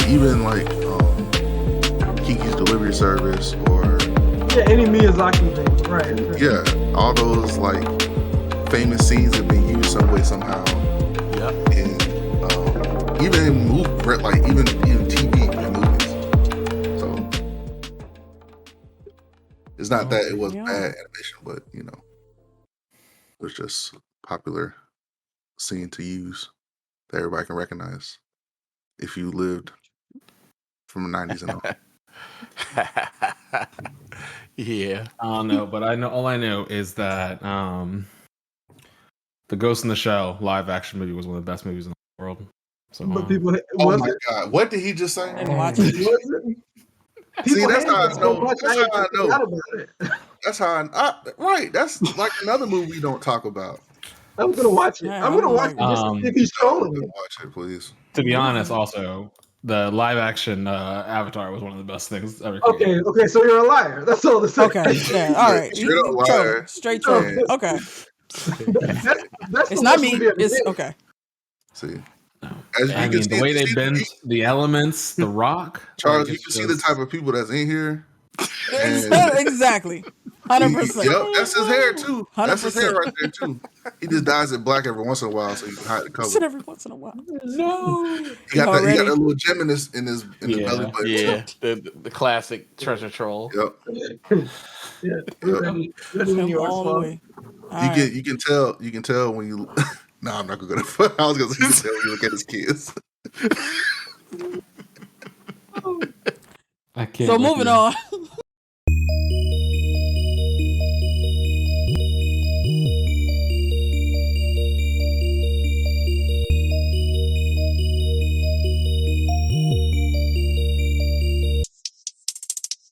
even like Kiki's Delivery Service or any Miyazaki thing, right? Yeah, all those like famous scenes have been used some way somehow. Yep. And even in movies, like even TV and movies. So it's not that it was bad animation, but it was just popular scene to use that everybody can recognize if you lived from the 90s and on. Yeah. I don't know, but all I know is that the Ghost in the Shell live action movie was one of the best movies in the world. So, But people, oh my God, what did he just say? Didn't watch it. See, that's how I know. Much, that's how I know. About it. That's how right. That's like another movie we don't talk about. I'm gonna watch it. I'm gonna watch it just if he's trolling it. Watch it, please. To be honest, also the live action Avatar was one of the best things ever created. Okay, so you're a liar. That's all the same. Okay, yeah, all right. Straight trolling. Okay. It's not me. It's okay. See. I mean, the way they bend the elements, the rock. Charles, you can see the type of people that's in here. Exactly. 100%. Yep, that's his hair too. 100%. That's his hair right there too. He just dyes it black every once in a while so he can hide the color. Sit every once in a while. No. He got that little gem in his belly button. Yeah, the classic treasure troll. Yep. All the way. You can tell when you. No, I'm not gonna go. I was gonna say you can tell when you look at his kids. I can't. So moving on.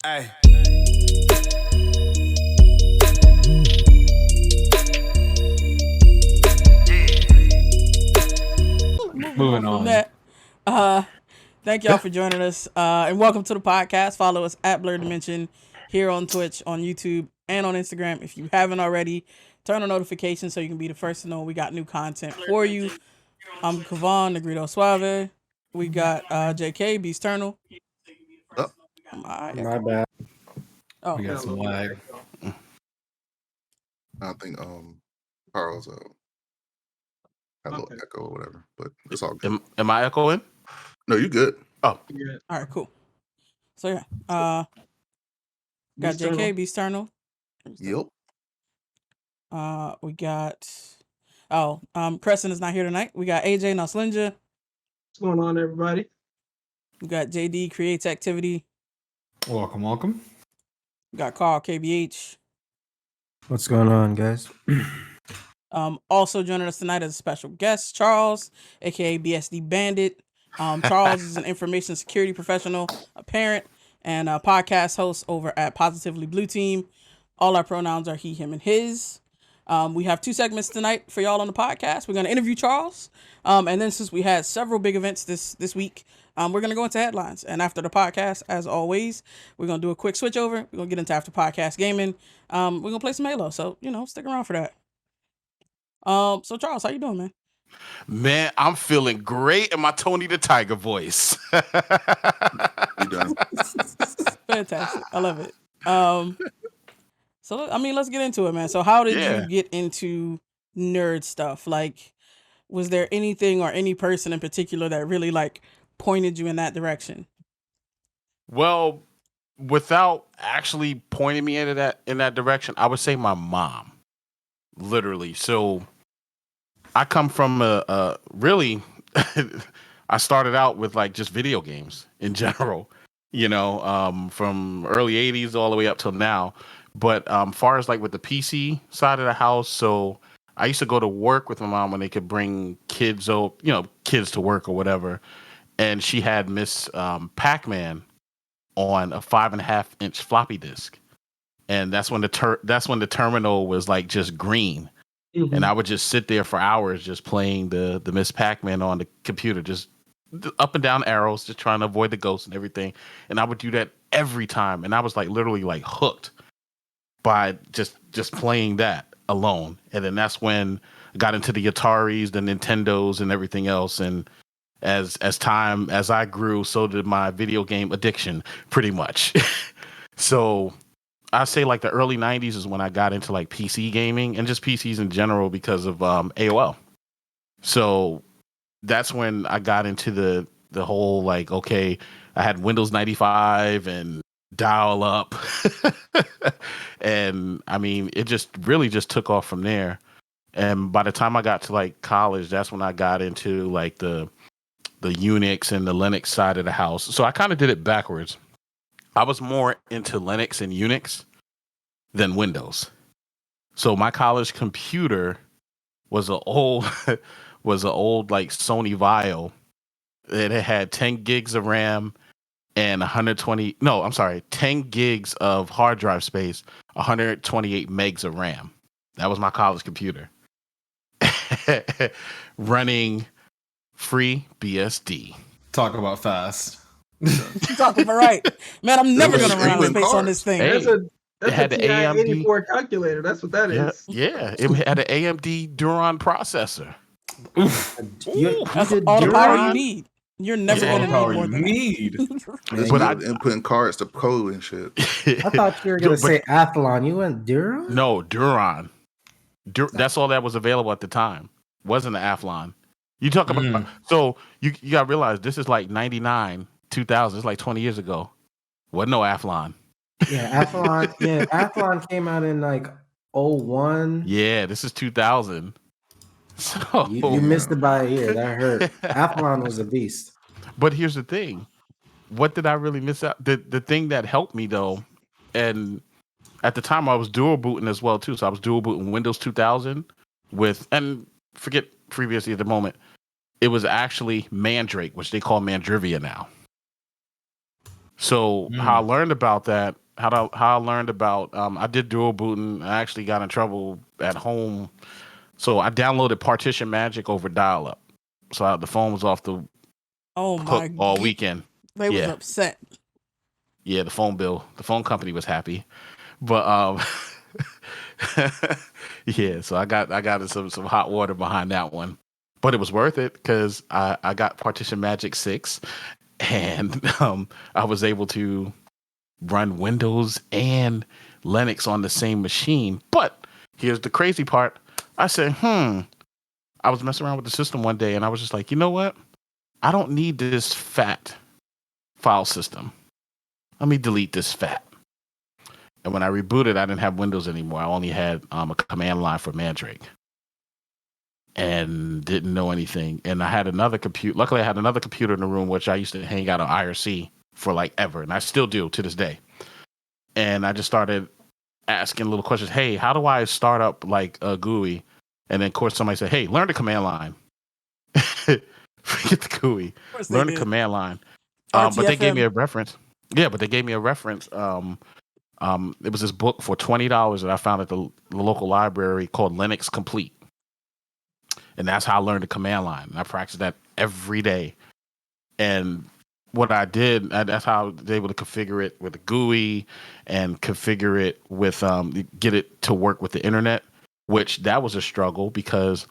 Hey. Moving on. Thank y'all for joining us, and welcome to the podcast. Follow us at Blerd Dimension here on Twitch, on YouTube, and on Instagram. If you haven't already, turn on notifications so you can be the first to know when we got new content for you. I'm Kavan, Negrito Suave. We got JK, Beasternal. My bad. Oh, We got some lag. I think Carl's had a little echo or whatever, but it's all good. Am I echoing? No, you good. Oh, Yeah. all right, cool. So yeah, got JK, Beasternal. Yep. We got Crescent is not here tonight. We got AJ Naslinja. What's going on, everybody? We got JD Creates Activity. Welcome. We got Carl KBH. What's going on, guys? Also joining us tonight as a special guest, Charles, aka BsdBandit. Charles is an information security professional, a parent, and a podcast host over at Positively Blue Team. All our pronouns are he, him, and his. We have 2 segments tonight for y'all on the podcast. We're going to interview Charles. And then since we had several big events this week, we're going to go into headlines. And after the podcast, as always, we're going to do a quick switch over. We're going to get into after podcast gaming. We're going to play some Halo. So, stick around for that. So Charles, how you doing, man? man, I'm feeling great in my Tony the Tiger voice. You done. Fantastic. I love it. So, let's get into it, man. So how did you get into nerd stuff? Like, was there anything or any person in particular that really, pointed you in that direction? Well, without actually pointing me in that direction, I would say my mom. Literally. So I come from a really I started out with just video games in general, from early 80s all the way up till now. But far as with the PC side of the house, so I used to go to work with my mom when they could bring kids to work or whatever. And she had Miss Pac-Man on a 5.5-inch floppy disk. And that's when the terminal was just green. Mm-hmm. And I would just sit there for hours just playing the Miss Pac-Man on the computer, just up and down arrows, just trying to avoid the ghosts and everything. And I would do that every time. And I was literally hooked by just playing that alone. And then that's when I got into the Ataris, the Nintendos, and everything else. And as I grew, so did my video game addiction, pretty much. So I say like the early 90s is when I got into like PC gaming and just PCs in general because of AOL. So that's when I got into the whole like, okay, I had Windows 95 and dial up. And I mean, it just really just took off from there. And by the time I got to like college, that's when I got into like the Unix and the Linux side of the house. So I kind of did it backwards. I was more into Linux and Unix than Windows. So my college computer was an old like Sony Vaio. And it had 10 gigs of RAM and 10 gigs of hard drive space, 128 megs of RAM. That was my college computer. Running free BSD. Talk about fast. Talking about right, man. I'm never gonna run out of space on this thing. Hey, that's had a the TI AMD 84 calculator. That's what that is. Yeah, it had an AMD Duron processor. That's all the power you need. You're never gonna need more than that. But I inputting cards to code and shit. I thought you were gonna say Athlon. You went Duron? No, Duron. That's all that was available at the time. Wasn't the Athlon. You talk about so you gotta realize this is like 99, 2000. It's like 20 years ago. Wasn't no Athlon. Yeah, Athlon. Yeah, Athlon came out in like 01. Yeah, this is 2000. So you missed it by a year. That hurt. Athlon was a beast. But here's the thing. What did I really miss out? The thing that helped me though, and at the time I was dual booting as well too. So I was dual booting Windows 2000 with, and forget previously at the moment, it was actually Mandrake, which they call Mandrivia now. So how I learned about that, how I learned about, I did dual booting. I actually got in trouble at home. So I downloaded Partition Magic over dial-up. So the phone was off the hook all weekend. They was upset. Yeah, the phone company was happy. But yeah, so I got some hot water behind that one. But it was worth it because I got Partition Magic 6 and I was able to run Windows and Linux on the same machine. But here's the crazy part. I said, I was messing around with the system one day and I was just like, you know what? I don't need this fat file system. Let me delete this fat. And when I rebooted, I didn't have Windows anymore. I only had a command line for Mandrake and didn't know anything. And I had another computer. Luckily, I had another computer in the room, which I used to hang out on IRC for like ever. And I still do to this day. And I just started asking little questions. Hey, how do I start up like a GUI? And then, of course, somebody said, hey, learn the command line. Forget the GUI. Learn the command line. But they gave me a reference. Yeah, but they gave me a reference. It was this book for $20 that I found at the local library called Linux Complete. And that's how I learned the command line. And I practiced that every day. And what I did, that's how I was able to configure it with the GUI and configure it with, get it to work with the internet, which that was a struggle because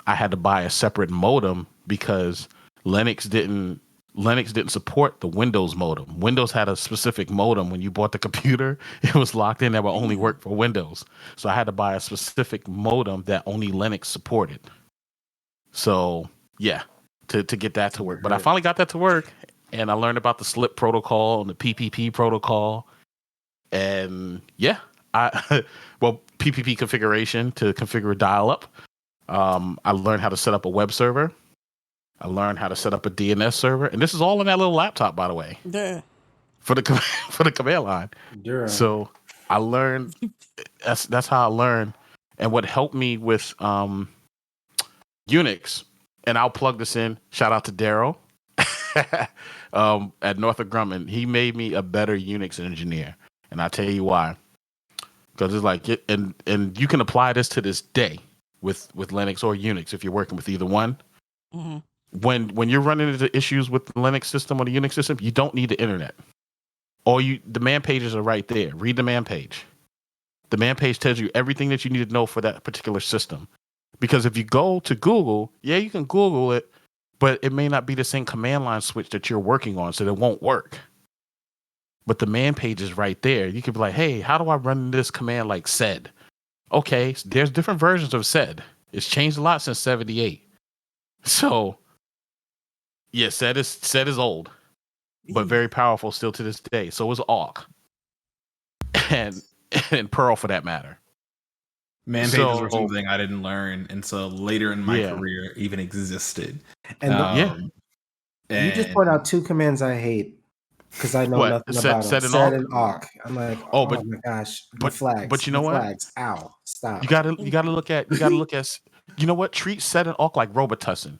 I had to buy a separate modem because Linux didn't support the Windows modem. Windows had a specific modem. When you bought the computer, it was locked in that would only work for Windows. So I had to buy a specific modem that only Linux supported. So yeah, to get that to work. But I finally got that to work and I learned about the SLIP protocol and the PPP protocol. And yeah, PPP configuration to configure dial-up. I learned how to set up a web server. I learned how to set up a DNS server, and this is all on that little laptop, by the way. Yeah. For the command line. Durham. So I learned. That's how I learned, and what helped me with Unix. And I'll plug this in. Shout out to Daryl at Northrop Grumman. He made me a better Unix engineer, and I'll tell you why. Because it's like, and you can apply this to this day with Linux or Unix if you're working with either one. Mm-hmm. When you're running into issues with the Linux system or the Unix system, you don't need the internet. The man pages are right there. Read the man page. The man page tells you everything that you need to know for that particular system. Because if you go to Google, yeah, you can Google it, but it may not be the same command line switch that you're working on, so it won't work. But the man page is right there. You could be like, hey, how do I run this command like sed? Okay, there's different versions of sed. It's changed a lot since 78. So, yeah, sed is old, but very powerful still to this day. So is awk. And Perl for that matter. Man pages were something I didn't learn until later in my career even existed. And you just point out two commands I hate because I know nothing about them. Set and awk. I'm like, oh my gosh, the flags. But you know what? Flags. Ow, stop. You gotta look at you know what? Treat set and awk like Robitussin.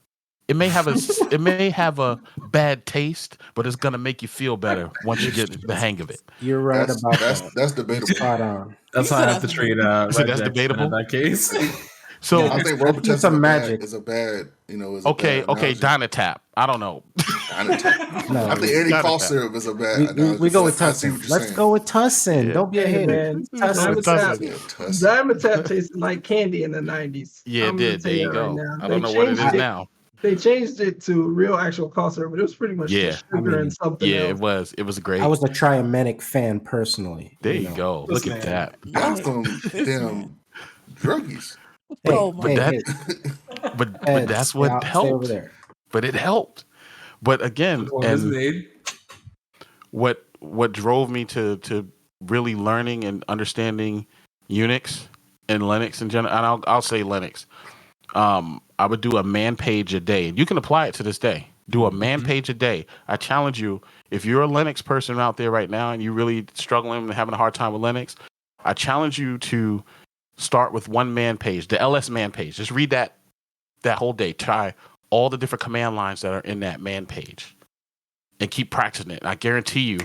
It may have a bad taste, but it's gonna make you feel better once you get the hang of it. You're right about that. That's debatable. Spot on. That's how I have to treat so that's debatable in that case. So I think Robitussin is a bad, okay, Dynatap. I don't know. No, I think any cough syrup is a bad. We go with Tussin. Let's go with Tussin. Yeah. Don't be a hater. Dynatap tasted like candy in the 90s. Yeah, it did. There you go. I don't know what it is now. They changed it to real actual cough syrup, but it was pretty much sugar and something else. It was great. I was a Triamenic fan personally. There you go. Look at that. That's some damn druggies. But that's what helped. But it helped. But again, and what drove me to really learning and understanding Unix and Linux in general, and I'll say Linux. I would do a man page a day, and you can apply it to this day. Do a man page a day. I challenge you, if you're a Linux person out there right now and you're really struggling and having a hard time with Linux, I challenge you to start with one man page, the LS man page. Just read that whole day. Try all the different command lines that are in that man page and keep practicing it. I guarantee you,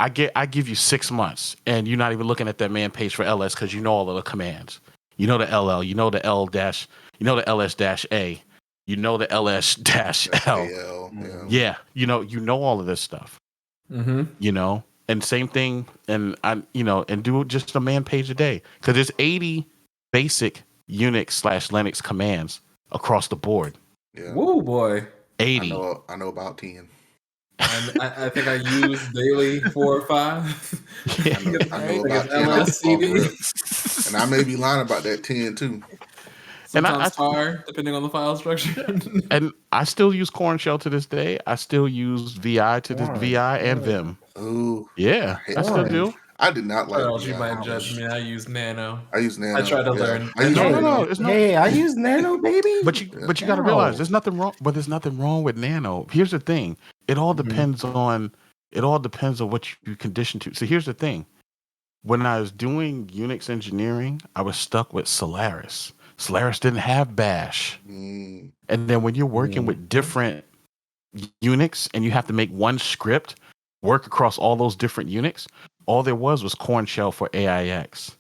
I give you 6 months and you're not even looking at that man page for LS because you know all of the commands. You know the LL, you know the L dash, you know the LS-A, you know the LS-L. Yeah, you know all of this stuff. You know, and same thing, and and do just a man page a day because there's 80 basic Unix/Linux commands across the board. Yeah. Woo boy, 80. I know about 10. I think I use daily 4 or 5. Yeah. I know about 10 LSCB. And I may be lying about that 10 too. Sometimes fire, depending on the file structure. And I still use Corn Shell to this day. I still use VI to this VI and Vim. Oh, yeah, I still do. I did not like. Or you might judge me. I use Nano. I tried to learn. Hey, I use Nano, baby. But you got to realize there's nothing wrong. But there's nothing wrong with Nano. Here's the thing. It all depends on. It all depends on what you condition to. So here's the thing. When I was doing Unix engineering, I was stuck with Solaris. Solaris didn't have Bash. And then when you're working with different Unix and you have to make one script work across all those different Unix, all there was Corn Shell for AIX,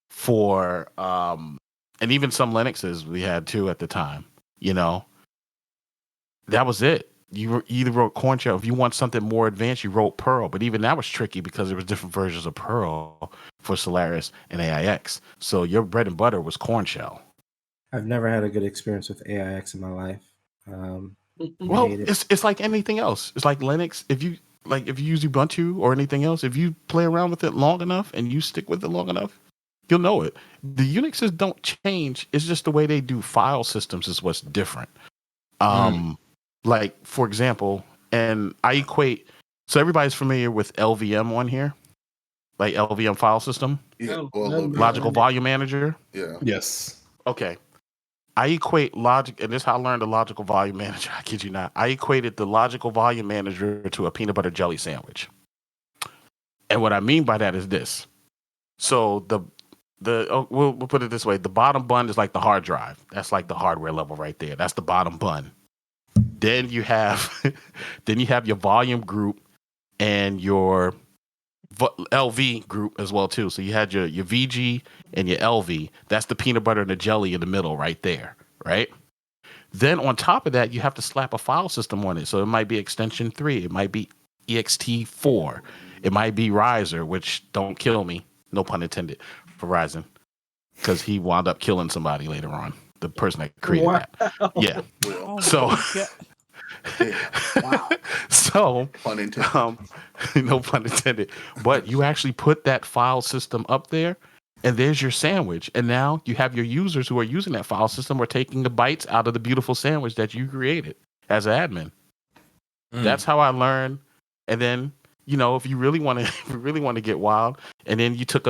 for and even some Linuxes we had too at the time. That was it. You either wrote Corn Shell. If you want something more advanced, you wrote Perl. But even that was tricky because there was different versions of Perl for Solaris and AIX. So your bread and butter was Corn Shell. I've never had a good experience with AIX in my life. Well, it's like anything else. It's like Linux. If you use Ubuntu or anything else, if you play around with it long enough and you stick with it long enough, you'll know it. The Unixes don't change. It's just the way they do file systems is what's different. Like, for example, and I equate, so everybody's familiar with LVM on here, like LVM file system? Yeah. Logical Volume Manager? Yeah. Yes. Okay. I equate logic, and this is how I learned the Logical Volume Manager. I kid you not. I equated the Logical Volume Manager to a peanut butter jelly sandwich. And what I mean by that is this. So we'll put it this way. The bottom bun is like the hard drive. That's like the hardware level right there. That's the bottom bun. Then you have your volume group and your LV group as well too. So you had your VG and your LV. That's the peanut butter and the jelly in the middle right there, right? Then on top of that, you have to slap a file system on it. So it might be extension 3. It might be ext4. It might be Riser, which don't kill me, no pun intended, for Ryzen, because he wound up killing somebody later on. The person that created that. Yeah. Wow. So, Pun intended. no pun intended. But you actually put that file system up there, and there's your sandwich. And now you have your users who are using that file system are taking the bites out of the beautiful sandwich that you created as an admin. That's how I learned. And then, if you really want to get wild, and then you took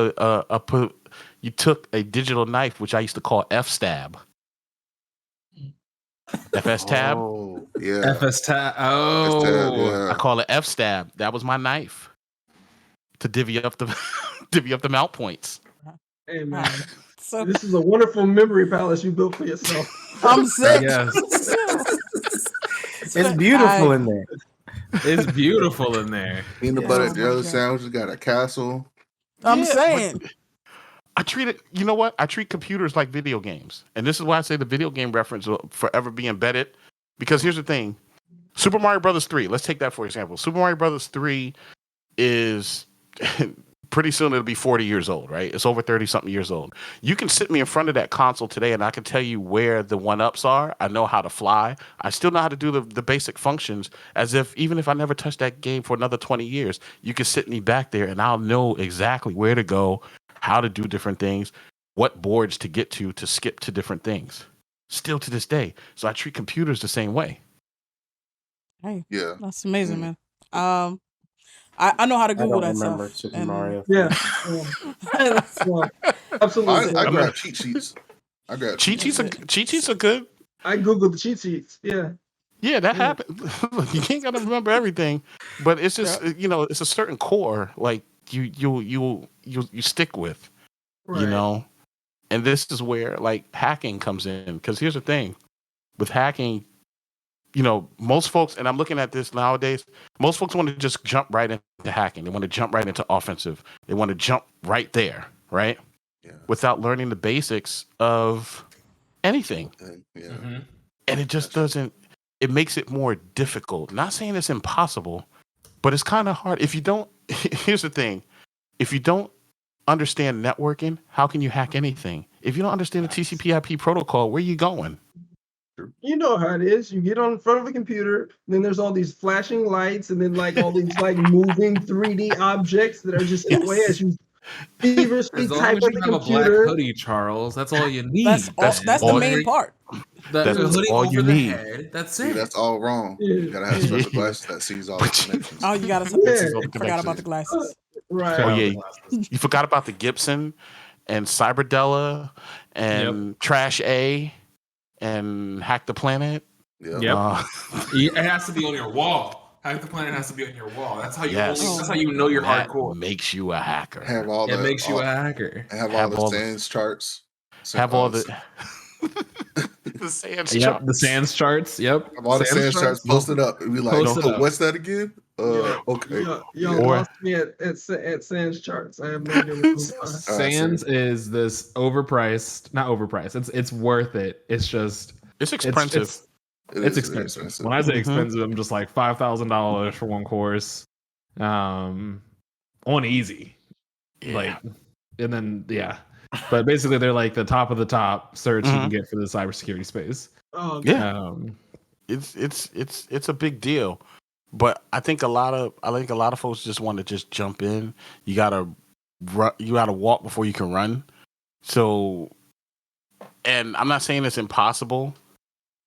you took a digital knife, which I used to call F-stab. FS tab. Oh, yeah. FS tab. FS tab, Oh, yeah. I call it F-stab. That was my knife to divvy up the mount points. Hey man, So this is a wonderful memory palace you built for yourself. I'm sick. yes. It's beautiful in there. It's beautiful in there. Peanut Yeah. butter Oh my jelly God. sandwiches got a castle. I'm Yeah, saying. I treat it, you know what? I treat computers like video games. And this is why I say the video game reference will forever be embedded. Because here's the thing. Super Mario Brothers 3, let's take that for example. Super Mario Brothers 3 is pretty soon it'll be 40 years old, right? It's over 30 something years old. You can sit me in front of that console today and I can tell you where the one-ups are. I know how to fly. I still know how to do the basic functions as if even if I never touched that game for another 20 years, you can sit me back there and I'll know exactly where to go, how to do different things, what boards to get to skip to different things. Still to this day. So I treat computers the same way. Hey, Yeah. that's amazing, man. I know how to I Google don't that remember stuff. Super and- Mario. Yeah. Well, absolutely. I grab cheat sheets. I grab Cheat sheets are good. I googled the cheat sheets. Yeah. Yeah, that happened. You ain't gotta remember everything, but it's just it's a certain core like you stick with, Right. and this is where like hacking comes in because here's the thing, with hacking, most folks, and I'm looking at this nowadays, most folks want to just jump right into hacking. They want to jump right into offensive. They want to jump right there, right? Yeah. Without learning the basics of anything. Yeah. And it just doesn't, it makes it more difficult. Not saying it's impossible, but it's kind of hard. If you don't, here's the thing. If you don't understand networking, how can you hack anything? If you don't understand the TCP/IP protocol, where are you going? You know how it is. You get on front of a computer, then there's all these flashing lights, and then like all these like moving 3D objects that are just in the way as you feverishly As long type as on you the have a black computer. hoodie, Charles, that's all you need. That's the main part. The hoodie all over you the need. head. That's See, it. that's all wrong. You gotta have special glasses that sees all the connections. Oh, you gotta forgot about the glasses. Right. Oh yeah, you forgot about the Gibson and Cyberdella and Trash A and Hack the Planet. Yep. It has to be on your wall. Hack the Planet has to be on your wall. That's how you that's how you know you're hardcore. Makes you a hacker. It makes you a hacker. Have all the SANS charts. Have all the the SANS charts. Yep, the SANS charts. Yep. Have all the SANS charts posted up. And be like, what's that again? Okay. Y'all lost me at SANS charts. I have no idea what those are. SANS is this overpriced, not overpriced. It's worth it. It's just it's expensive. It's expensive. When I say expensive, I'm just like $5,000 for one course, on easy, and then but basically they're like the top of the top search you can get for the cybersecurity space. Oh yeah, it's a big deal, but I think a lot of folks just want to just jump in. You gotta walk before you can run. So, and I'm not saying it's impossible.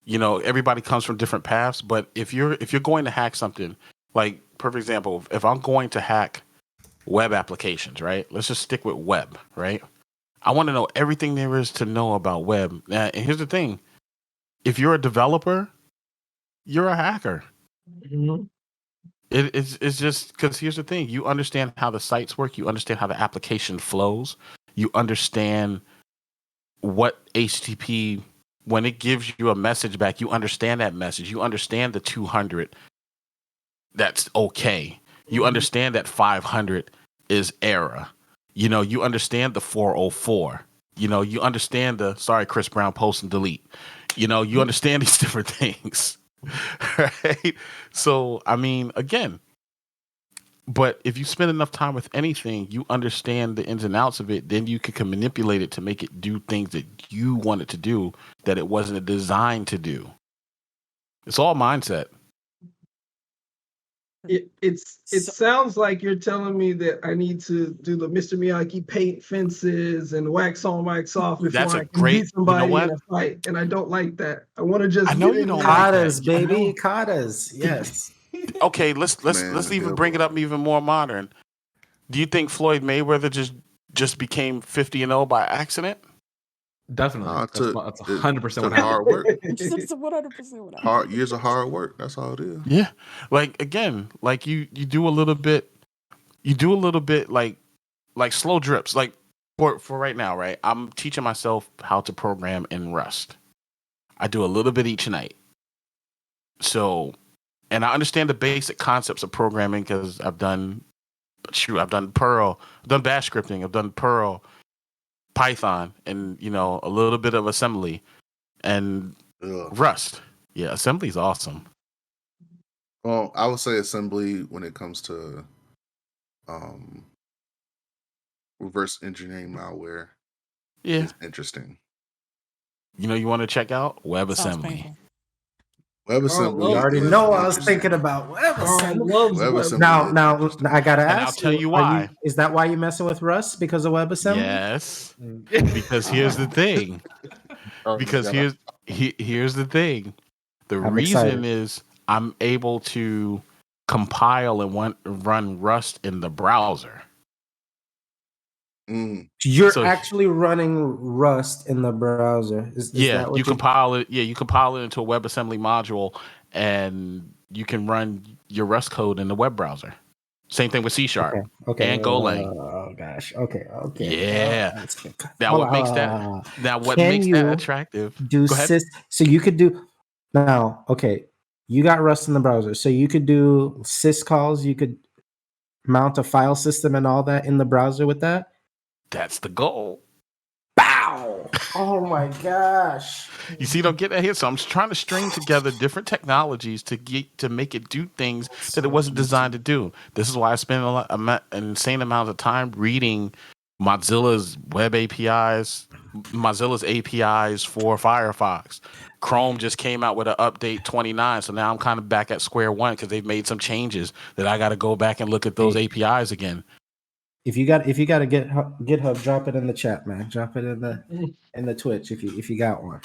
Everybody comes from different paths, but if you're going to hack something, like perfect example, if I'm going to hack web applications, right? Let's just stick with web, right? I want to know everything there is to know about web. And here's the thing. If you're a developer, you're a hacker. Mm-hmm. It's just because here's the thing. You understand how the sites work. You understand how the application flows. You understand what HTTP, when it gives you a message back, you understand that message. You understand the 200. That's okay. You understand that 500 is error. You understand the 404. You understand the sorry, Chris Brown, post and delete. You understand these different things. Right? So, I mean, again, but if you spend enough time with anything, you understand the ins and outs of it, then you can manipulate it to make it do things that you want it to do that it wasn't designed to do. It's all mindset. It sounds like you're telling me that I need to do the Mr. Miyagi paint fences and wax on, wax off before I can beat somebody in a fight, and I don't like that. I want to just get in there. Katas, baby, katas. Yes. Okay, let's even bring it up even more modern. Do you think Floyd Mayweather just became 50-0 by accident? Definitely. That's 100% what hard work. It's 100% what years of hard work. That's all it is. Yeah. Like again, like you do a little bit like slow drips. Like for right now, right? I'm teaching myself how to program in Rust. I do a little bit each night. So, and I understand the basic concepts of programming because I've done Perl, I've done Bash scripting, I've done Perl, Python, and a little bit of assembly and Rust. Yeah, assembly is awesome. Well, I would say assembly when it comes to reverse engineering malware. Yeah, is interesting. You want to check out WebAssembly. WebAssembly. You already know what I was thinking about. WebAssembly. Now, I gotta ask. And I'll tell you why. Is that why you're messing with Rust because of WebAssembly? Yes. Because here's the thing. Here's the thing. The reason is I'm able to compile and run Rust in the browser. You're actually running Rust in the browser. You compile it. Yeah, you compile it into a WebAssembly module, and you can run your Rust code in the web browser. Same thing with C# and Golang. Oh gosh. Okay. Yeah. Now what makes that attractive? Do sys. So you could do now. Okay, you got Rust in the browser, so you could do syscalls. You could mount a file system and all that in the browser with that. That's the goal. Bow! Oh my gosh! You see, don't get that here. So I'm trying to string together different technologies to make it do things that it wasn't designed to do. This is why I spend an insane amount of time reading Mozilla's web APIs, Mozilla's APIs for Firefox. Chrome just came out with an update 29, so now I'm kind of back at square one because they've made some changes that I got to go back and look at those APIs again. If you got a GitHub, drop it in the chat, man. Drop it in the Twitch if you got one.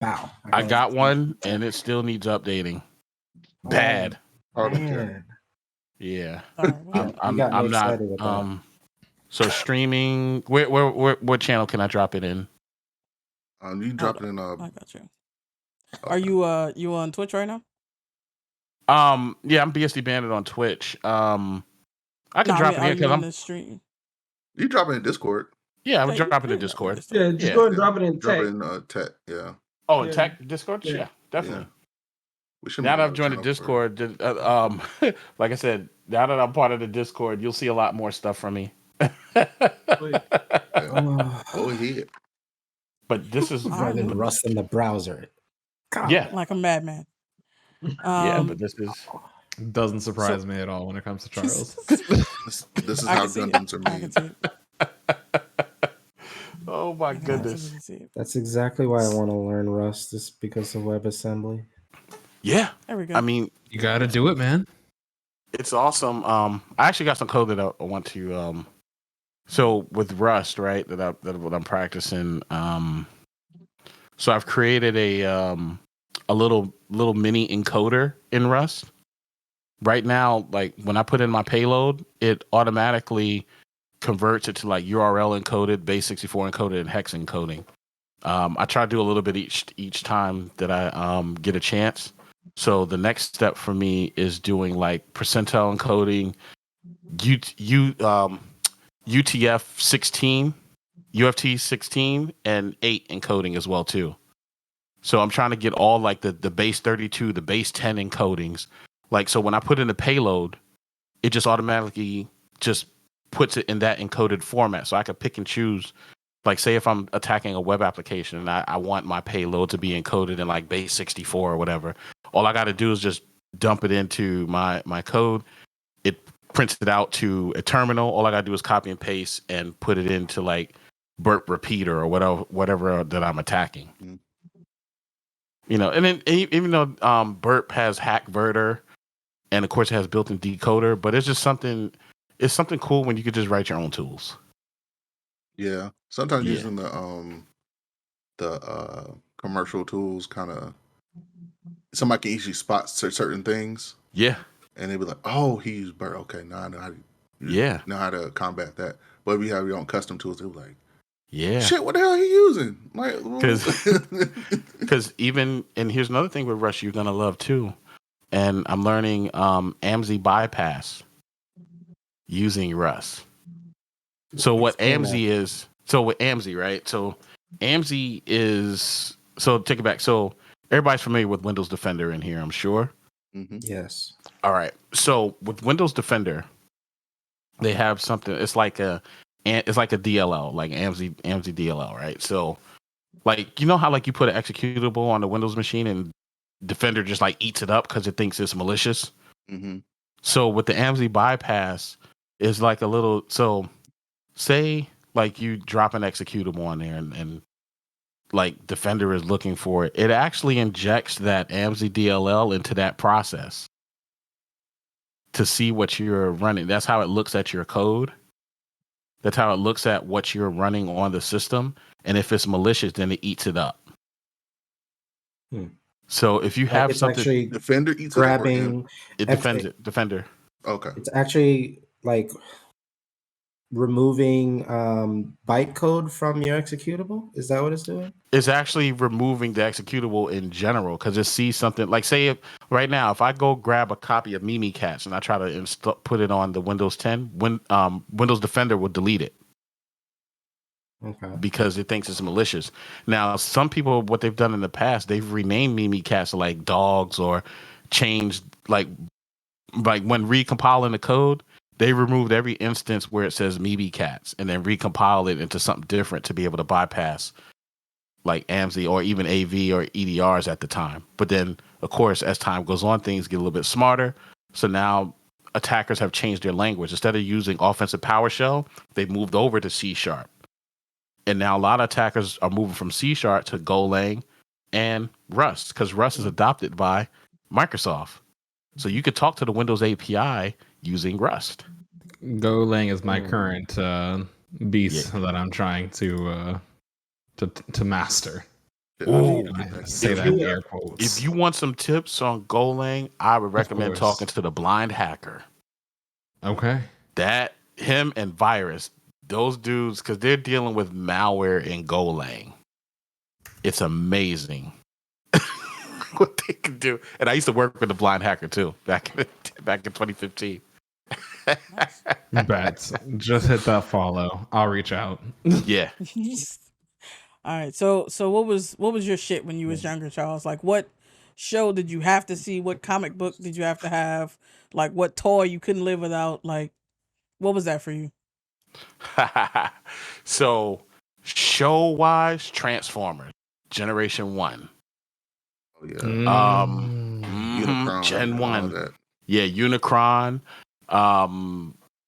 Wow. I got one, and it still needs updating. Bad. Man. Yeah. I'm not. With that. So streaming. What channel can I drop it in? You drop it in. I got you. Are you on Twitch right now? Yeah, I'm BsdBandit on Twitch. I can drop it here because I'm the stream. You drop it in Discord. Yeah, I would drop it in Discord. Yeah, just go and drop it in tech. Drop it in tech. Yeah. Oh, in tech Discord. Yeah, definitely. Yeah. We should. Now that I've joined the Discord, like I said, now that I'm part of the Discord, you'll see a lot more stuff from me. Oh yeah. But this is running Rust in the browser. God. Yeah, like a madman. Yeah, but this is. Doesn't surprise me at all when it comes to Charles. This is how Gundams are made. Oh my goodness. That's exactly why I want to learn Rust, is because of WebAssembly. Yeah. There we go. I mean, you got to do it, man. It's awesome. I actually got some code that I want to so with Rust, right, that what I'm practicing, so I've created a little mini encoder in Rust. Right now, like when I put in my payload, it automatically converts it to like URL encoded, base64 encoded, and hex encoding. I try to do a little bit each time that I get a chance. So the next step for me is doing like percentile encoding, UTF-16, UFT-16, and 8 encoding as well too. So I'm trying to get all like the base 32, the base 10 encodings. Like, so when I put in the payload, it just automatically just puts it in that encoded format. So I could pick and choose, like, say if I'm attacking a web application and I want my payload to be encoded in like base 64 or whatever, all I got to do is just dump it into my code. It prints it out to a terminal. All I got to do is copy and paste and put it into like burp repeater or whatever that I'm attacking. Mm-hmm. You know, and then even though burp has hackverter, and of course it has built-in decoder. But it's just something. It's something cool when you could just write your own tools. Yeah, sometimes using the commercial tools, kind of somebody can easily spot certain things. Yeah, and they'd be like, "Oh, he used Blerd. Okay, now I know how to know how to combat that." But if you have your own custom tools, they're like, "Yeah, shit, what the hell are you using?" Like, because even and here's another thing with Rust you're gonna love too, and I'm learning AMSI bypass using Rust. So what AMSI is? So with AMSI, right? So AMSI is take it back. So everybody's familiar with Windows Defender in here, I'm sure. Mm-hmm. Yes. All right. So with Windows Defender, they have something. It's like a DLL, like AMSI DLL, right? So like you know how like you put an executable on the Windows machine and Defender just like eats it up because it thinks it's malicious. Mm-hmm. So with the AMSI bypass, is like a little. So say like you drop an executable on there and like Defender is looking for it. It actually injects that AMSI DLL into that process to see what you're running. That's how it looks at your code. That's how it looks at what you're running on the system. And if it's malicious, then it eats it up. So if you have it's something, actually Defender eats grabbing, it defends it. Defender. Okay. It's actually like removing bytecode from your executable. Is that what it's doing? It's actually removing the executable in general because it sees something like say right now if I go grab a copy of Mimikatz and I try to put it on the Windows 10, Windows Defender will delete it. Okay. Because it thinks it's malicious. Now, some people, what they've done in the past, they've renamed Mimikatz like dogs or changed like when recompiling the code, they removed every instance where it says Mimikatz and then recompiled it into something different to be able to bypass like AMSI or even AV or EDRs at the time. But then, of course, as time goes on, things get a little bit smarter. So now attackers have changed their language. Instead of using offensive PowerShell, they've moved over to C#. And now a lot of attackers are moving from C# to Golang and Rust because Rust is adopted by Microsoft. So you could talk to the Windows API using Rust. Golang is my current beast that I'm trying to master. Ooh, I say that in air quotes. If you want some tips on Golang, I would recommend talking to the blind hacker. Okay. Him and Virus, those dudes, because they're dealing with malware in Golang. It's amazing what they can do. And I used to work with the blind hacker too back in 2015. Bet. Just hit that follow. I'll reach out. Yeah. All right. So what was your shit when you was younger, Charles? Like what show did you have to see? What comic book did you have to have? Like what toy you couldn't live without? Like what was that for you? So show wise, Transformers, Generation 1. Oh yeah. Unicron, Gen 1. Yeah, Unicron,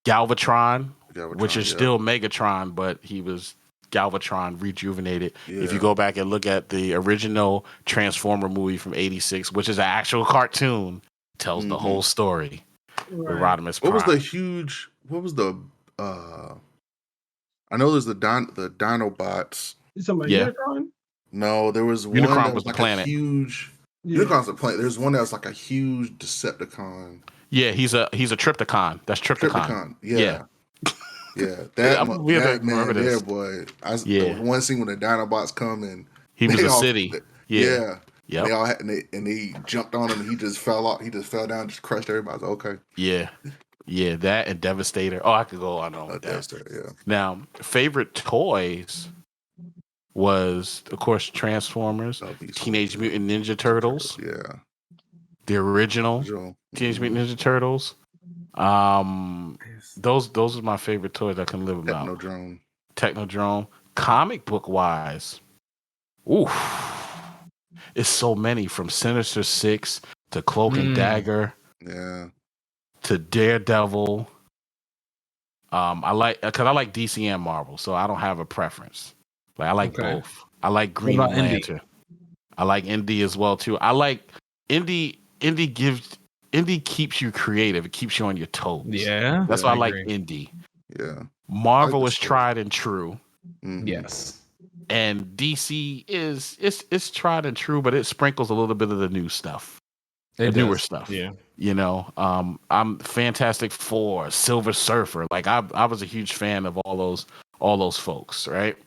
Galvatron, which is still Megatron, but he was Galvatron rejuvenated. Yeah. If you go back and look at the original Transformer movie from '86, which is an actual cartoon, tells the whole story. With Rodimus Prime. What was the I know there's the Dinobots. You talking about Unicron? No, there was one Unicron that was like the planet. A huge Unicron's a planet. There's one that was like a huge Decepticon. Yeah, he's a Trypticon. That's Trypticon. Yeah. Yeah, that man there, boy. The one scene when the Dinobots come and he was a city. Yeah. Yep. And they jumped on him and he just fell off. He just fell down, just crushed everybody. I was like, okay. Yeah, that and Devastator. Oh, I could go on with that. Devastator, yeah. Now, favorite toys was, of course, Transformers, Teenage Mutant Ninja Turtles. Yeah. The original Teenage Mutant Ninja Turtles. Those are my favorite toys I can live without. Technodrome. Comic book wise, it's so many from Sinister Six to Cloak and Dagger. Yeah. To Daredevil. I like DC and Marvel, so I don't have a preference. Like I like both. I like Green Lantern. I like Indie as well too. I like Indie gives indie keeps you creative. It keeps you on your toes. Yeah, that's why I like indie. Yeah, Marvel is tried and true. Mm-hmm. Yes, and DC is it's tried and true, but it sprinkles a little bit of the new stuff, the newer stuff. Yeah, you know, I'm Fantastic Four, Silver Surfer. Like I was a huge fan of all those folks, right?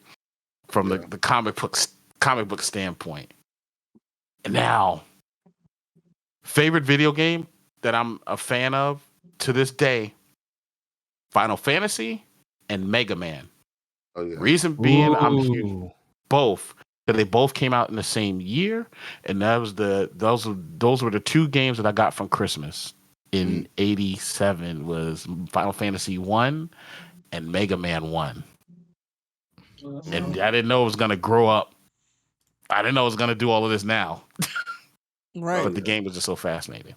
From the comic book standpoint. And now, favorite video game that I'm a fan of to this day, Final Fantasy and Mega Man. Oh yeah. Reason being, I'm huge both. That they both came out in the same year, and those were the two games that I got from Christmas in '87 was Final Fantasy 1 and Mega Man 1. And I didn't know it was gonna grow up. I didn't know it was gonna do all of this now. Right. But the game was just so fascinating.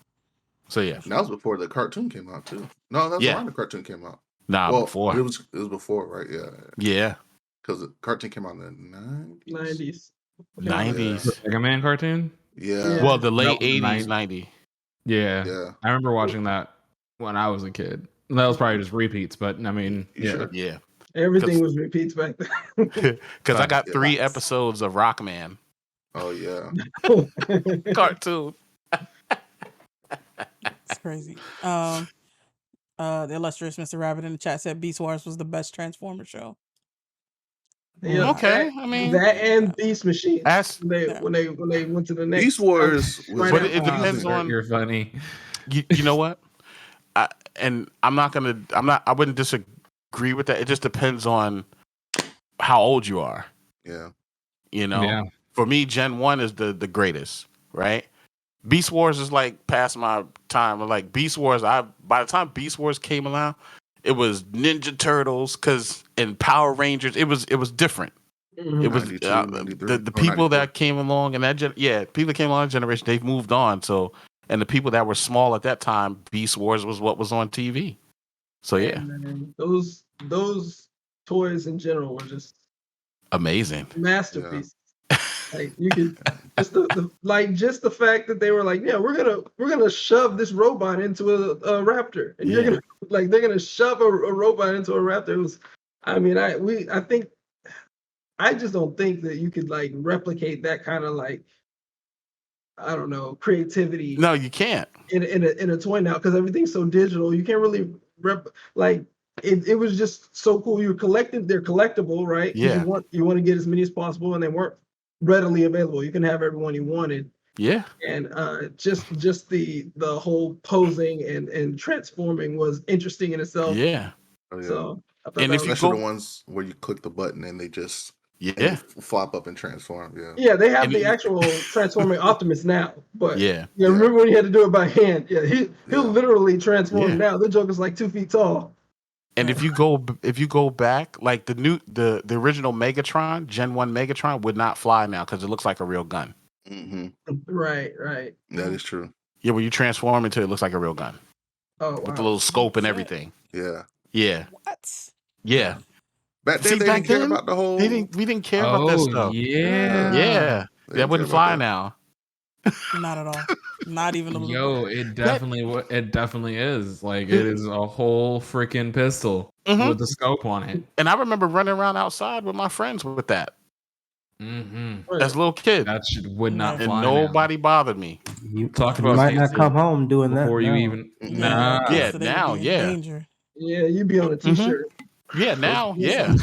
So yeah. And that was before the cartoon came out too. No, that was around the cartoon came out. Before. It was before, right? Yeah. Yeah. Because the cartoon came out in the 90s. 90s. Mega Man cartoon? Yeah. Well, the late 80s, 90. Yeah. Yeah. I remember watching that when I was a kid. That was probably just repeats, but I mean, Yeah. Everything was repeats back then. Because I got 3 episodes of Rockman. Oh yeah. Cartoon. It's crazy. The illustrious Mr. Rabbit in the chat said Beast Wars was the best Transformer show. Yeah, okay, I mean that and Beast Machine. When they went to the next Beast Wars, but it depends on. You're funny. You know what? I wouldn't disagree with that. It just depends on how old you are. Yeah. You know, for me, Gen 1 is the greatest, right? Beast Wars is like past my time. Like Beast Wars, by the time Beast Wars came along, it was Ninja Turtles and Power Rangers. It was different. Mm-hmm. It was the people that came along and people that came along in that generation, they've moved on. So, and the people that were small at that time, Beast Wars was what was on TV. So yeah, those toys in general were just amazing, masterpieces. Like you could just the fact that they were like, yeah, we're gonna shove this robot into a raptor, and you're gonna they're gonna shove a robot into a raptor. It was, I just don't think that you could like replicate that kind of like, I don't know, creativity. No, you can't in a toy now because everything's so digital. You can't really it was just so cool. They're collectible, right? Yeah. You want to get as many as possible, and they weren't readily available. You can have everyone you wanted. Yeah. And just the whole posing and transforming was interesting in itself. Yeah. Oh, yeah. So and if you go the ones where you click the button and they just flop up and transform. Yeah, they have the actual transforming Optimus now. But remember when he had to do it by hand? Yeah, he'll literally transform now. The Joker's like 2 feet tall. And if you go back, like the original Megatron, Gen 1 Megatron would not fly now because it looks like a real gun. Mm-hmm. Right. That is true. Yeah, when you transform into it looks like a real gun. Oh, with the little scope and everything. Yeah. What? Yeah. Back then, they didn't care about the whole. We didn't care about that stuff. Yeah. That wouldn't fly now. Not at all. Not even a little. Yo, it definitely is. Like it is a whole freaking pistol with the scope on it. And I remember running around outside with my friends with that. Mm-hmm. As a little kid, that shit would not and fly. nobody bothered me. You might not come home doing that before you even. Nah. Yeah, now, danger. Yeah, you'd be on a t-shirt. Yeah, now, yeah.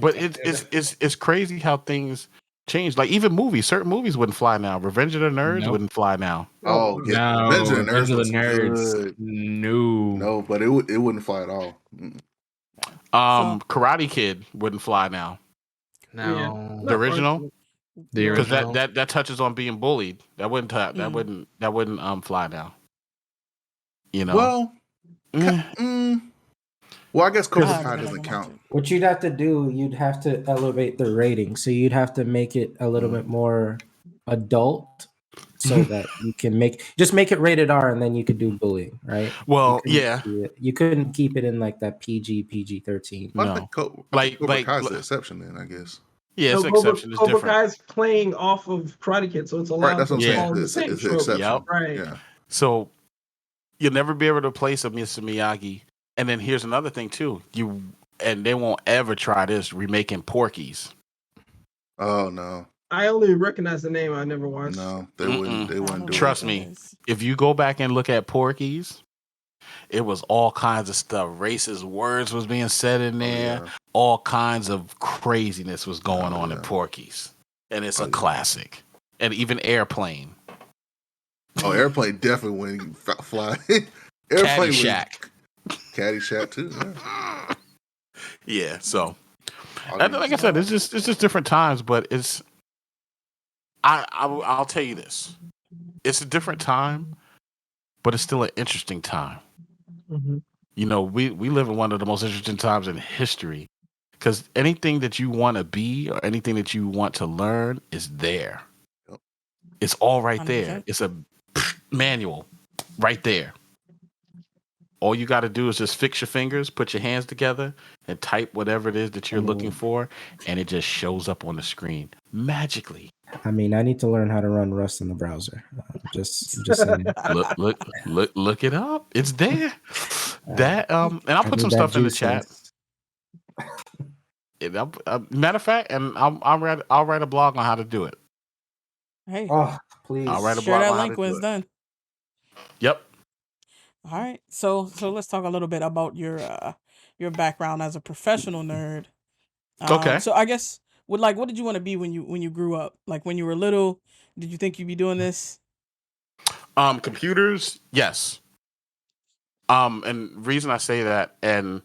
But it's crazy how things change. Like even movies, certain movies wouldn't fly now. Revenge of the Nerds wouldn't fly now. Oh, yeah. No, Revenge of the Nerds. No, but it wouldn't fly at all. Karate Kid wouldn't fly now. No, the original. Because original. that touches on being bullied. That wouldn't fly now. You know. Well, well, I guess Cobra Kai doesn't count. What you'd have to do, you'd have to elevate the rating. So you'd have to make it a little bit more adult, so that you can make it rated R, and then you could do bullying, right? Well, you couldn't keep it in like that PG-13. No, Cobra Kai's the exception then, I guess. Yeah, it's exception is different. Cobra Kai's playing off of Karate Kid, so it's allowed. Right, that's what I'm saying. It's an exception, Yep. right? Yeah. So you'll never be able to replace a Mr. Miyagi. And then here's another thing too. They won't ever try this remaking Porky's. Oh no. I only recognize the name. I never watched. No, they wouldn't. They wouldn't do it. Trust me. If you go back and look at Porky's, it was all kinds of stuff. Racist words was being said in there. Yeah. All kinds of craziness was going on in Porky's, and it's a classic. And even Airplane. Oh, Airplane definitely when you fly. Airplane Caddyshack too. Yeah. Yeah. So, like I said, it's just different times, but it's. I'll tell you this: it's a different time, but it's still an interesting time. Mm-hmm. You know, we live in one of the most interesting times in history, because anything that you want to be or anything that you want to learn is there. Yep. It's all right 100%. There. It's a manual right there. All you got to do is just fix your fingers, put your hands together, and type whatever it is that you're looking for, and it just shows up on the screen magically. I mean, I need to learn how to run Rust in the browser. Just saying. Look it up. It's there. And I'll put some stuff in the chat. Matter of fact, and I'll write a blog on how to do it. Hey, please I'll write a share blog that link when it's done. Yep. All right, so let's talk a little bit about your background as a professional nerd. Okay. So I guess what did you want to be when you grew up? Like when you were little, did you think you'd be doing this? Computers, yes. And reason I say that, and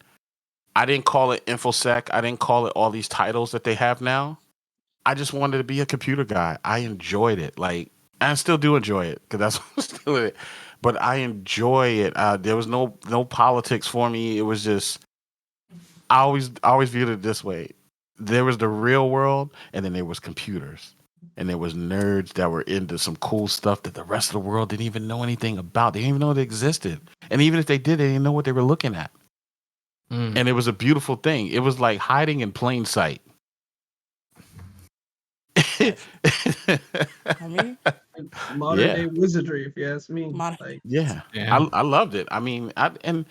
I didn't call it InfoSec, I didn't call it all these titles that they have now. I just wanted to be a computer guy. I enjoyed it, and I still do enjoy it because that's still it. But I enjoy it. There was no politics for me. It was just I always viewed it this way. There was the real world, and then there was computers, and there was nerds that were into some cool stuff that the rest of the world didn't even know anything about. They didn't even know they existed, and even if they did, they didn't know what they were looking at. And it was a beautiful thing. It was like hiding in plain sight. I mean, modern day wizardry, if you ask me. Yeah. I loved it. I mean, and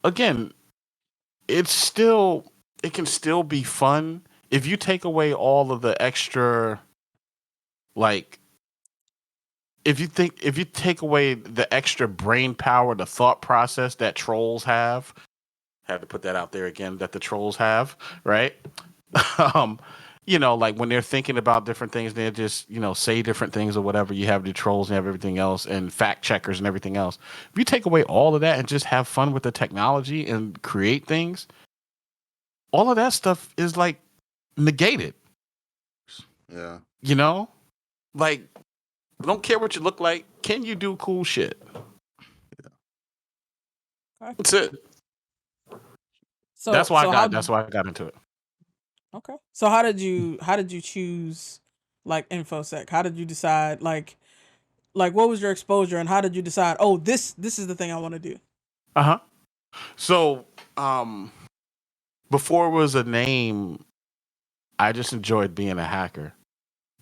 again, it can still be fun if you take away all of the extra, if you take away the extra brain power, the thought process that trolls have. Had to put that out there again, that the trolls have, right? When they're thinking about different things, they just, say different things or whatever. You have the trolls and everything else and fact checkers and everything else. If you take away all of that and just have fun with the technology and create things, all of that stuff is negated. Yeah. Don't care what you look like. Can you do cool shit? Yeah. That's it. That's why I got into it. Okay. So how did you choose InfoSec? How did you decide what was your exposure and how did you decide, oh, this is the thing I want to do? Uh-huh. So before it was a name, I just enjoyed being a hacker.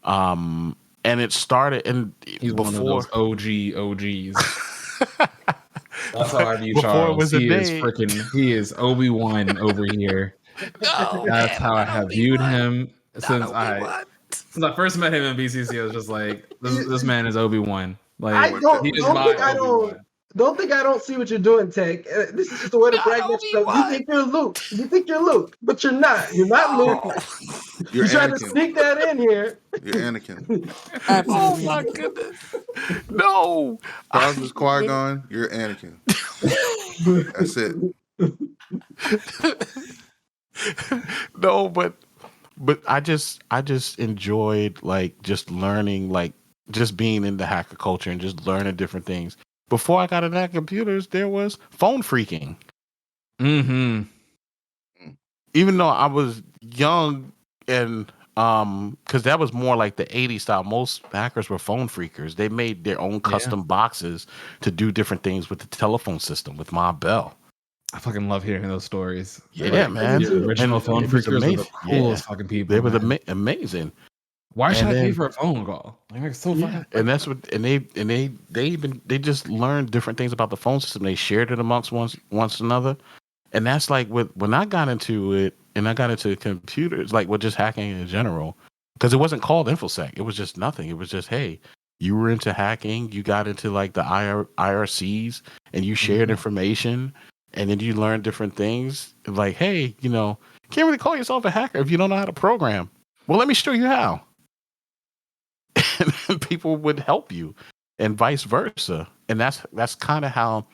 And it started he's before one of those OGs. That's how I view Charles. He is Obi-Wan over here. That's how I have viewed him since I first met him in BCC. I was just like, this man is Obi-Wan. Don't think I don't see what you're doing, Tech. This is just a way to brag about yourself. You think you're Luke, but you're not. You're not Luke. You're trying to sneak that in here. You're Anakin. Oh my goodness! No, Charles is Qui-Gon. You're Anakin. That's it. No, but I just enjoyed just learning, just being in the hacker culture and just learning different things. Before I got into computers, there was phone freaking. Mm-hmm. Even though I was young and because that was more like the 80s style. Most hackers were phone freakers. They made their own custom boxes to do different things with the telephone system with Ma Bell. I fucking love hearing those stories. Yeah, man. The original phone freakers were the coolest fucking people. They were amazing. Why should I pay for a phone call? Like, so fucking. And that's what, and they just learned different things about the phone system. They shared it amongst once another, and that's like when I got into it, and I got into computers, like just hacking in general, because it wasn't called InfoSec. It was just nothing. It was just, hey, you were into hacking, you got into like the IRCs, and you shared information, and then you learned different things. Like, hey, you can't really call yourself a hacker if you don't know how to program. Well, let me show you how. And people would help you, and vice versa. And that's kind of how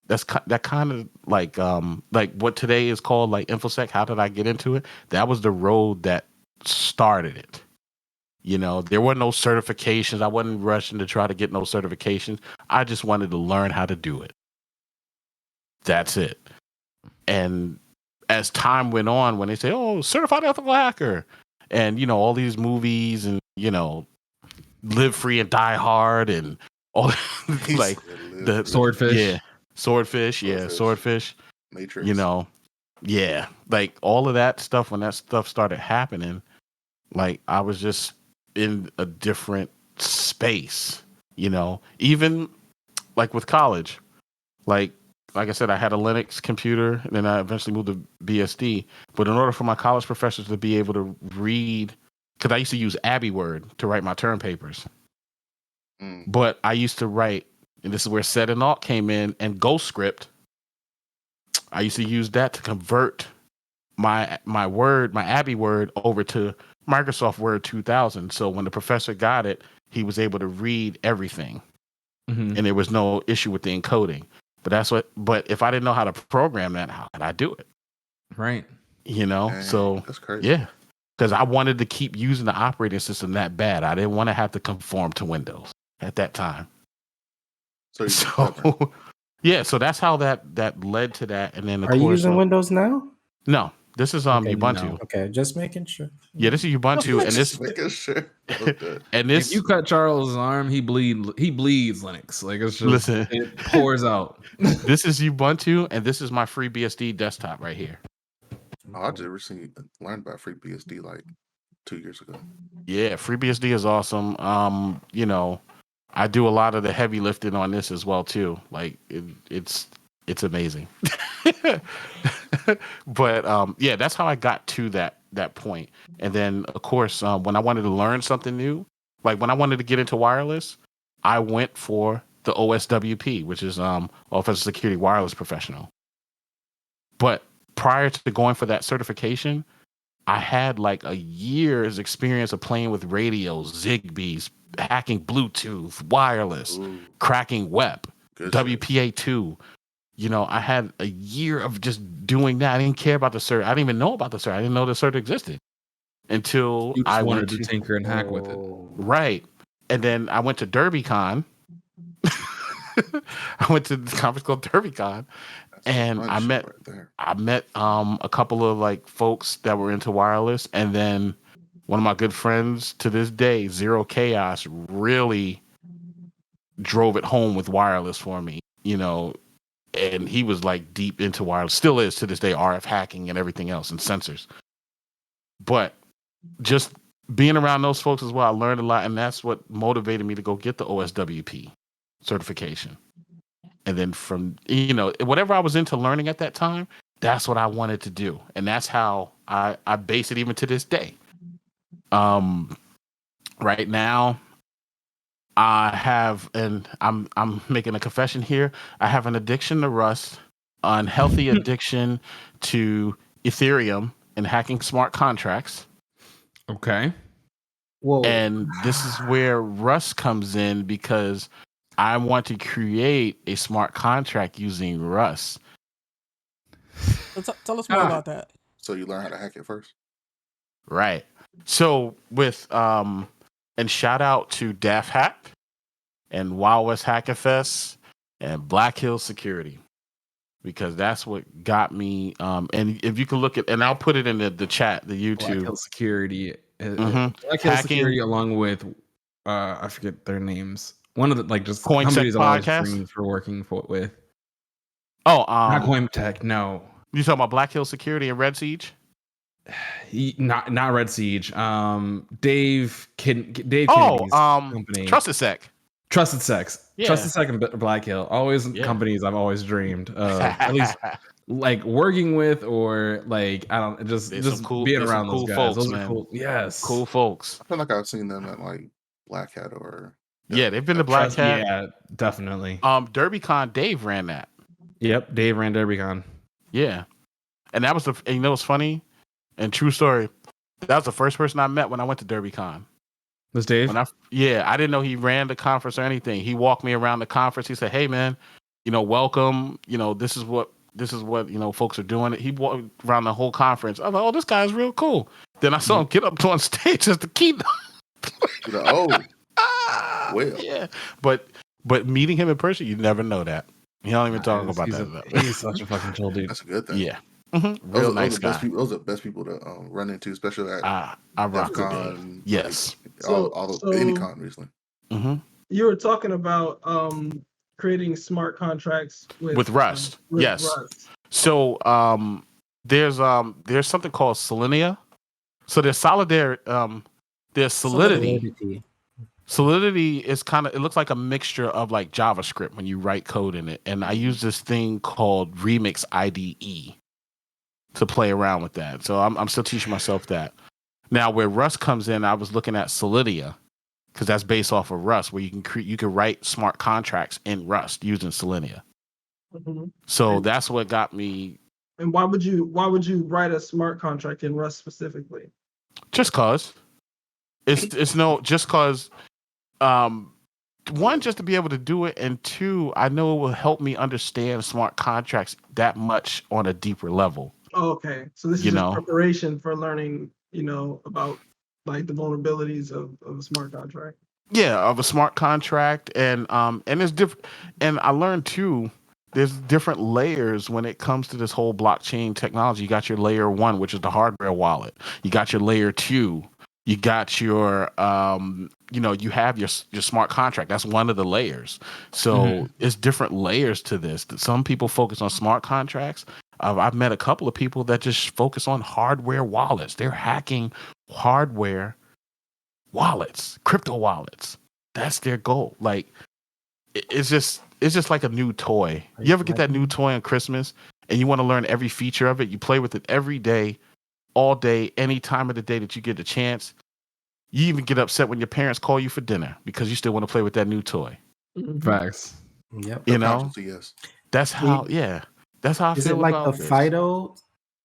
that kind of like what today is called like InfoSec. How did I get into it? That was the road that started it. There were no certifications. I wasn't rushing to try to get no certifications. I just wanted to learn how to do it. That's it. And as time went on, when they say, "Oh, certified ethical hacker," and all these movies, and Live Free and Die Hard, and all like the Swordfish. Swordfish. Matrix. Like all of that stuff. When that stuff started happening, like I was just in a different space. Even like with college, like I said, I had a Linux computer, and then I eventually moved to BSD. But in order for my college professors to be able to read, because I used to use AbbeyWord to write my term papers. But I used to write, and this is where Set and Alt came in, and GhostScript. I used to use that to convert my AbbeyWord over to Microsoft Word 2000. So when the professor got it, he was able to read everything, and there was no issue with the encoding. But if I didn't know how to program that, how could I do it? Right. Dang, So that's crazy. Yeah, because I wanted to keep using the operating system that bad. I didn't want to have to conform to Windows at that time. So so that's how that led to that. And then of course, you course, using Windows now? No, this is Ubuntu. No. Okay, just making sure. Yeah, this is Ubuntu, and this making sure. Okay. and this. If you cut Charles' arm, he bleeds Linux. Like it's just it pours out. This is Ubuntu, and this is my FreeBSD desktop right here. Oh, I just recently learned about FreeBSD like 2 years ago. Yeah, FreeBSD is awesome. I do a lot of the heavy lifting on this as well too. Like it's amazing. But that's how I got to that point. And then of course, when I wanted to learn something new, like when I wanted to get into wireless, I went for the OSWP, which is Offensive Security Wireless Professional. But prior to going for that certification, I had like a year's experience of playing with radios, Zigbees, hacking Bluetooth, wireless, cracking WEP, WPA2. I had a year of just doing that. I didn't care about the cert. I didn't even know about the cert. I didn't know the cert existed until I wanted to tinker and hack with it. Right. And then I went to DerbyCon. I went to the conference called DerbyCon. And I met a couple of like folks that were into wireless, and then one of my good friends to this day, Zero Chaos, really drove it home with wireless for me, and he was like deep into wireless, still is to this day, RF hacking and everything else and sensors. But just being around those folks as well, I learned a lot, and that's what motivated me to go get the OSWP certification. And then from, whatever I was into learning at that time, that's what I wanted to do. And that's how I base it even to this day. Right now, I have, and I'm making a confession here, I have an addiction to Rust, unhealthy addiction to Ethereum and hacking smart contracts. Okay. Whoa. And this is where Rust comes in, because I want to create a smart contract using Rust. So tell us more about that. So you learn how to hack it first? Right. So with and shout out to Daft Hack and Wild West Hackerfest and Black Hill Security, because that's what got me. And if you can look at, and I'll put it in the chat, the YouTube. Black Hill Security. Black Hill Security, along with I forget their names. One of the just CoinTech podcast for working with. Oh, not CoinTech. No, you talking about Black Hill Security and Red Siege? not Red Siege. Dave Kennedy's company. Trusted Sec. Trusted Sex. Yeah. Trusted Sec and Black Hill. Always companies I've always dreamed of. At least like working with, or like I don't just cool, being around those cool guys. Folks, those man. are cool. Yes. Cool folks. I feel like I've seen them at like Black Hat or yeah, they've been to Black Hat. Yeah, definitely. DerbyCon, Dave ran that. Yep, Dave ran DerbyCon. Yeah. And that was and you know what's funny? And true story. That was the first person I met when I went to DerbyCon. Was Dave? I didn't know he ran the conference or anything. He walked me around the conference. He said, "Hey man, welcome. This is what folks are doing." He walked around the whole conference. I was like, "Oh, this guy's real cool." Then I saw him get up on stage as the keynote. Well. Yeah. But meeting him in person, you never know that. You don't even talk about that. He's such a fucking chill dude. That's a good thing. Yeah. Mm-hmm. Real nice guy. Those are the best people to run into, especially at I rock Con. Yes. Any con recently. Mm-hmm. You were talking about creating smart contracts with Rust. With yes. Rust. So there's something called Selenia. So there's there's Solidity. Solidity is it looks like a mixture of like JavaScript when you write code in it. And I use this thing called Remix IDE to play around with that. So I'm still teaching myself that. Now where Rust comes in, I was looking at Solidia because that's based off of Rust, where you can write smart contracts in Rust using Selenia. Mm-hmm. So that's what got me. And why would you write a smart contract in Rust specifically? Just cause. Just cause. One, just to be able to do it, and two, I know it will help me understand smart contracts that much on a deeper level. Oh, okay. So this is just preparation for learning, about like the vulnerabilities of a smart contract. Yeah, of a smart contract, and it's different. And I learned too, there's different layers when it comes to this whole blockchain technology. You got your layer 1, which is the hardware wallet. You got your layer 2. You got your you have your smart contract. That's one of the layers. So it's different layers to this. Some people focus on smart contracts. I've met a couple of people that just focus on hardware wallets. They're hacking hardware wallets, crypto wallets. That's their goal. Like it's just like a new toy. You ever get that new toy on Christmas and you want to learn every feature of it? You play with it every day, all day, any time of the day that you get a chance. You even get upset when your parents call you for dinner because you still want to play with that new toy. Facts. Yep. Yes. That's how. Yeah. That's how I feel. Is it like the this. FIDO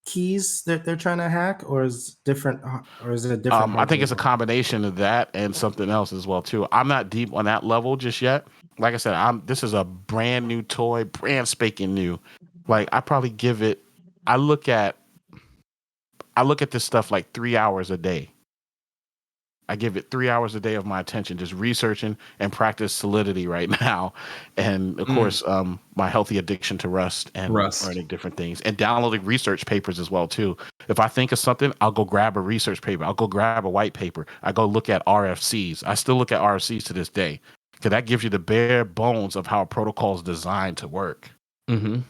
keys that they're trying to hack, or is it different? I think it's a combination of that and something else as well too. I'm not deep on that level just yet. Like I said, this is a brand new toy, brand spanking new. Like I probably give it. I look at this stuff like 3 hours a day. I give it 3 hours a day of my attention, just researching and practice Solidity right now. And of course, my healthy addiction to Rust and learning different things and downloading research papers as well too. If I think of something, I'll go grab a research paper. I'll go grab a white paper. I go look at RFCs. I still look at RFCs to this day because that gives you the bare bones of how a protocol is designed to work. Mm-hmm.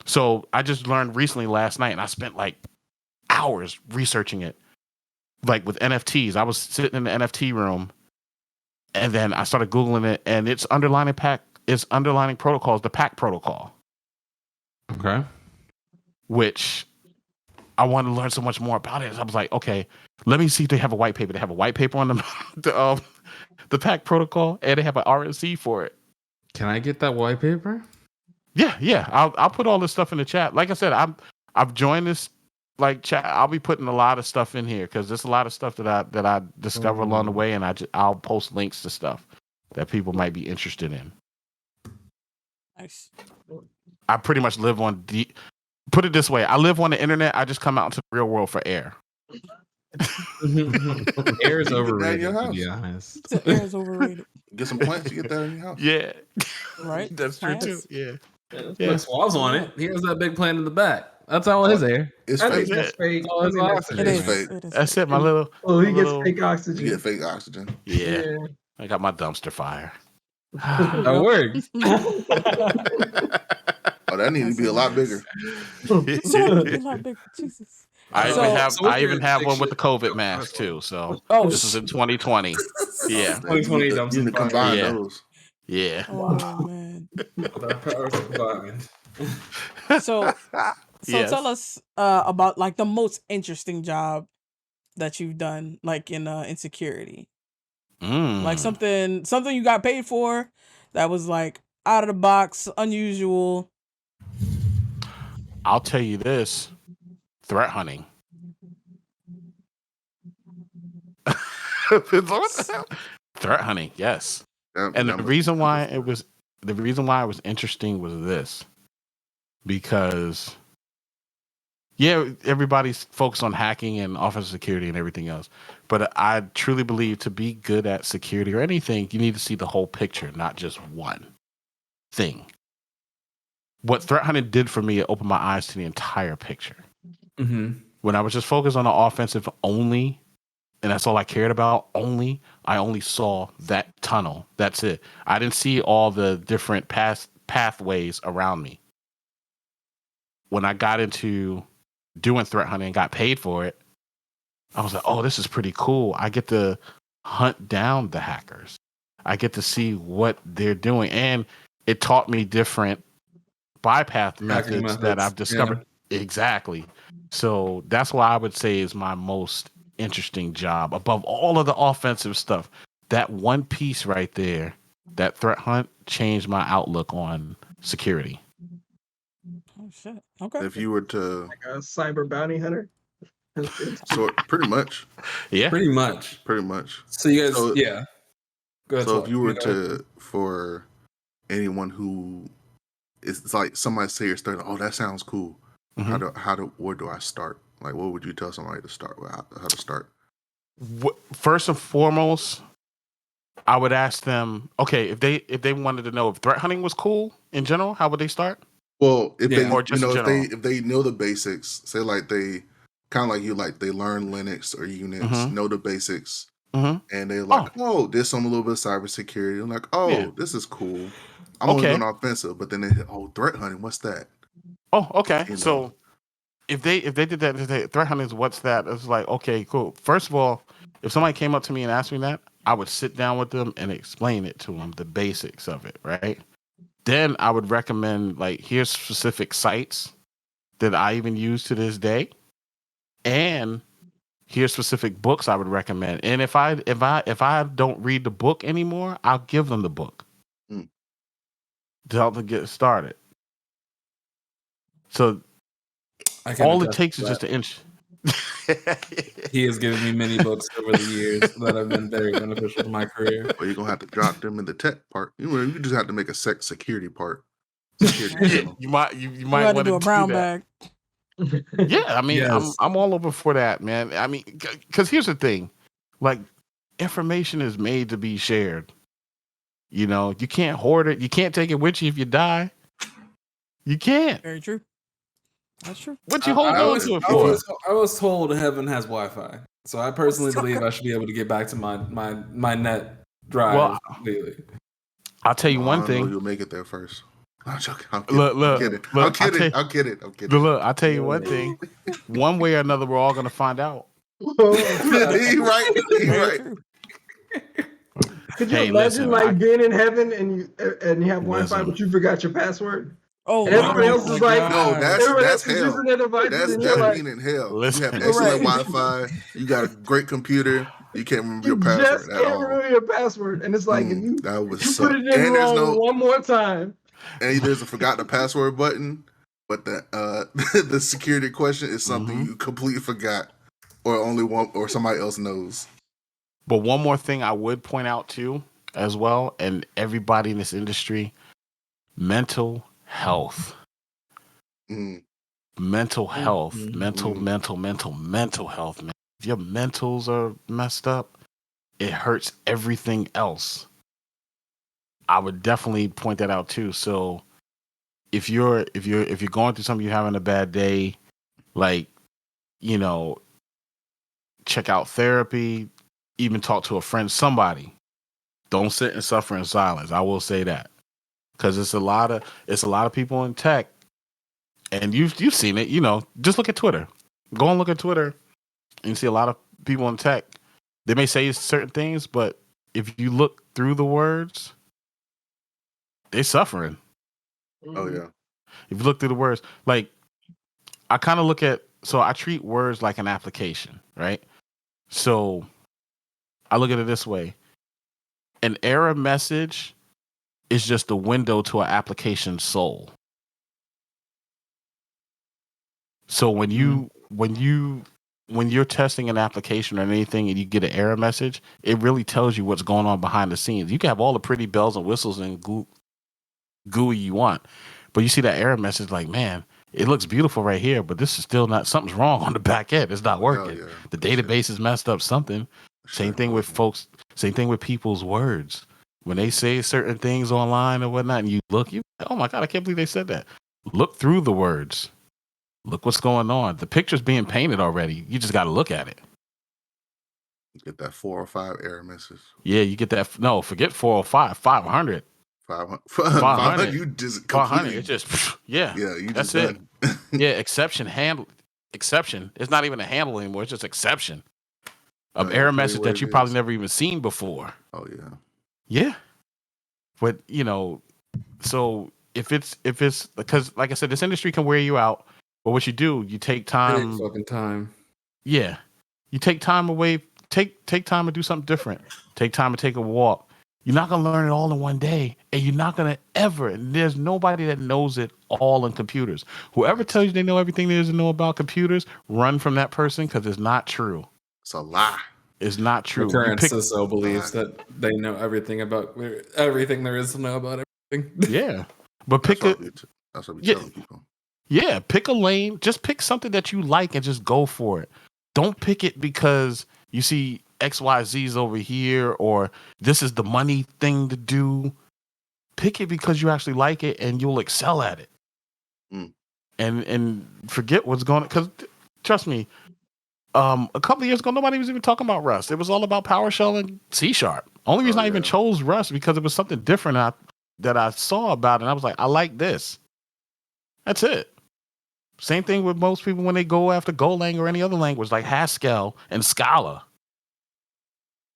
So I just learned recently last night and I spent like hours researching it. Like with NFTs, I was sitting in the NFT room and then I started Googling it and its underlining protocol is the PAC protocol. Okay. Which I wanted to learn so much more about it. I was like, okay, let me see if they have a white paper. They have a white paper on the PAC protocol and they have an RFC for it. Can I get that white paper? Yeah. I'll put all this stuff in the chat. Like I said, I've joined this chat. I'll be putting a lot of stuff in here because there's a lot of stuff that I discover along the way, and I'll post links to stuff that people might be interested in. Nice. I pretty much live on put it this way, I live on the internet. I just come out into the real world for air. Air is overrated, to be honest. Air is overrated. Get some plants to get that in your house. Yeah. Right? That's true too. Yeah. Put swabs on it. He has that big plant in the back. That's all his air. It's I fake. think that's fake. Oh, it's oxygen. It's fake. That's it, my little. Oh, he gets little, fake oxygen. You get fake oxygen. Yeah. I got my dumpster fire. That works. Oh, That need to be a lot bigger. So a lot bigger. Jesus. I even have one with the COVID mask too. So this is in 2020. Yeah, 2020 you need to combine those. Yeah. Oh man. Our powers are combined. So Yes. tell us about like the most interesting job that you've done, like in security. Like something you got paid for that was like out of the box, unusual. I'll tell you this: threat hunting. Threat hunting, yes. And the reason why it was interesting was this, because everybody's focused on hacking and offensive security and everything else, but I truly believe to be good at security or anything, you need to see the whole picture, not just one thing. What threat hunting did for me, it opened my eyes to the entire picture. Mm-hmm. When I was just focused on the offensive only, and that's all I cared about, I only saw that tunnel. That's it. I didn't see all the different pathways around me. When I got into doing threat hunting and got paid for it, I was like, oh, this is pretty cool. I get to hunt down the hackers. I get to see what they're doing. And it taught me different bypass methods that I've discovered. Yeah. Exactly. So that's why I would say is my most interesting job above all of the offensive stuff. That one piece right there, that threat hunt, changed my outlook on security. Oh shit. Okay. If you were to like a cyber bounty hunter. So pretty much. Yeah. Pretty much. So you guys Go ahead, so if you were to for anyone who it's like somebody say you're starting, oh, that sounds cool. Mm-hmm. Where do I start? Like, what would you tell somebody to start with? How to start? First and foremost, I would ask them, okay, if they wanted to know if threat hunting was cool in general, how would they start? Well, if they if they know the basics, say like they kind of like you, like they learn Linux or Unix, know the basics, and they're like, oh, there's some a little bit of cybersecurity. I'm like, oh, this is cool. I'm only doing offensive, but then they hit, threat hunting, what's that? Oh, okay. So if they did that, threat hunting is what's that? It's like, okay, cool. First of all, if somebody came up to me and asked me that, I would sit down with them and explain it to them, the basics of it, right? Then I would recommend, like, here's specific sites that I even use to this day, and here's specific books I would recommend. And if I don't read the book anymore, I'll give them the book to help them get started. So all it takes is just an inch. He has given me many books over the years that have been very beneficial to my career. Well, you're gonna have to drop them in the tech part. You just have to make a security part. You might want to do a brown bag. Yeah, I mean, I'm all over for that, man. I mean, because here's the thing, like, information is made to be shared. You know, you can't hoard it. You can't take it with you if you die. You can't. Very true. That's true. What you hold on to it for? I was told heaven has Wi-Fi, so I personally believe I should be able to get back to my net drive completely. I'll tell you one thing. You'll make it there first. I'm joking. I'm kidding. Look, I'll tell you one thing. One way or another, we're all gonna find out. You're right. Could you imagine being in heaven and you have Wi-Fi, but you forgot your password? Oh, and everybody else is like, no, that's hell. Using their devices that's being in hell. Listen, you have excellent Wi-Fi. You got a great computer. You can't remember your password. Just can't remember your password, and it's like if you put it in wrong one more time. And there's a forgot the password button, but the security question is something you completely forgot, or only one, or somebody else knows. But one more thing I would point out too, as well, and everybody in this industry, mental health. Mental health. Mental health, man. If your mentals are messed up, it hurts everything else. I would definitely point that out too. So if you're going through something, you're having a bad day, like, you know, check out therapy, even talk to a friend, somebody. Don't sit and suffer in silence. I will say that. Because it's a lot of people in tech And you've seen it, just look at Twitter. Go and look at Twitter and you see a lot of people in tech. They may say certain things, but if you look through the words, they're suffering. Oh yeah. If you look through the words, like I kind of look at, so I treat words like an application, right? So I look at it this way. An error message is just a window to an application's soul. So when you're testing an application or anything and you get an error message, it really tells you what's going on behind the scenes. You can have all the pretty bells and whistles and GUI you want, but you see that error message like, man, it looks beautiful right here, but this is still not, something's wrong on the back end. It's not working. Yeah. The database is messed up, something. Same thing with folks, same thing with people's words. When they say certain things online or whatnot, and you look, oh my God, I can't believe they said that. Look through the words. Look what's going on. The picture's being painted already. You just got to look at it. You get that 405 error message. Yeah, you get that. No, forget 405, 500. 500. You just 500. It's just, yeah. Yeah, you that's just it. Yeah, exception. It's not even a handle anymore. It's just exception of error message that you probably never even seen before. Oh, yeah. Yeah. But, so if it's, because like I said, this industry can wear you out. But what you do, you take time. Fucking time. Yeah, you take time away. Take time to do something different. Take time to take a walk. You're not gonna learn it all in one day, and you're not gonna ever. And there's nobody that knows it all in computers. Whoever tells you they know everything there is to know about computers, run from that person because it's not true. It's a lie. It's not true. The current CISO believes that they know everything about everything there is to know about everything. Yeah, but that's what we tell people. Yeah, pick a lane. Just pick something that you like and just go for it. Don't pick it because you see XYZ's over here or this is the money thing to do. Pick it because you actually like it and you'll excel at it. And forget what's going on. Because trust me, a couple of years ago, nobody was even talking about Rust. It was all about PowerShell and C#. Only reason I even chose Rust because it was something different that I saw about it. And I was like, I like this. That's it. Same thing with most people when they go after Golang or any other language like Haskell and Scala.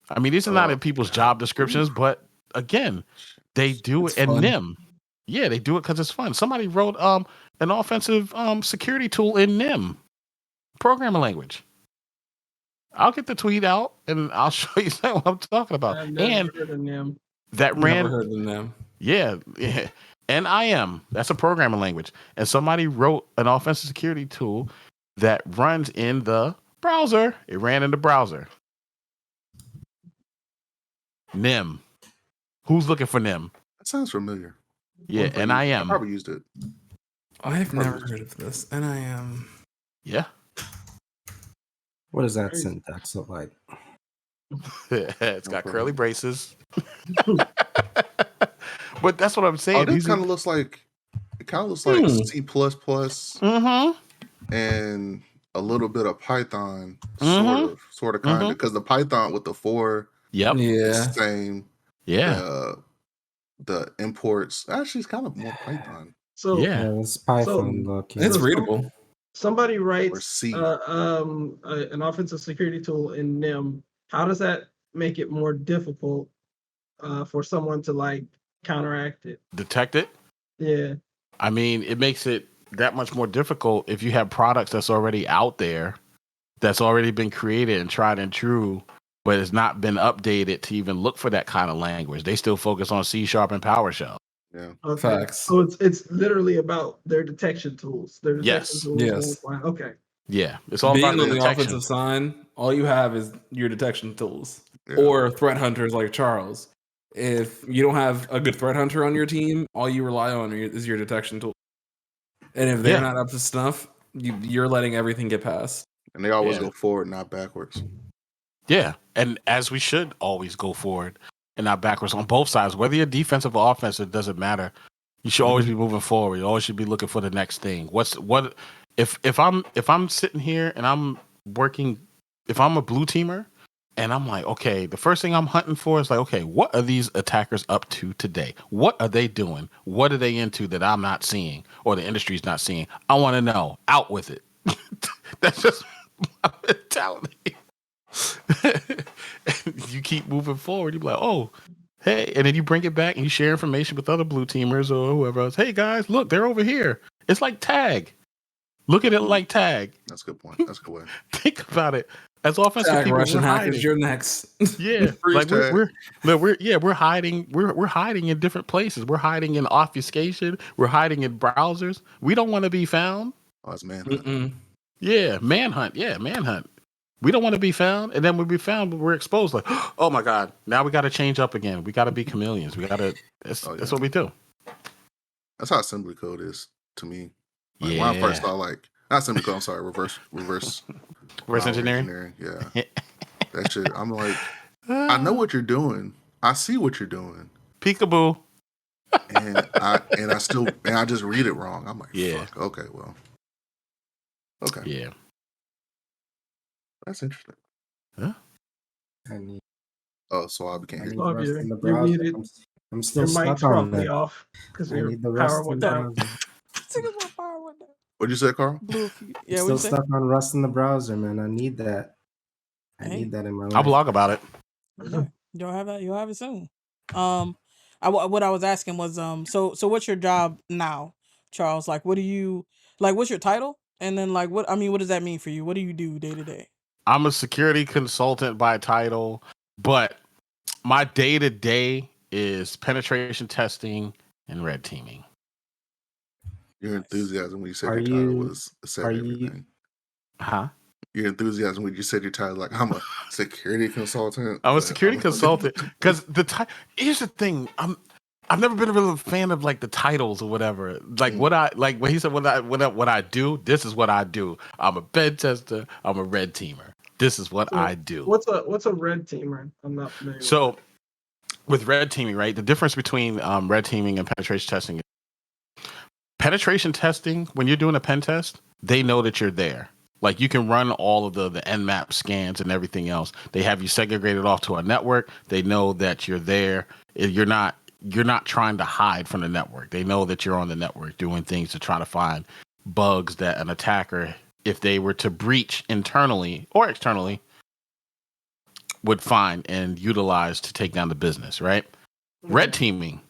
I mean, these are not in people's job descriptions, but again, they do it. And NIM. Yeah, they do it because it's fun. Somebody wrote an offensive security tool in NIM, programming language. I'll get the tweet out and I'll show you what I'm talking about. I've never heard of NIM. That ran. Never heard of NIM. Yeah. NIM, that's a programming language. And somebody wrote an offensive security tool that runs in the browser. It ran in the browser. NIM. Who's looking for NIM? That sounds familiar. Yeah, NIM. I probably used it. I've never heard of this. NIM. Yeah. What does that syntax look like? It's got curly braces. But that's what I'm saying. Oh, this kind of looks like C++ and a little bit of Python, sort of, kind of, because the Python with the 4, yep, is the same. Yeah, the imports actually it's kind of more Python. So yeah, it's Python looking. It's readable. Somebody writes C. An offensive security tool in NIM. How does that make it more difficult for someone to like counteract it, detect it? Yeah, I mean, it makes it that much more difficult if you have products that's already out there, that's already been created and tried and true, but it's not been updated to even look for that kind of language. They still focus on C# and PowerShell. Yeah, facts. So it's literally about their detection tools. Their detection tools. Yes. Okay. Yeah, it's all being about on the detection. offensive side. All you have is your detection tools or threat hunters like Charles. If you don't have a good threat hunter on your team, all you rely on is your detection tool. And if they're not up to snuff, you're letting everything get past. And they always go forward, not backwards. Yeah, and as we should always go forward and not backwards on both sides. Whether you're defensive or offensive, it doesn't matter. You should always be moving forward. You always should be looking for the next thing. If I'm sitting here and I'm working, if I'm a blue teamer And I'm like, okay, the first thing I'm hunting for is like, okay, what are these attackers up to today? What are they doing? What are they into that I'm not seeing or the industry's not seeing? I want to know. Out with it. That's just my mentality. And you keep moving forward. You be like, oh, hey. And then you bring it back and you share information with other blue teamers or whoever else. Hey, guys, look, they're over here. It's like tag. Look at it like tag. That's a good point. That's a good way. Think about it. As offensive Tag people, Russian we're hackers, hiding. you're next. Yeah, like we're hiding. We're hiding in different places. We're hiding in obfuscation. We're hiding in browsers. We don't want to be found. Oh, it's manhunt. Yeah, manhunt. Yeah, manhunt. We don't want to be found, and then when we found, we're exposed. Like, oh my god, now we got to change up again. We got to be chameleons. We got to. That's what we do. That's how assembly code is to me. Like, when I first saw not assembly code. I'm sorry, reverse engineering. Yeah, that shit. I'm like, I know what you're doing. I see what you're doing. Peekaboo. And I just read it wrong. I'm like, fuck. Okay, well. Okay. Yeah. That's interesting. Huh? So I became in the browser. I'm still stuck on that. Off because your the power went down. What'd you say, Carl? Yeah, still stuck on Rust in the browser, man. I need that. I need that in my life. I'll blog about it. Yeah. You'll have that. You'll have it soon. What I was asking was, so what's your job now, Charles? Like, what do you like? What's your title? And then, like, what does that mean for you? What do you do day to day? I'm a security consultant by title, but my day to day is penetration testing and red teaming. Your enthusiasm when you said your title was everything. Huh? Your enthusiasm when you said your title, like, I'm a security consultant. I'm a security consultant because here's the thing. I've never been a real fan of like the titles or whatever. Like what I like when he said what I do. This is what I do. I'm a pen tester. I'm a red teamer. This is what I do. What's a red teamer? I'm not familiar. So with red teaming, right? The difference between red teaming and penetration testing. Penetration testing, when you're doing a pen test, they know that you're there. Like you can run all of the Nmap scans and everything else. They have you segregated off to a network. They know that you're there. You're not trying to hide from the network. They know that you're on the network doing things to try to find bugs that an attacker, if they were to breach internally or externally, would find and utilize to take down the business, right? Mm-hmm. Red teaming,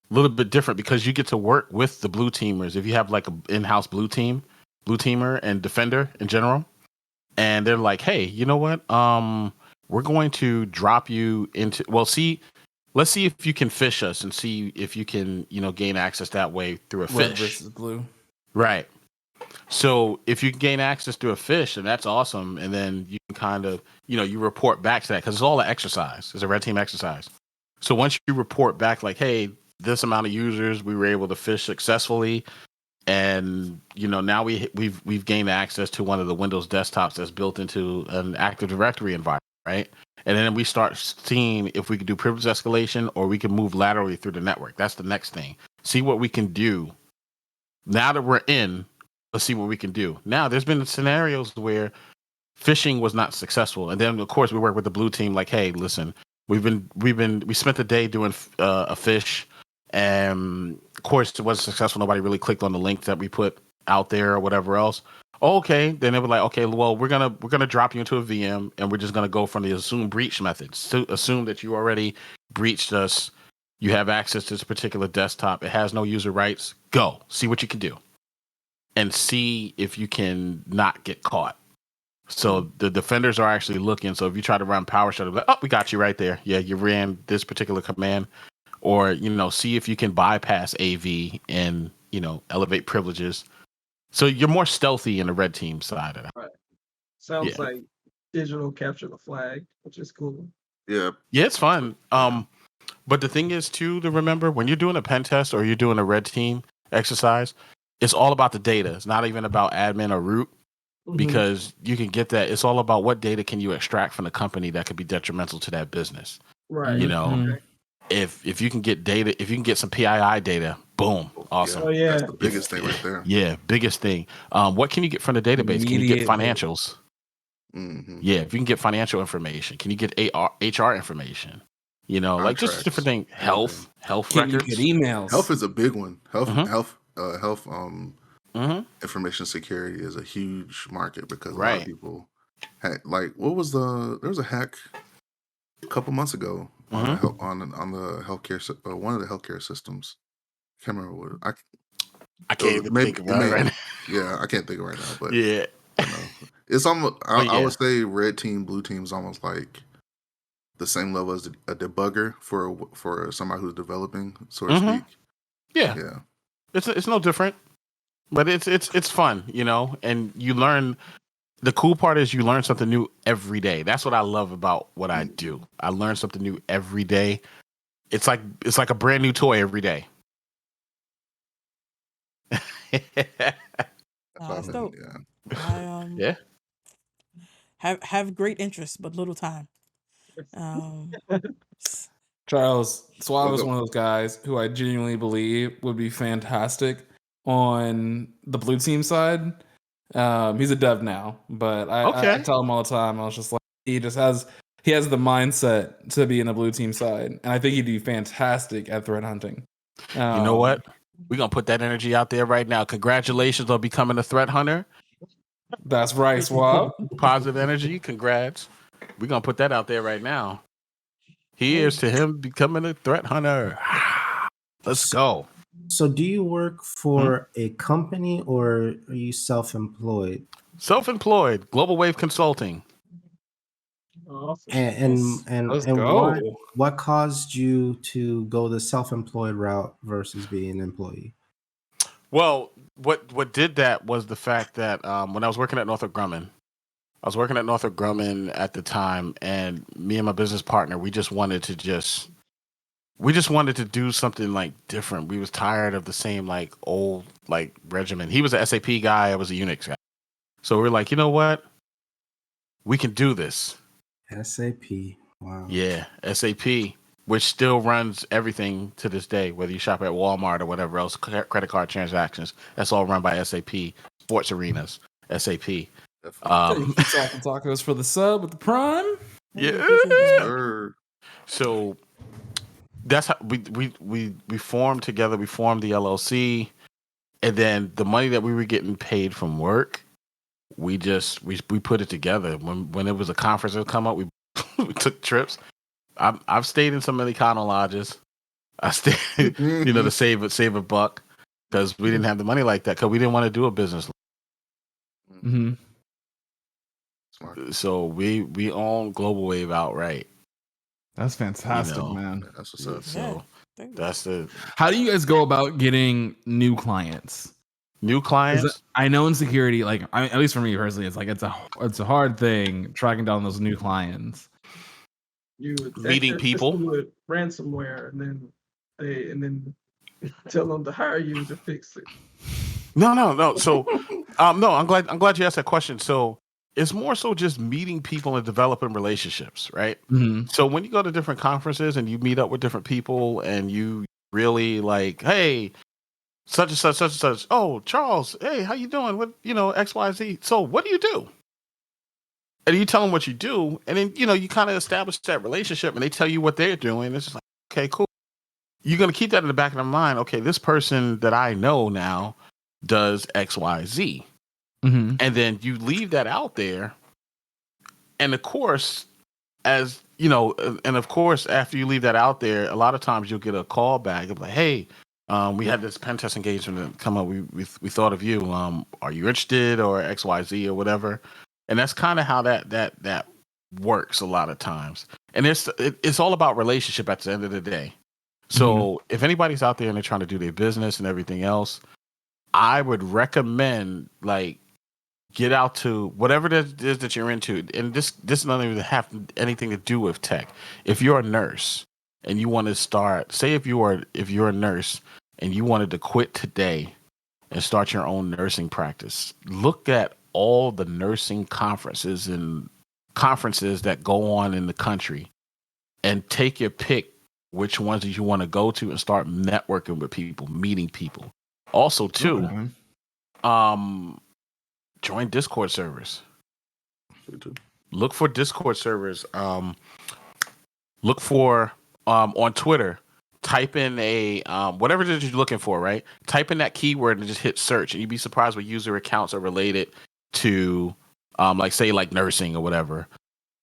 a little bit different because you get to work with the blue teamers. If you have like an in-house blue teamer and defender in general, and they're like, hey, you know what? We're going to drop you into, let's see if you can fish us and see if you can, gain access that way through a Red fish. versus blue. Right. So if you can gain access through a fish, then that's awesome. And then you can kind of, you report back to that because it's all an exercise. It's a red team exercise. So once you report back like, hey, this amount of users, we were able to fish successfully. And, now we've gained access to one of the Windows desktops that's built into an Active Directory environment, right? And then we start seeing if we can do privilege escalation or we can move laterally through the network. That's the next thing. See what we can do. Now that we're in, let's see what we can do. Now, there's been scenarios where phishing was not successful. And then, of course, we work with the blue team like, hey, listen, we spent the day doing a fish. And of course, it wasn't successful. Nobody really clicked on the link that we put out there or whatever else. Okay, then they were like, okay, well, we're gonna drop you into a VM, and we're just gonna go from the assume breach methods. So assume that you already breached us. You have access to this particular desktop. It has no user rights. Go see what you can do, and see if you can not get caught. So the defenders are actually looking. So if you try to run PowerShell, like, oh, we got you right there. Yeah, you ran this particular command. Or, see if you can bypass AV and, elevate privileges. So you're more stealthy in the red team side of that. Right. Sounds like digital capture the flag, which is cool. Yeah. Yeah, it's fun. But the thing is, too, to remember, when you're doing a pen test or you're doing a red team exercise, it's all about the data. It's not even about admin or root because you can get that. It's all about what data can you extract from the company that could be detrimental to that business. Right. Okay. If you can get data, if you can get some PII data, boom, awesome. Oh, yeah. That's the biggest thing right there. Yeah, biggest thing. What can you get from the database? Can you get financials? Yeah, if you can get financial information, can you get HR information? You know, like just different things. Health can records. You get emails? Health is a big one. Health information security is a huge market because a lot of people had, like, there was a hack a couple months ago on the healthcare one of the healthcare systems. Can't remember what I can't even think of it right now. Yeah, I can't think of it right now, but yeah, you know, it's almost. I would say red team, blue team is almost like the same level as a debugger for somebody who's developing, so to speak. Yeah, it's no different, but it's fun, you know, and you learn. The cool part is you learn something new every day. That's what I love about what I do. I learn something new every day. It's like a brand new toy every day. That's dope. Yeah. I have great interest but little time. Charles Suave is one of those guys who I genuinely believe would be fantastic on the blue team side. He's a dev now, but I tell him all the time. I was just like, he has the mindset to be in the blue team side, and I think he'd be fantastic at threat hunting. You know what? We're gonna put that energy out there right now. Congratulations on becoming a threat hunter. That's right, Suave. Positive energy. Congrats. We're gonna put that out there right now. Here's to him becoming a threat hunter. Let's go. So do you work for a company or are you self-employed? Self-employed, Global Wave Consulting. And what caused you to go the self-employed route versus being an employee? Well, what did that was the fact that when I was working at Northrop Grumman, at the time, and me and my business partner, we just wanted to do something like different. We was tired of the same like old like regimen. He was an SAP guy, I was a Unix guy. So we're like, you know what? We can do this. SAP. Wow. Yeah, SAP, which still runs everything to this day, whether you shop at Walmart or whatever else, credit card transactions, that's all run by SAP. Sports arenas, SAP. Tacos for the sub with the prime. Yeah. So that's how we formed together. We formed the LLC, and then the money that we were getting paid from work, we put it together. When it was a conference that would come up, we took trips. I've stayed in some Econo lodges. I stayed, to save a buck because we didn't have the money like that because we didn't want to do a business. Mm-hmm. So we own Global Wave outright. That's fantastic, man. That's what's up. So that's the. How do you guys go about getting new clients? New clients? I know in security, like at least for me personally, it's like it's a hard thing tracking down those new clients. You meeting people with ransomware, and then tell them to hire you to fix it. No. So, no, I'm glad you asked that question. So it's more so just meeting people and developing relationships, right? Mm-hmm. So when you go to different conferences and you meet up with different people and you really like, hey, such and such, such and such. Oh, Charles, hey, how you doing? What, XYZ. So what do you do? And you tell them what you do, and then, you kind of establish that relationship, and they tell you what they're doing. It's just like, okay, cool. You're going to keep that in the back of their mind. Okay, this person that I know now does XYZ. Mm-hmm. And then you leave that out there. And of course, after you leave that out there, a lot of times you'll get a call back of like, hey, we had this pen test engagement come up. We thought of you. Are you interested or XYZ or whatever? And that's kind of how that works a lot of times. And it's all about relationship at the end of the day. So if anybody's out there and they're trying to do their business and everything else, I would recommend like get out to whatever it is that you're into. And this doesn't even have anything to do with tech. If you're a nurse and you want to start, say if you're a nurse and you wanted to quit today and start your own nursing practice, look at all the nursing conferences that go on in the country and take your pick which ones that you want to go to and start networking with people, meeting people. Also, too, join Discord servers. Look for Discord servers. Look for on Twitter. Type in a whatever it is you're looking for, right? Type in that keyword and just hit search, and you'd be surprised what user accounts are related to, like say like nursing or whatever.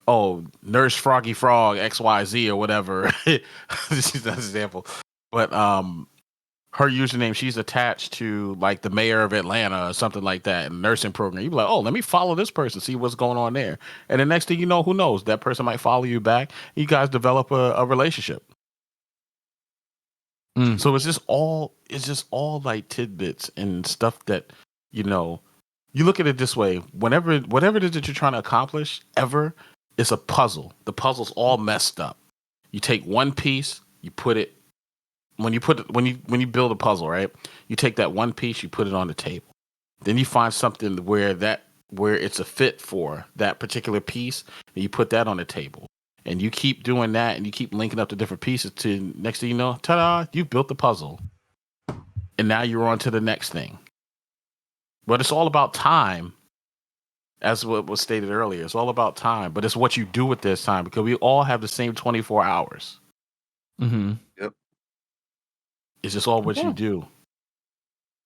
Oh, Nurse Froggy Frog XYZ or whatever. This is an example, but her username, she's attached to like the mayor of Atlanta or something like that, in nursing program. You'd be like, oh, let me follow this person, see what's going on there. And the next thing you know, who knows? That person might follow you back. You guys develop a relationship. So it's just all like tidbits and stuff that, you look at it this way. Whatever it is that you're trying to accomplish ever, it's a puzzle. The puzzle's all messed up. You take one piece, you put it when you build a puzzle, right? You take that one piece, you put it on the table. Then you find something where it's a fit for that particular piece, and you put that on the table. And you keep doing that, and you keep linking up the different pieces to next thing you know, ta-da, you built the puzzle. And now you're on to the next thing. But it's all about time, as what was stated earlier. It's all about time, but it's what you do with this time, because we all have the same 24 hours. Mm-hmm. Yep. It's just all what you do.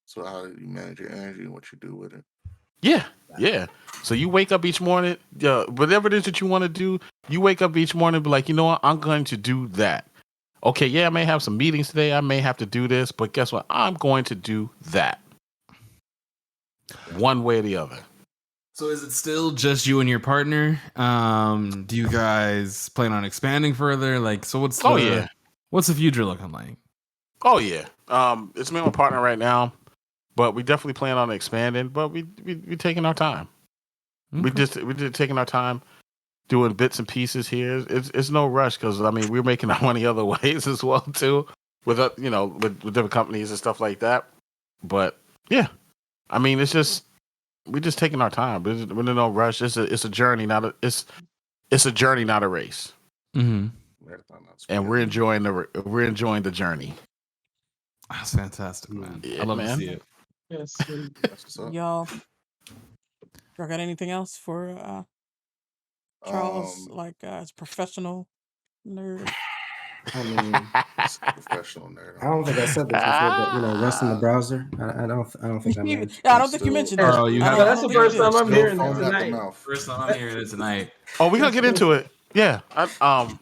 So how do you manage your energy and what you do with it? Yeah. So you wake up each morning, whatever it is that you want to do, you wake up each morning and be like, you know what, I'm going to do that. Okay, yeah, I may have some meetings today. I may have to do this, but guess what? I'm going to do that. One way or the other. So is it still just you and your partner? Do you guys plan on expanding further? Like, so what's the future looking like? Oh yeah. It's me and my partner right now, but we definitely plan on expanding, but we taking our time. Okay. We just taking our time doing bits and pieces here. It's no rush, because I mean we're making our money other ways as well too, with with different companies and stuff like that. But yeah, I mean we're just taking our time. We're in no rush. It's a journey, it's a journey, not a race. Mm-hmm. And we're enjoying the journey. That's fantastic, man. Yeah, I love to see it. Yes. Y'all got anything else for Charles? As professional nerd. I mean, professional nerd. I don't think I said this before, but rust in the browser. I don't think I mentioned. I don't think you mentioned that. That's the first time I'm hearing it tonight. First time I'm hearing it tonight. Oh, we're gonna get into it. Yeah. I'm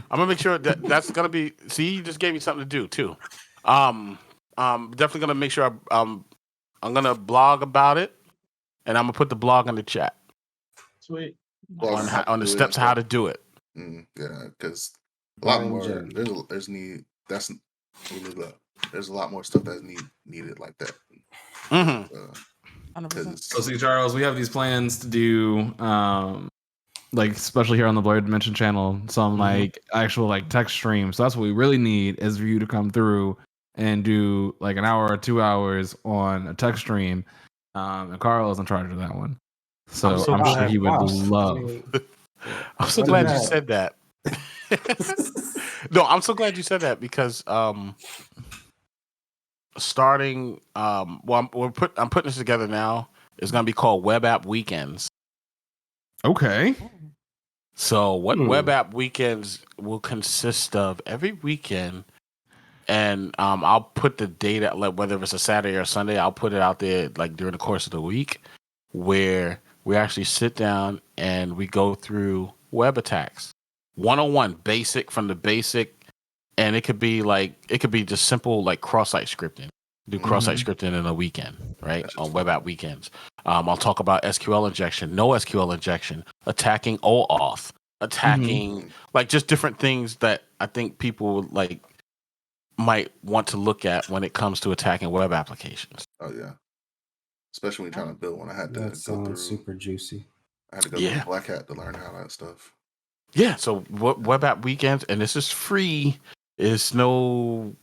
gonna make sure that's gonna be. See, you just gave me something to do too. Definitely gonna make sure I'm gonna blog about it, and I'm gonna put the blog in the chat. Sweet. On the steps how to do it. Yeah, because a lot more. There's a lot more stuff that's needed like that. So see, Charles, we have these plans to do, like especially here on the Blerd Dimension channel, some like actual like text streams. So that's what we really need, is for you to come through and do like an hour or 2 hours on a text stream. And Carl is in charge of that one. So I'm sure he would love. I'm so glad you said that. No, I'm so glad you said that, because starting I'm putting this together now. It's gonna be called Web App Weekends. Okay. So what Web App Weekends will consist of every weekend, and I'll put the date out, like whether it's a Saturday or Sunday, I'll put it out there like during the course of the week, where we actually sit down and we go through web attacks. 101, from the basic, and it could be just simple like cross-site scripting. Do cross-site scripting in a weekend, right? On Web App Weekends. I'll talk about SQL injection, no SQL injection, attacking OAuth, attacking like just different things that I think people like might want to look at when it comes to attacking web applications. Oh yeah, especially when you're trying to build one. I had to go through super juicy. I had to go through Black Hat to learn how that stuff. Yeah, so Web App Weekends, and this is free. It's no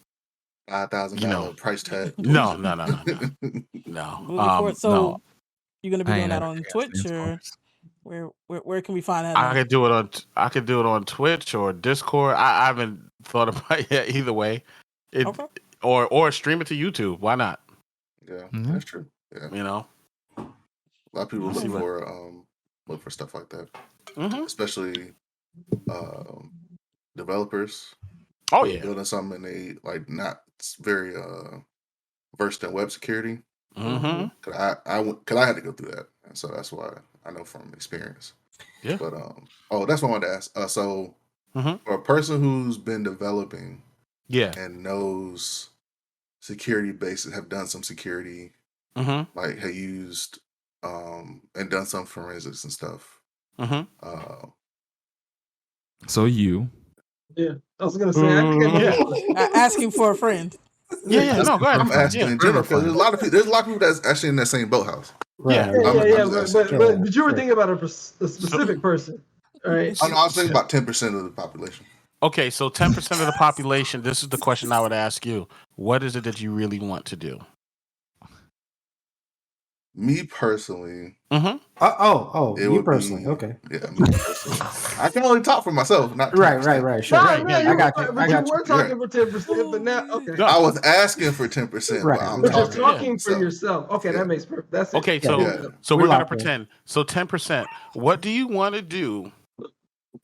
$5,000 price tag. No. So you're gonna be doing that on Twitch, or where can we find that? I could do it on Twitch or Discord. I haven't thought about it yet. Either way, or stream it to YouTube. Why not? Yeah, that's true. Yeah. A lot of people look for look for stuff like that, Mm-hmm. especially developers. Oh yeah, building something and they like not very versed in web security. mm-hmm. Cause I had to go through that, and so that's why I know from experience. Yeah. But that's what I wanted to ask. So Mm-hmm. for a person who's been developing, Yeah, and knows security bases, have done some security, like have used and done some forensics and stuff. So you. Yeah, I was gonna say. I think I know. Asking for a friend. Yeah. No, go ahead. I'm asking in general because there's a lot of people that's actually in that same boathouse. Yeah. But you were thinking about a specific person, right? I was thinking about 10% of the population. Okay, so 10% of the population. This is the question I would ask you. What is it that you really want to do? Me personally. Mm-hmm. You personally. Okay. Yeah, me personally. I can only talk for myself, not 10%. Right. Sure. No, Right, yeah, I got you. But you were talking for 10%, but now, okay. I was asking for 10%, Right. but I'm But you're talking, talking for yourself. Okay, that makes perfect. That's it. Okay, so we're gonna pretend. So 10%. What do you want to do?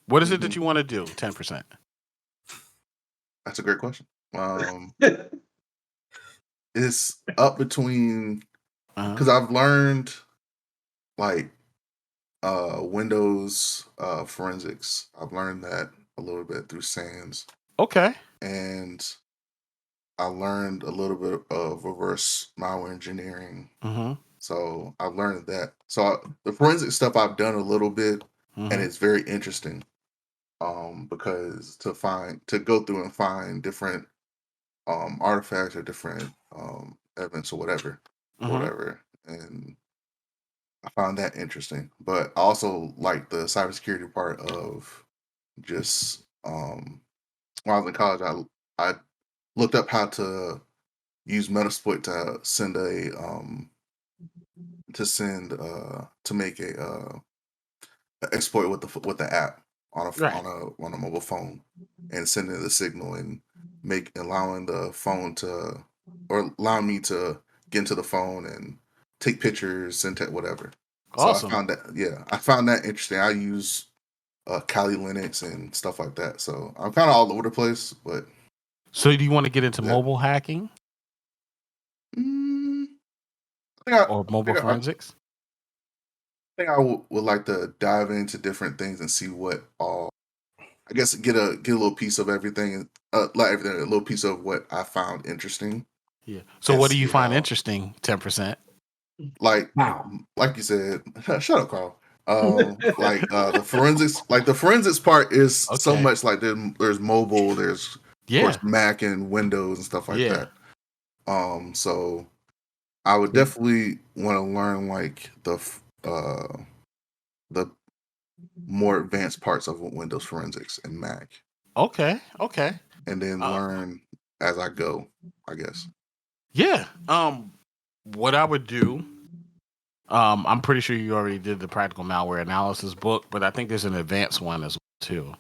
What is it that you want to do? 10%. That's a great question. It's up between because I've learned like Windows forensics. I've learned that a little bit through SANS. Okay. And I learned a little bit of reverse malware engineering. So I learned that. So the forensic stuff I've done a little bit, and it's very interesting. Because to go through and find different artifacts or different evidence or whatever, and I found that interesting. But I also like the cybersecurity part of just when I was in college, I looked up how to use Metasploit to send to make a exploit with the app on a mobile phone and sending the signal and allowing the phone allowing me to get into the phone and take pictures, send whatever. Awesome. So I found that interesting. I use Kali Linux and stuff like that. So I'm kind of all over the place, but. So do you want to get into mobile hacking? Or mobile forensics? I think I would like to dive into different things and see what all. I guess get a little piece of everything, a little piece of what I found interesting. Yeah. So what do you find interesting? 10%. Like you said, shut up, Carl. The forensics part is so much like there's mobile, there's of course Mac and Windows and stuff like that. So I would definitely want to learn like the more advanced parts of Windows forensics and Mac. Okay. And then learn as I go, I guess. Yeah. What I would do, I'm pretty sure you already did the practical malware analysis book, but I think there's an advanced one as well too.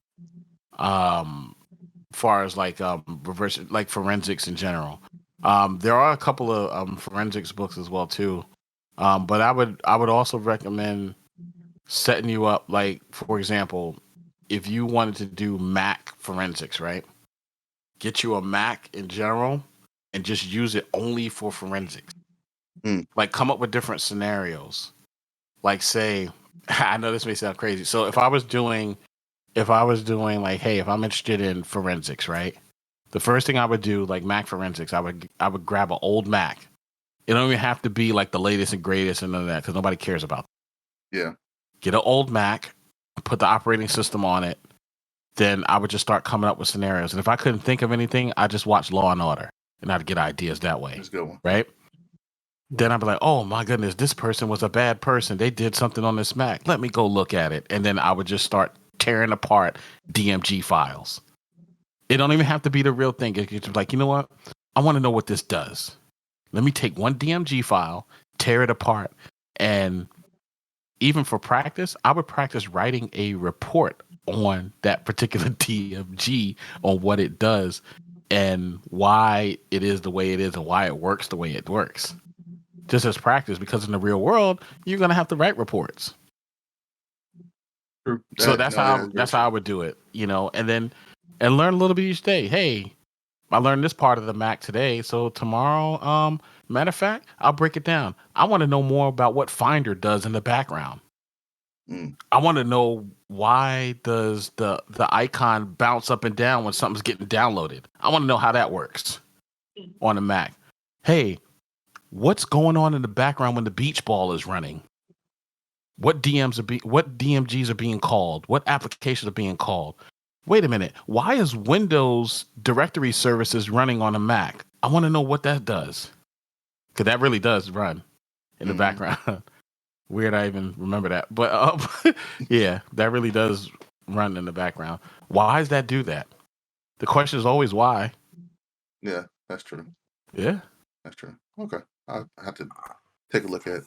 Far as like reverse like forensics in general. There are a couple of forensics books as well too. But I would also recommend setting you up, like, for example, if you wanted to do Mac forensics, right? Get you a Mac in general and just use it only for forensics. Like come up with different scenarios. Like say, I know this may sound crazy. So if I was doing like, hey, if I'm interested in forensics, right? The first thing I would do, like Mac forensics, I would grab an old Mac. It don't even have to be like the latest and greatest and none of that because nobody cares about that. Yeah. Get an old Mac, put the operating system on it. Then I would just start coming up with scenarios. And if I couldn't think of anything, I just watch Law and Order and I'd get ideas that way. That's a good one. Right? Then I'd be like, oh my goodness, this person was a bad person. They did something on this Mac. Let me go look at it. And then I would just start tearing apart DMG files. It don't even have to be the real thing. It's just like, you know what? I want to know what this does. Let me take one DMG file, tear it apart. And even for practice, I would practice writing a report on that particular DMG on what it does and why it is the way it is and why it works the way it works. Just as practice, because in the real world, you're going to have to write reports. So that's how I would do it, you know, and learn a little bit each day. Hey, I learned this part of the Mac today, so tomorrow, matter of fact, I'll break it down. I want to know more about what Finder does in the background. I want to know why does the icon bounce up and down when something's getting downloaded. I want to know how that works on a Mac. Hey, what's going on in the background when the beach ball is running? What DMGs are being called? What applications are being called? Wait a minute. Why is Windows directory services running on a Mac? I want to know what that does. Because that really does run in the background. Weird I even remember that. But yeah, that really does run in the background. Why does that do that? The question is always why. Yeah, that's true. Yeah. That's true. Okay. I have to take a look at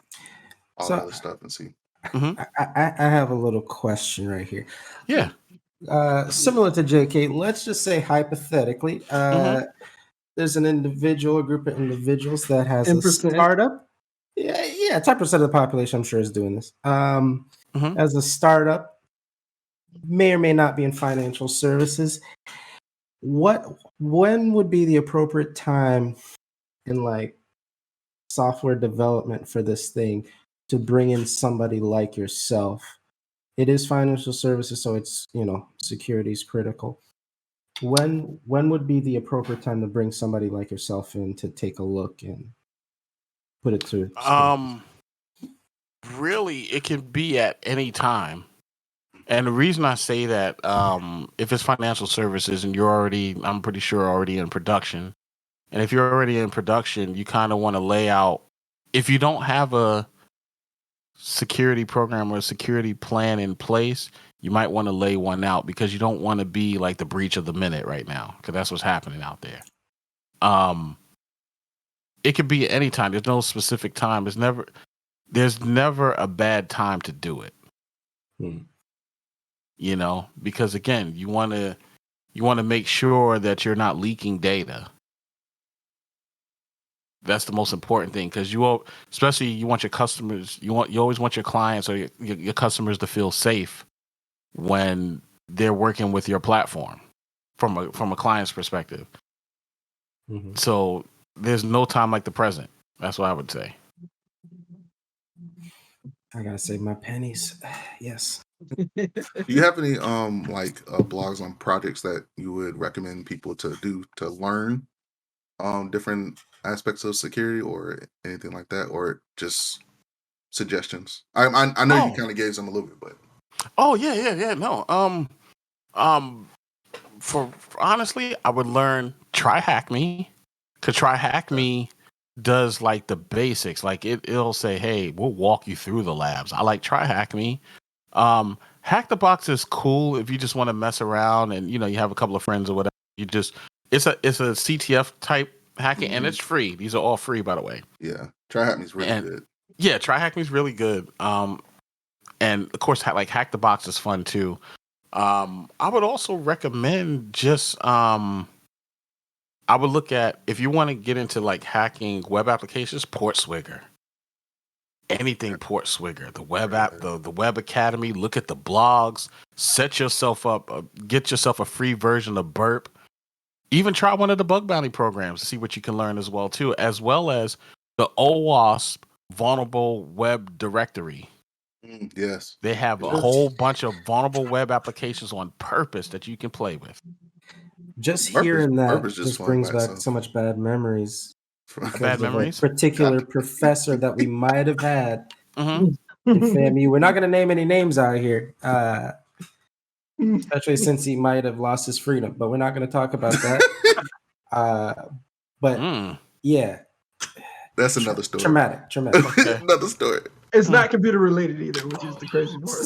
all the other stuff and see. I have a little question right here. Yeah. Similar to JK, let's just say hypothetically, there's an individual, a group of individuals that has 10%. a startup. Yeah, 10% of the population, I'm sure, is doing this. As a startup, may or may not be in financial services. When would be the appropriate time in like software development for this thing to bring in somebody like yourself? It is financial services, so it's, security is critical. When would be the appropriate time to bring somebody like yourself in to take a look and put it to really it can be at any time. And the reason I say that, if it's financial services and I'm pretty sure already in production. And if you're already in production, you kind of want to lay out, if you don't have a security program or a security plan in place, you might want to lay one out because you don't want to be like the breach of the minute right now, because that's what's happening out there. It could be any time. There's no specific time. There's never a bad time to do it. Because again, you want to make sure that you're not leaking data. That's the most important thing, because you want your customers, you always want your clients or your customers to feel safe when they're working with your platform from a client's perspective. So there's no time like the present. That's what I would say. I gotta save my pennies. Yes. Do you have any blogs on projects that you would recommend people to do to learn different aspects of security or anything like that, or just suggestions? I know you kind of gave some a little bit, but for honestly, I would learn Try Hack Me, because Try Hack Me does like the basics. Like it'll say, hey, we'll walk you through the labs. I like Try Hack Me. Hack the Box is cool if you just want to mess around and you have a couple of friends or whatever. It's a CTF type hacking, and it's free. These are all free, by the way. Yeah, Try Hack Me is really good. Yeah, Try Hack Me is really good. And of course, like Hack the Box is fun too. I would also recommend just I would look at, if you want to get into like hacking web applications, Portswigger. Anything Portswigger, the web app, the Web Academy. Look at the blogs. Set yourself up. Get yourself a free version of Burp. Even try one of the bug bounty programs to see what you can learn as well too, as well as the OWASP Vulnerable Web Directory. Yes, they have a whole bunch of vulnerable web applications on purpose that you can play with. Just hearing that just brings back so much bad memories. Bad memories? A particular professor that we might have had in FAMU. We're not going to name any names out here, especially since he might have lost his freedom, but we're not going to talk about that. Yeah. That's another story. Traumatic. Okay. Another story. It's not computer related either, which is the crazy part.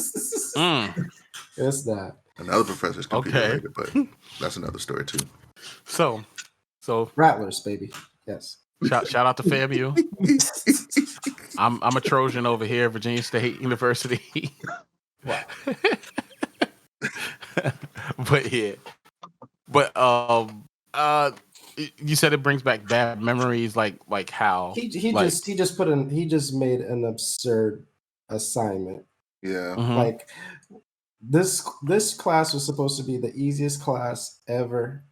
It's not. Another professor's computer related, but that's another story too. So Rattlers, baby. Yes. Shout out to FAMU. I'm a Trojan over here, Virginia State University. Wow. But yeah. But you said it brings back bad memories, like how he just made an absurd assignment. Yeah. Like This class was supposed to be the easiest class ever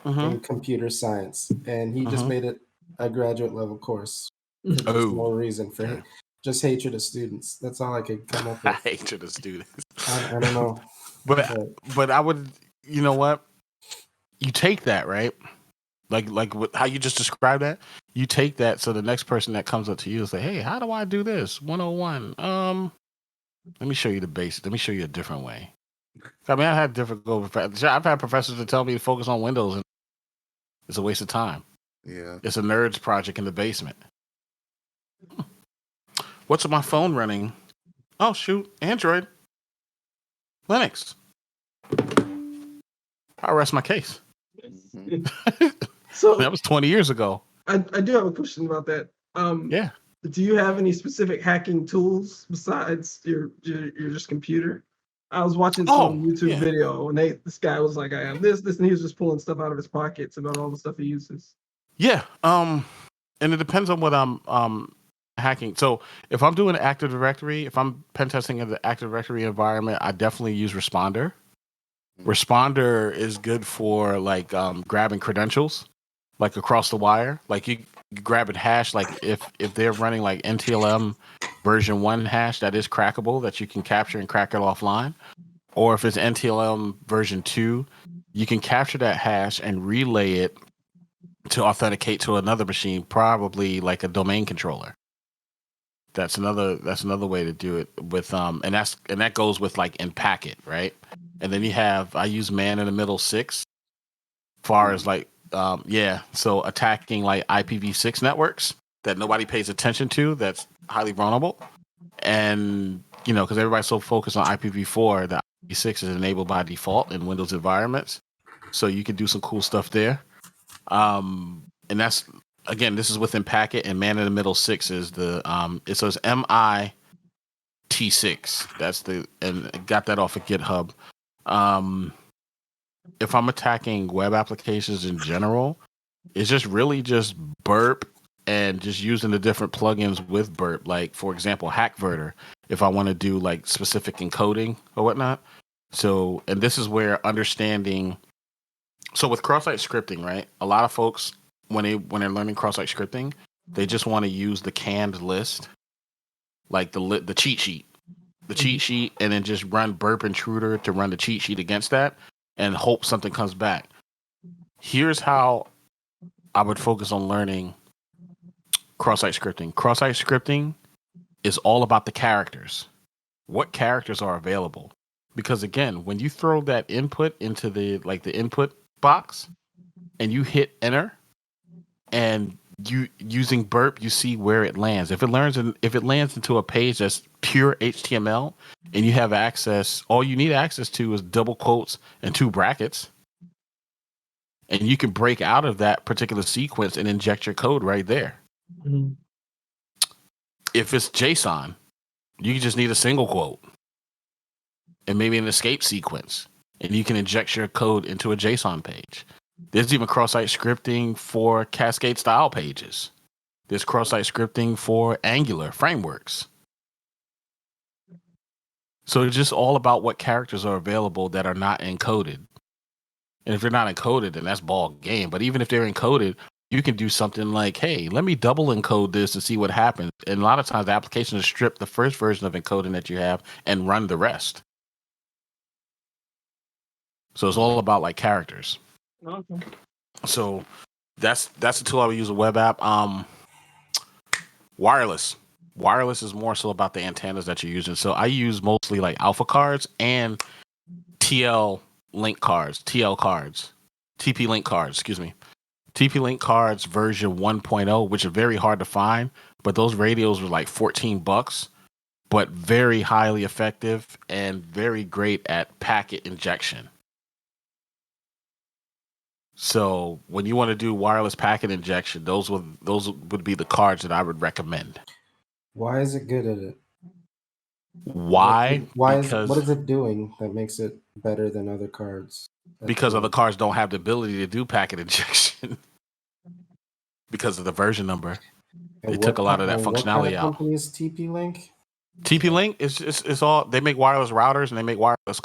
in computer science, and he just made it a graduate level course. There's no reason for just hatred of students. That's all I could come up with. Hatred of students. I don't know. But I would, you know what? You take that, right? Like how you just described that. You take that, so the next person that comes up to you is like, "Hey, how do I do this? 101. Let me show you the basics. Let me show you a different way." I mean, I had I've had professors that tell me to focus on Windows, and it's a waste of time. Yeah, it's a nerds project in the basement. What's on my phone running? Oh shoot, Android, Linux. I'll rest my case. So that was 20 years ago. I do have a question about that. Yeah. Do you have any specific hacking tools besides your just computer? I was watching some YouTube video and this guy was like, I have this, and he was just pulling stuff out of his pockets about all the stuff he uses. Yeah. And it depends on what I'm hacking. So if I'm doing Active Directory, if I'm pen testing in the Active Directory environment, I definitely use Responder. Responder is good for like grabbing credentials, like across the wire. Like you grab a hash, like if they're running like NTLM version 1 hash that is crackable, that you can capture and crack it offline. Or if it's NTLM version 2, you can capture that hash and relay it to authenticate to another machine, probably like a domain controller. That's another way to do it with and that goes with like in packet, right? And then I use man in the middle 6 far as like so attacking like IPv6 networks that nobody pays attention to, that's highly vulnerable. And because everybody's so focused on IPv4, the IPv6 is enabled by default in Windows environments, so you can do some cool stuff there. And that's, again, this is within packet, and man in the middle 6 is the it says MIT6. That's and got that off of GitHub. If I'm attacking web applications in general, it's just really just burp and just using the different plugins with burp. Like, for example, Hackverter, if I want to do like specific encoding or whatnot. So, and this is where understanding. So with cross-site scripting, right? A lot of folks, when they're learning cross-site scripting, they just want to use the canned list, like the cheat sheet. The cheat sheet, and then just run burp intruder to run the cheat sheet against that and hope something comes back. Here's how I would focus on learning cross-site scripting. Cross-site scripting is all about the characters. What characters are available? Because again, when you throw that input into the input box and you hit enter and you using burp, you see where it lands. If it lands into a page that's pure HTML and you have access, all you need access to is double quotes and 2 brackets. And you can break out of that particular sequence and inject your code right there. Mm-hmm. If it's JSON, you just need a single quote and maybe an escape sequence, and you can inject your code into a JSON page. There's even cross-site scripting for Cascade style pages. There's cross-site scripting for Angular frameworks. So it's just all about what characters are available that are not encoded. And if they're not encoded, then that's ball game. But even if they're encoded, you can do something like, hey, let me double encode this and see what happens. And a lot of times the application will strip the first version of encoding that you have and run the rest. So it's all about like characters. Okay. So that's the tool I would use, a web app. Wireless is more so about the antennas that you're using. So I use mostly like alpha cards and TP link cards, excuse me. TP link cards version 1.0, which are very hard to find, but those radios were like $14, but very highly effective and very great at packet injection. So when you want to do wireless packet injection, those would be the cards that I would recommend. Why is it good at it? Why? What is it doing that makes it better than other cards? Because other cards don't have the ability to do packet injection because of the version number. They took a lot of that functionality out. What company is TP Link? TP-Link is all. They make wireless routers and they make wireless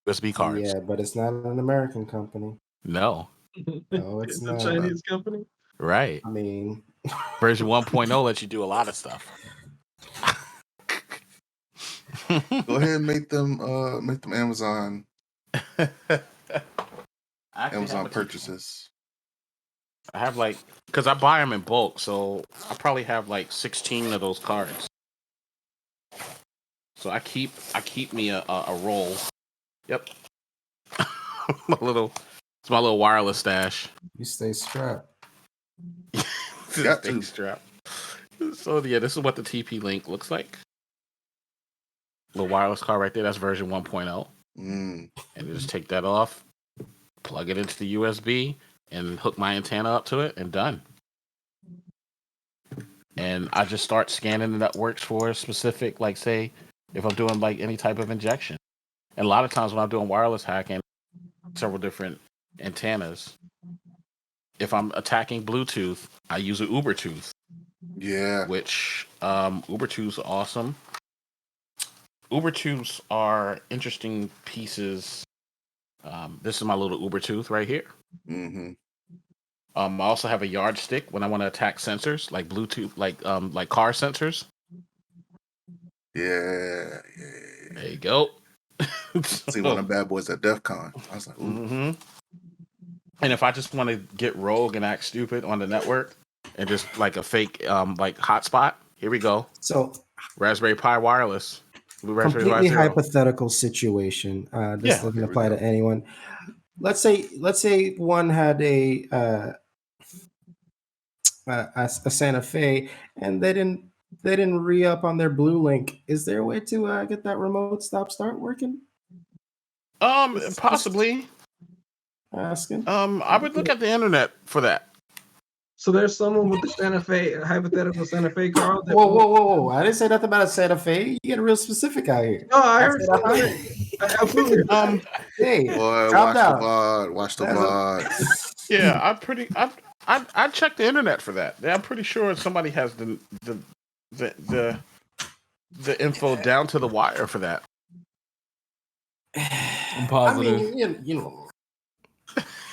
USB cards. Yeah, but it's not an American company. No. No, it's not. A Chinese company. Right. I mean, version 1.0 lets you do a lot of stuff. Go ahead and make them Amazon purchases. I have because I buy them in bulk, so I probably have 16 of those cards. So I keep me a roll. Yep. It's my little wireless stash. You stay strapped. Got strapped. So yeah, this is what the TP-Link looks like. The wireless card right there, that's version 1.0. And you just take that off, plug it into the USB, and hook my antenna up to it, and done. And I just start scanning the networks for a specific, say, if I'm doing any type of injection. And a lot of times when I'm doing wireless hacking, several different antennas. If I'm attacking Bluetooth, I use an Ubertooth. Yeah. Which Ubertooths are awesome. Ubertooths are interesting pieces. This is my little Ubertooth right here. Mm-hmm. I also have a yardstick when I want to attack sensors, like Bluetooth, like car sensors. Yeah. There you go. See one of the bad boys at DEF CON. I was like, ooh. Mm-hmm. And if I just want to get rogue and act stupid on the network and just a fake hotspot, here we go. So Raspberry Pi wireless. Completely hypothetical situation. This doesn't apply to anyone. Let's say one had a Santa Fe and they didn't re-up on their Blue Link. Is there a way to get that remote start working? Possibly. Asking. I would look at the internet for that. So there's someone with the Santa Fe, a hypothetical Santa Fe car. Whoa! I didn't say nothing about a Santa Fe. You get real specific out here. No, I heard absolutely. Hey, boy, watch the VOD. Yeah, I checked the internet for that. I'm pretty sure somebody has the info down to the wire for that. I'm positive. I mean, you know.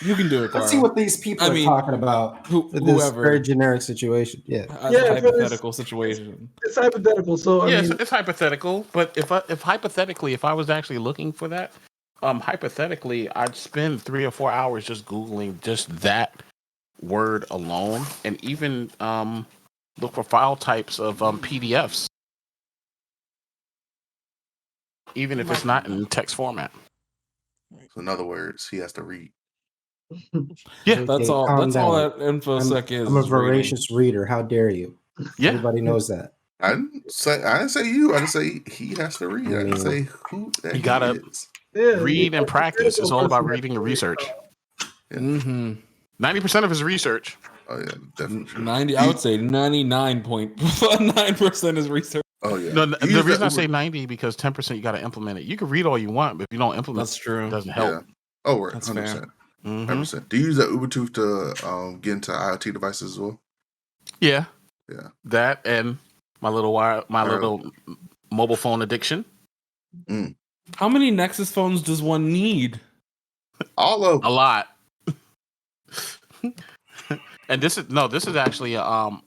You can do it, Carl. Let's see what these people are talking about. This very generic situation. Yeah, hypothetical situation. It's hypothetical. So I mean, it's hypothetical. But if hypothetically, if I was actually looking for that, hypothetically, I'd spend 3 or 4 hours just Googling just that word alone, and even look for file types of PDFs, even if it's not in text format. So in other words, he has to read. Yeah, that's all. That's all that InfoSec is. I'm a voracious reader. How dare you? Yeah, everybody knows that. I didn't say you. I didn't say he has to read. I didn't say who that you gotta read and practice. It's all about reading and research. Yeah. 90% of his research. Oh yeah, definitely. 90. I would say 99.9% is research. Oh yeah. No, the reason I say 90 because 10% you got to implement it. You can read all you want, but if you don't implement, that's true. It doesn't help. Yeah. Oh, right. 100%. 100%. Do you use that Ubertooth to get into IoT devices as well? Yeah. Yeah. That and my little little mobile phone addiction. How many Nexus phones does one need? All of them. A lot. And this is actually a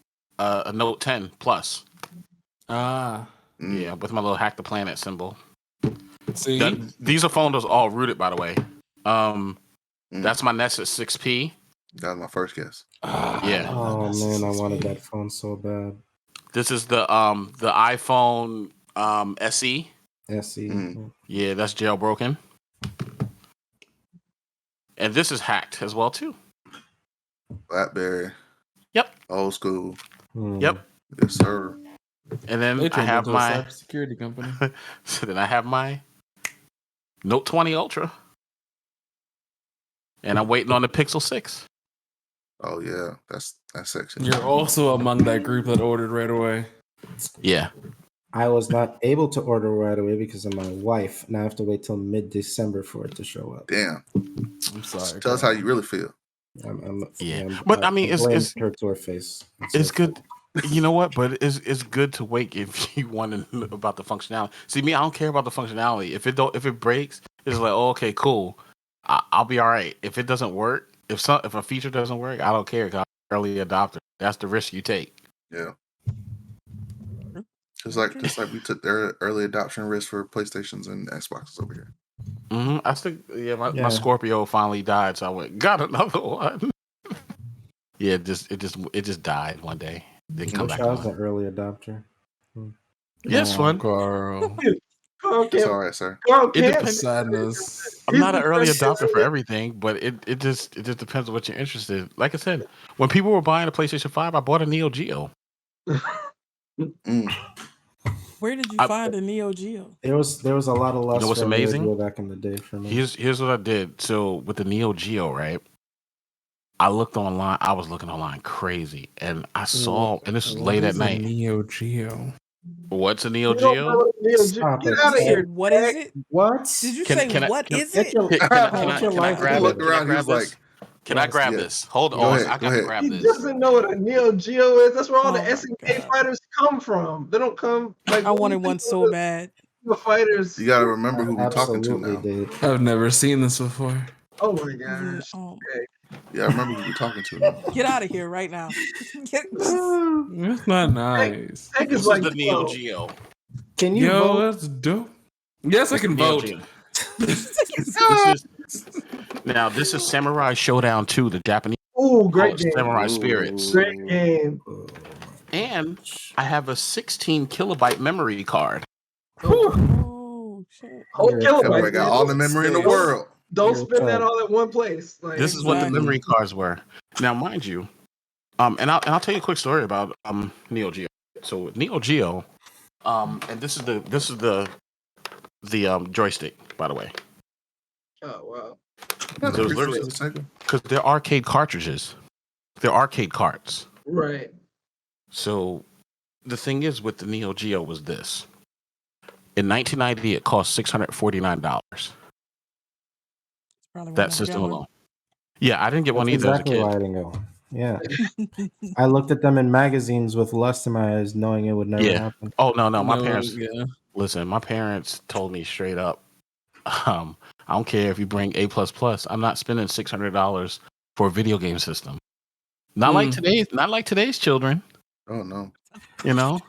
Note 10 Plus. Yeah, with my little Hack the Planet symbol. See, these are phones all rooted, by the way. That's my Nexus 6P. That was my first guess. Yeah. Oh man, I wanted that phone so bad. This is the iPhone SE. SE. Yeah, that's jailbroken. And this is hacked as well too. BlackBerry. Yep. Old school. Yep. Yes, sir. And then I have my security company. So then I have my Note 20 Ultra. And I'm waiting on the Pixel 6. Oh yeah, that's section. You're also among that group that ordered right away. Yeah. I was not able to order right away because of my wife. Now I have to wait till mid-December for it to show up. Damn. I'm sorry. Tell us how you really feel. But I mean, it's her to her face. It's good. You know what? But it's good to wait if you want to know about the functionality. See, me, I don't care about the functionality. If it breaks, it's like, oh, okay, cool. I'll be all right. If it doesn't work, if a feature doesn't work, I don't care. 'Cause I'm an early adopter. That's the risk you take. Yeah. Just like we took their early adoption risk for PlayStations and Xboxes over here. I think my Scorpio finally died, so I went got another one. Yeah, it just died one day. Didn't come back. I was an early adopter. Yes, fun. Carl. It's all right, sir. Carl It can't. depends. Sadness. I'm not an early adopter for everything, but it just depends on what you're interested in. Like I said, when people were buying a PlayStation 5, I bought a Neo Geo. Where did you find a Neo Geo? There was a lot of lust. You know what's for amazing? Neo Geo back in the day for me. Here's what I did. So with the Neo Geo, right? I looked online. I was looking online crazy, and I saw. And this was late at night. Neo Geo. What's a Neo Geo? Get out of here. What is it? What? Did you say what is it? Can I grab it? Can I grab yes. this? Hold Go on, ahead, I go gotta ahead. grab He this. doesn't know what a Neo Geo is. That's where all the Oh my SNK God. fighters come from. They don't come like I wanted one so bad. the fighters. You got to remember who we're talking to Absolutely now. did. I've never seen this before. Oh my gosh. Yeah, I remember who we're talking to now. Get out of here right now. That's not nice. Hank This is is like the Neo 12. Geo. Can you vote? That's dope. Yes, I can Neo vote. Geo. This is Samurai Showdown 2, the Japanese. Ooh, great game. Samurai Spirits. Great game. And I have a 16 kilobyte memory card. Oh shit. Whole I kilobyte. got all the memory in the world. Don't spend that all at one place. Like, This is what the memory cards were. Now, mind you, and I'll tell you a quick story about Neo Geo. So Neo Geo, and this is the joystick, by the way. Oh wow. So it's literally because they're arcade cartridges. They're arcade carts. Right. So the thing is with the Neo Geo was this. In 1990, it cost $649. That system alone. Yeah, I didn't get one either Exactly as a why I kid. didn't go. Yeah. I looked at them in magazines with lust in my eyes, knowing it would never happen. Oh no, my parents. Yeah. Listen, my parents told me straight up. I don't care if you bring A++. I'm not spending $600 for a video game system. Not like today's children. Oh no. You know,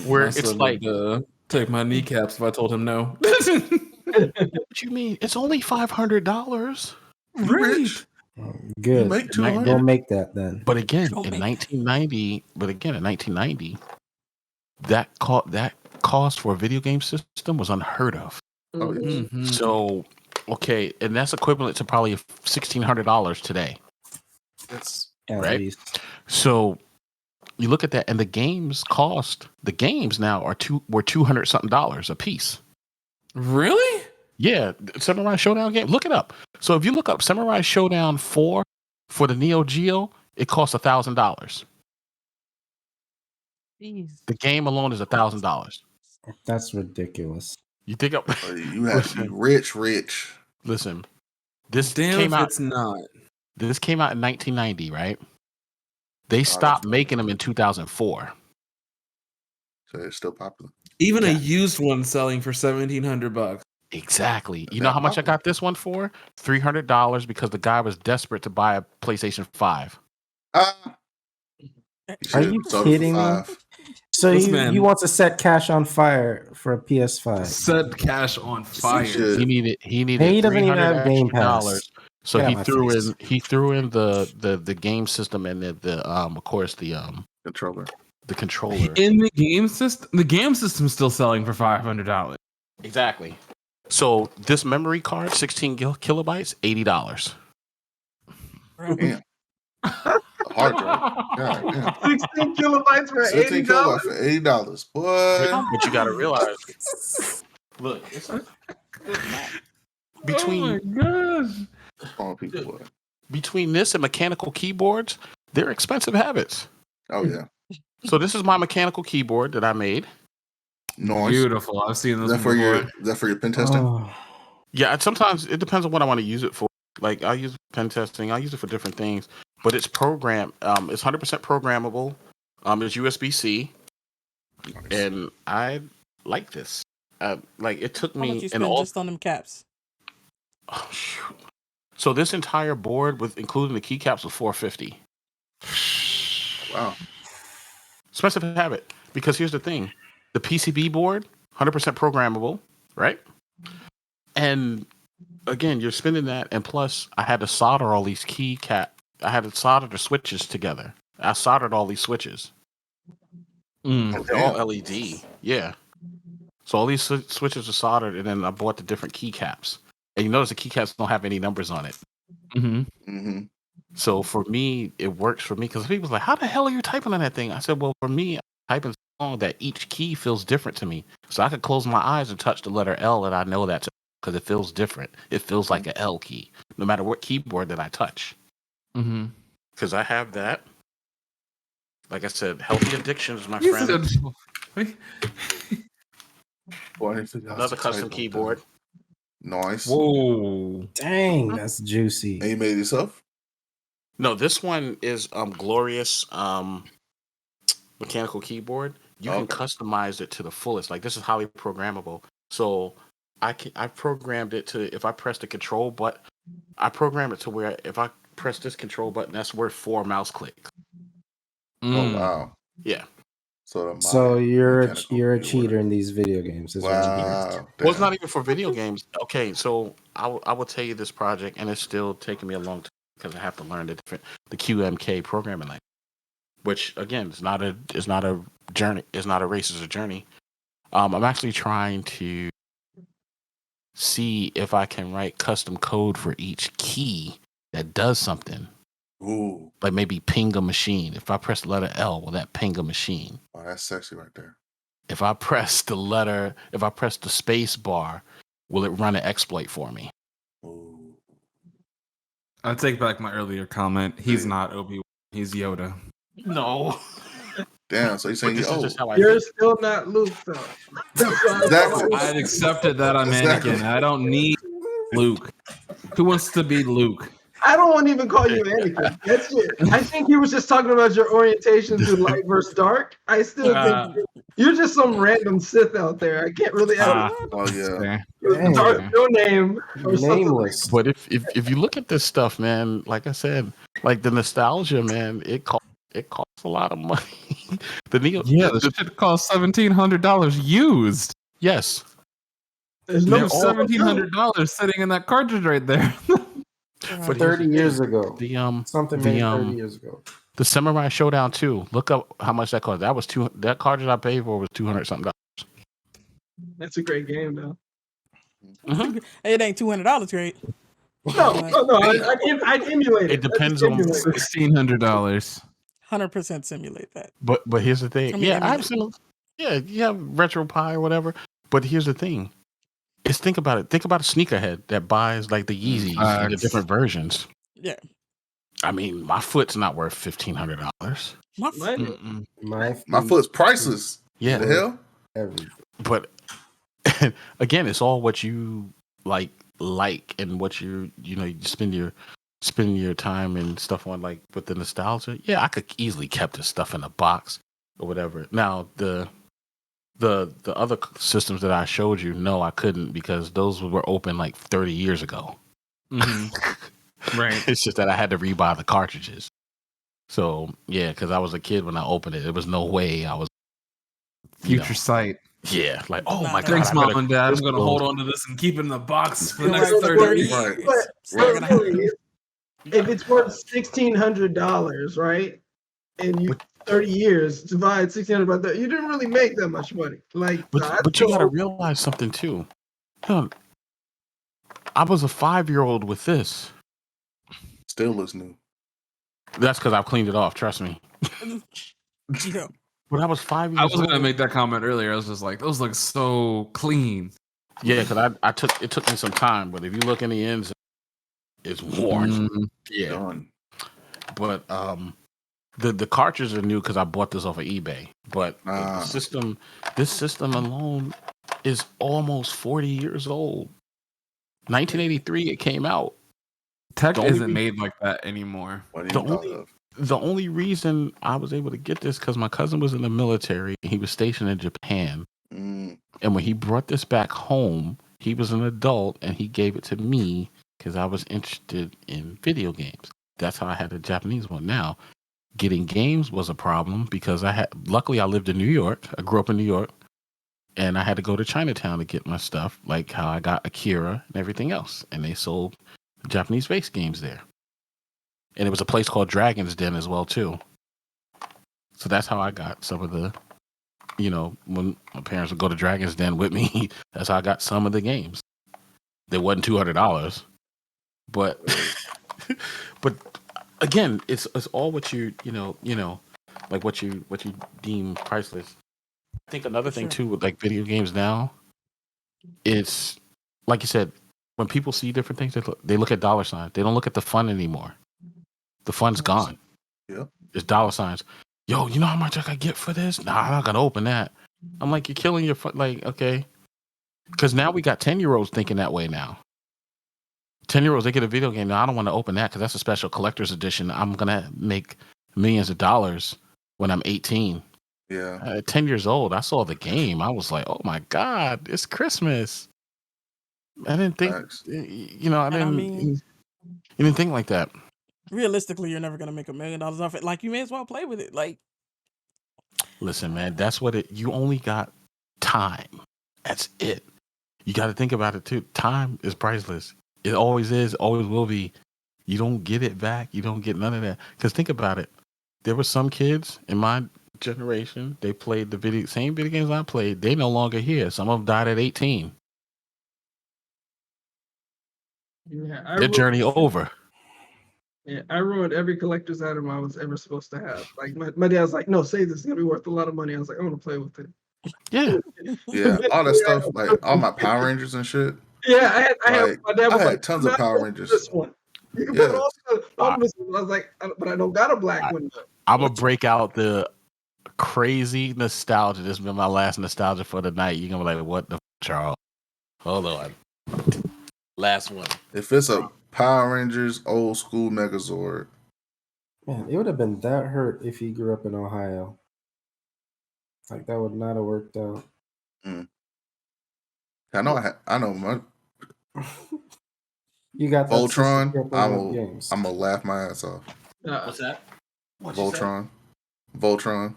where My it's son like would, take my kneecaps if I told him no. What you mean? It's only $500. Rich. Good. You make 200. Don't make that then. But again, in 1990, that cost for a video game system was unheard of. Oh, yes. Mm-hmm. So, okay, and that's equivalent to probably $1,600 today. That's right. Least. So you look at that, and the games now were $200 something a piece. Really? Yeah, Samurai Showdown game. Look it up. So if you look up Samurai Showdown 4 for the Neo Geo, it costs $1,000. The game alone is $1,000. That's ridiculous. You think you have to be rich? Listen, this Damn came if out. it's not. This came out in 1990, right? They stopped making them in 2004. So it's still popular. Even a used one selling for $1,700. Exactly. You know how much I got this one for? $300 because the guy was desperate to buy a PlayStation 5. Are you kidding me? So he wants to set cash on fire for a PS5. Set cash on fire. He needed. And he doesn't even have Game Pass. So he threw in the game system and the of course the controller. The controller in the game system. The game system's still selling for $500. Exactly. So this memory card, 16 kilobytes, $80. Damn. Hard drive. God, 16 kilobytes for $80. For $80, boy. But you got to realize, look, it's between. Oh my gosh. Between this and mechanical keyboards, they're expensive habits. Oh yeah. So this is my mechanical keyboard that I made. Nice. Beautiful. I've seen this before. Is that for your pen testing? Oh. Yeah, sometimes it depends on what I want to use it for. Like I use pen testing, I use it for different things. But it's programmed. It's 100% programmable. It's USB-C, and I like this. Like it took me. How much you spend just on them caps? Oh shoot! So this entire board, with including the keycaps, was $450. Wow. Expensive habit. Because here's the thing: the PCB board, 100% programmable, right? And again, you're spending that, and plus, I had to solder all these I had to solder the switches together. I soldered all these switches. They're all LED. Yeah. So all these switches are soldered, and then I bought the different keycaps. And you notice the keycaps don't have any numbers on it. So for me, it works for me because people's like, "How the hell are you typing on that thing?" I said, "Well, for me, I'm typing so long that each key feels different to me. So I could close my eyes and touch the letter L, and I know that's because it feels different. It feels like an L key, no matter what keyboard that I touch. Because I have that. Like I said, healthy addictions, my friend. Another custom keyboard. Nice. Whoa. Dang, that's juicy. And you made it yourself? No, this one is Glorious mechanical keyboard. You can customize it to the fullest. Like this is highly programmable. So I programmed it to, if I press the control button, I program it to where if I press this control button, that's worth 4 mouse clicks. Oh wow. Yeah. So you're a cheater in these video games. Wow. Well, it's not even for video games. Okay, so I will tell you this project, and it's still taking me a long time because I have to learn the QMK programming language. Which again, it's not a journey. It's not a race. It's a journey. I'm actually trying to see if I can write custom code for each key that does something. Ooh. Like maybe ping a machine. If I press the letter L, will that ping a machine? Oh, that's sexy right there. If I press the space bar, will it run an exploit for me? Ooh. I take back my earlier comment. He's not Obi-Wan. He's Yoda. No. Damn, so you're saying you're still not Luke, though. Exactly. I accepted that I'm Anakin. I don't need Luke. Who wants to be Luke? I don't want to even call you Anakin. That's it. I think he was just talking about your orientation to light versus dark. I still think you're just some random Sith out there. I can't really. Oh yeah. Dark, no name. Nameless. But if you look at this stuff, man, like I said, like the nostalgia, man, it costs a lot of money. The shit costs $1,700 used. Yes. There's no $1,700 sitting in that cartridge right there. For 30 years ago. Something made 30 years ago. The Samurai Showdown 2. Look up how much that cost. That cartridge I paid for was $200 something. That's a great game, though. It ain't $200 great. No. I'd emulate it. It depends on $1,600. 100% simulate that. But here's the thing. You have RetroPie or whatever. But here's the thing. Think about it. Think about a sneakerhead that buys like the Yeezys, the different versions. Yeah. I mean, my foot's not worth $1,500. My foot's priceless. Yeah. The hell? Everything. But again, it's all what you like and what you spend your time and stuff on, like with the nostalgia. Yeah, I could easily kept this stuff in a box or whatever. Now the other systems that I showed you, no, I couldn't because those were open like 30 years ago. Right. It's just that I had to rebuy the cartridges. So yeah, because I was a kid when I opened it. There was no way I was future sight. Yeah, like my God. Thanks, Mom and Dad. I'm gonna hold on to this and keep it in the box for the next 30 years. But really, if it's worth $1,600, right? And you 30 years divide 1,600 by 30, you didn't really make that much money. But you gotta realize something too. I was a 5-year-old with this. Still looks new. That's because I've cleaned it off. Trust me. Yeah. When I was 5 years old, I was gonna make that comment earlier. I was just like, those look so clean. Yeah, because it took me some time. But if you look in the ends, it's worn. Yeah. Done. But the cartridges are new because I bought this off of eBay. But this system alone is almost 40 years old. 1983, it came out. Tech isn't made like that anymore. the only reason I was able to get this because my cousin was in the military. He was stationed in Japan. And when he brought this back home, he was an adult and he gave it to me because I was interested in video games. That's how I had the Japanese one. Now, getting games was a problem because luckily I lived in New York. I grew up in New York and I had to go to Chinatown to get my stuff, like how I got Akira and everything else. And they sold Japanese-based games there. And it was a place called Dragon's Den as well, too. So that's how I got some of the, when my parents would go to Dragon's Den with me, that's how I got some of the games. They wasn't $200, but but again, it's all what you like what you deem priceless. I think another thing too with like video games now, it's like you said, when people see different things, they look at dollar signs. They don't look at the fun anymore. The fun's gone. Yeah, it's dollar signs. Yo, you know how much I could get for this? Nah, I'm not gonna open that. I'm like, you're killing your fun. Like, okay, because now we got 10-year-olds thinking that way now. 10-year-olds, they get a video game. Now, I don't want to open that because that's a special collector's edition. I'm going to make millions of dollars when I'm 18. Yeah. At 10 years old, I saw the game. I was like, oh my God, it's Christmas. I didn't think, you didn't think like that. Realistically, you're never going to make $1 million off it. Like, you may as well play with it. Like, listen, man, that's what you only got time. That's it. You got to think about it too. Time is priceless. It always is, always will be. You don't get it back. You don't get none of that. Because think about it. There were some kids in my generation, they played the same video games I played. They no longer here. Some of them died at 18. Yeah, Their journey over. Yeah, I ruined every collector's item I was ever supposed to have. Like my dad was like, "No, save this. It's gonna be worth a lot of money." I was like, "I want to play with it." Yeah, yeah, all that stuff, like all my Power Rangers and shit. Yeah, I had my dad was I like, had tons of Power Rangers. This one. You can put all this one. I was like, but I don't got a black one. I'm gonna break out the crazy nostalgia. This has been my last nostalgia for the night. You're gonna be like, what the Charles? Hold on. Last one. If it's a Power Rangers old school Megazord. Man, it would have been that hurt if he grew up in Ohio. Like that would not have worked out. I know my you got that Voltron. I'm gonna laugh my ass off. What's that? Voltron.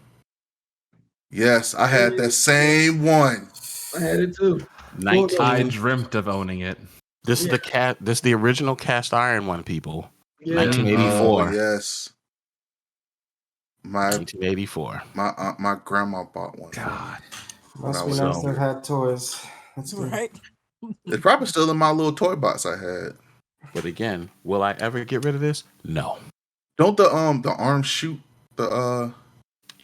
Yes, I had that same one. I had it too. I dreamt of owning it. This is This is the original cast iron one, people. Yeah. 1984. Oh, yes. 1984. My grandma bought one. God. Must be nice to have had toys. That's right. It's probably still in my little toy box I had. But again, will I ever get rid of this? No. Don't the arms shoot the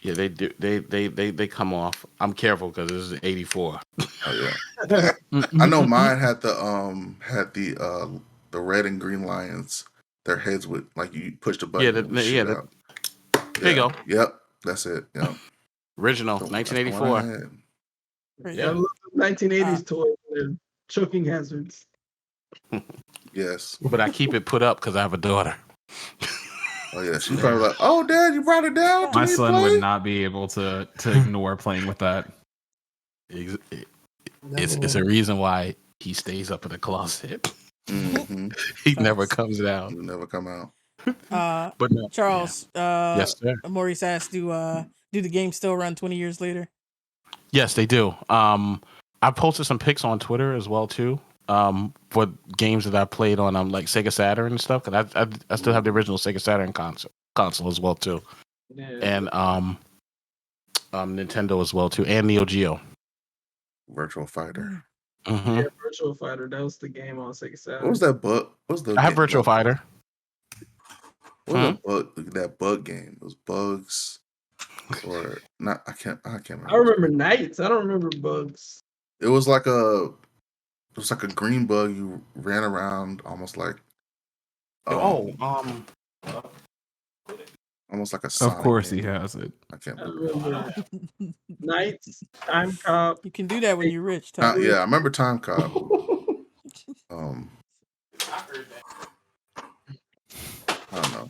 Yeah, they do. They come off. I'm careful because this is 84. Oh yeah. I know mine had the red and green lions. Their heads would like you push the button. There you go. Yep, that's it. Yep. Original 1984. Yeah, 1980s toys. They're choking hazards. Yes, but I keep it put up because I have a daughter. Oh yeah, she's probably like, "Oh, Dad, you brought it down." My son would not be able to ignore playing with that. It's a reason why he stays up in the closet. Mm-hmm. He never comes out. He'll never come out. But no, Charles, yes, sir. Maurice asked, do the games still run 20 years later? Yes, they do. I posted some pics on Twitter as well too. For games that I played on like Sega Saturn and stuff. Cause I still have the original Sega Saturn console as well too, and Nintendo as well too, and Neo Geo. Virtual Fighter. Mm-hmm. Yeah, Virtual Fighter. That was the game on Sega Saturn. What was that bug? I have Virtual Fighter. What was that bug game? It was bugs, or not? I can't remember. I remember Knights. I don't remember bugs. It was like a green bug. You ran around almost like. Almost like a. Of course, game. he has it. I can't remember. Knights, Time Cop. You can do that when you're rich. Yeah, I remember Time Cop. I don't know.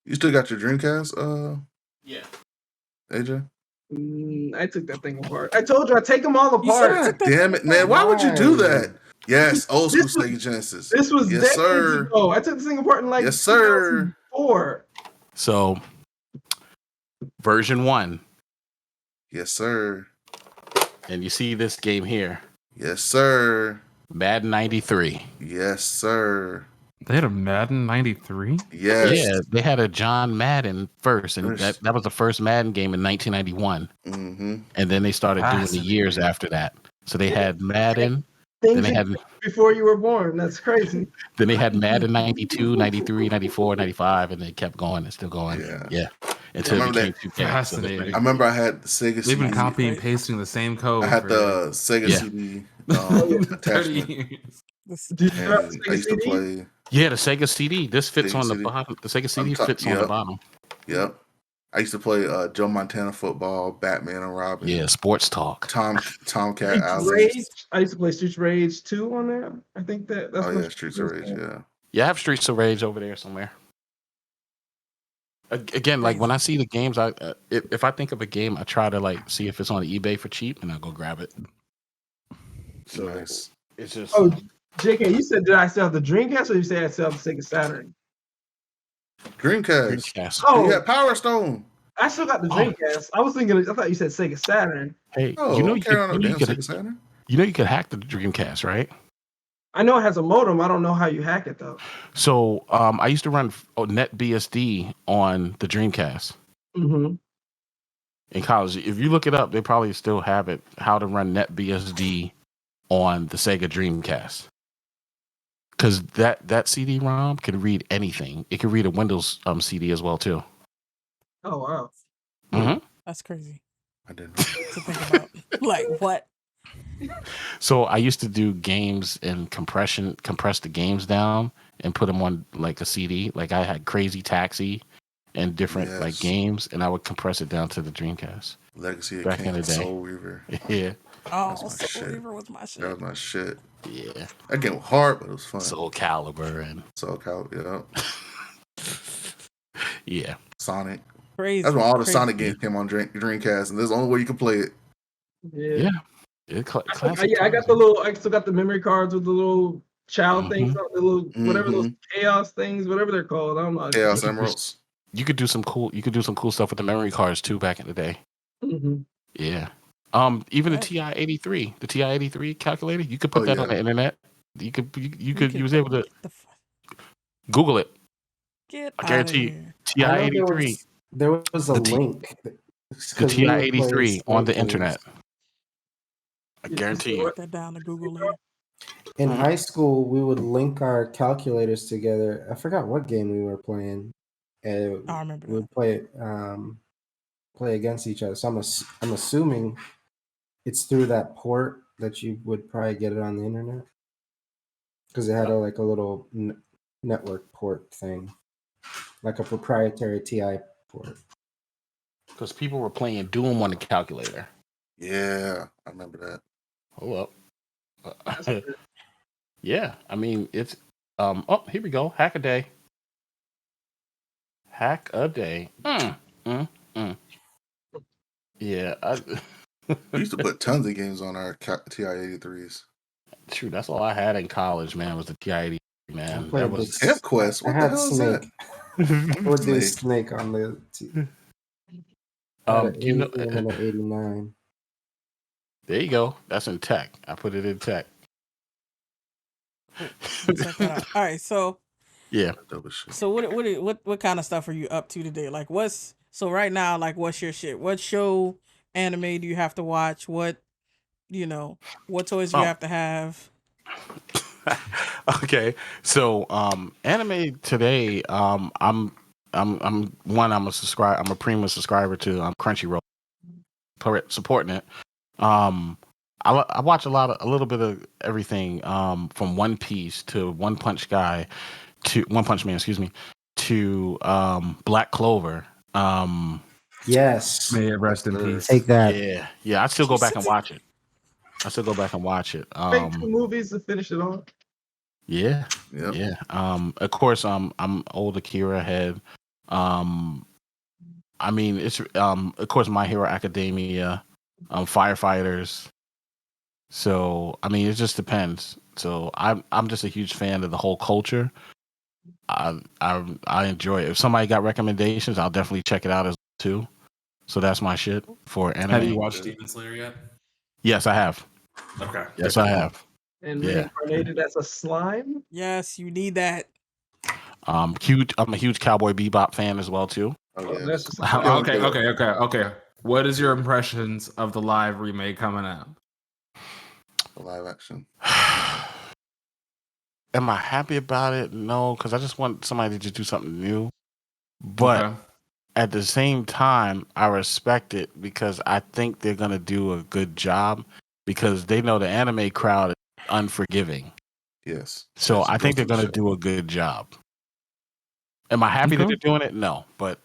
You still got your Dreamcast? Yeah. AJ? I took that thing apart. I told you I take them all apart. God damn it, man! Why would you do that? Yes, old school Sega Genesis. This was yes, decades sir. ago. I took this thing apart in like yes, sir. 2004. So, version 1. Yes, sir. And you see this game here. Yes, sir. Madden 93. Yes, sir. They had a Madden 93? Yes. Yeah, they had a John Madden first, and that was the first Madden game in 1991. Mm-hmm. And then they started doing the years after that. So they had Madden. Things then they had before you were born. That's crazy. Then they had Madden 92, 93, 94, 95, and they kept going and still going. Yeah. Until it became 2K. Fascinating. I remember I had the Sega CD. They've been copying and pasting the same code. I had the Sega CD attachment. I used to play. Yeah, the Sega CD. This fits on the bottom. The Sega CD fits on the bottom. Yep. I used to play Joe Montana football, Batman and Robin. Yeah, sports talk. Tomcat Alley. Rage. I used to play Streets of Rage 2 on there. I think that's Streets of Rage, yeah. Yeah, I have Streets of Rage over there somewhere. Again, like when I see the games, if I think of a game, I try to like see if it's on eBay for cheap, and I'll go grab it. So nice. It's just. Oh, JK, you said did I still have the Dreamcast, or you say I still have the Sega Saturn? Dreamcast. Oh, you got Power Stone. I still got the Dreamcast. I thought you said Sega Saturn. Hey, you know you could hack the Dreamcast, right? I know it has a modem. I don't know how you hack it though. So I used to run NetBSD on the Dreamcast. Mm-hmm. In college, if you look it up, they probably still have it. How to run NetBSD on the Sega Dreamcast. Because that CD-ROM can read anything. It can read a Windows CD as well too. Oh wow! Mm-hmm. That's crazy. I didn't to think about. Like what? So I used to do games and compress the games down and put them on like a CD. Like I had Crazy Taxi and different like games, and I would compress it down to the Dreamcast. Legacy of back in the day. Soul Reaver. Yeah. Oh, Soul Reaver was my shit. That was my shit. Yeah. That game was hard, but it was fun. Soul Calibur and Soul Calibur, yeah. Yeah. Sonic. Crazy. That's when all the Sonic games came on Dreamcast, and this is the only way you can play it. Yeah. I got the little. I still got the memory cards with the little child things, the little whatever those chaos things, whatever they're called. I don't know. Chaos Emeralds. You could do some cool stuff with the memory cards too back in the day. Mm-hmm. Yeah. Even the TI-83 calculator, you could put that on the internet. You was able to Google it. I guarantee you, TI-83. There was a link. The TI-83 on the internet. I guarantee you. Put that down to Google it. In high school, we would link our calculators together. I forgot what game we were playing. And I remember we would play against each other. So I'm assuming it's through that port that you would probably get it on the internet, because it had a little network port thing, like a proprietary TI port. Because people were playing Doom on the calculator. Yeah, I remember that. Hold up. Yeah, I mean it's here we go. Hack a day. Yeah, we used to put tons of games on our TI-83s. True, that's all I had in college, man, was the TI-83, man. That was Camp Quest. What I had Snake. Or the Snake on the you know, and an 89. There you go. That's in tech. I put it in tech. All right, so yeah. So what kind of stuff are you up to today? Like what's right now? Like what's your shit? What show, anime do you have to watch? What what toys do you have to have? Okay, so anime today. I'm a premium subscriber to Crunchyroll, supporting it. I watch a little bit of everything, from One Piece to One Punch Man, to Black Clover. Yes. May it rest in peace. Take that. Yeah. I still go back and watch it. Make 2 movies to finish it on. Yeah. Of course, I'm old Akira head. I mean, it's of course My Hero Academia, Firefighters. So I mean, it just depends. So I'm just a huge fan of the whole culture. I enjoy it. If somebody got recommendations, I'll definitely check it out as too. So that's my shit for anime. Have you watched Demon Slayer yet? Yes, I have. Okay. Yes, I have. And Yeah. reincarnated as a slime. Yes, you need that. I'm a huge Cowboy Bebop fan as well too. Oh, that's just Okay. What is your impressions of the live remake coming out? The live action. Am I happy about it? No, because I just want somebody to just do something new. But at the same time, I respect it because I think they're gonna do a good job because they know the anime crowd is unforgiving. Yes. So I think they're gonna do a good job. Am I happy that they're doing it? No, but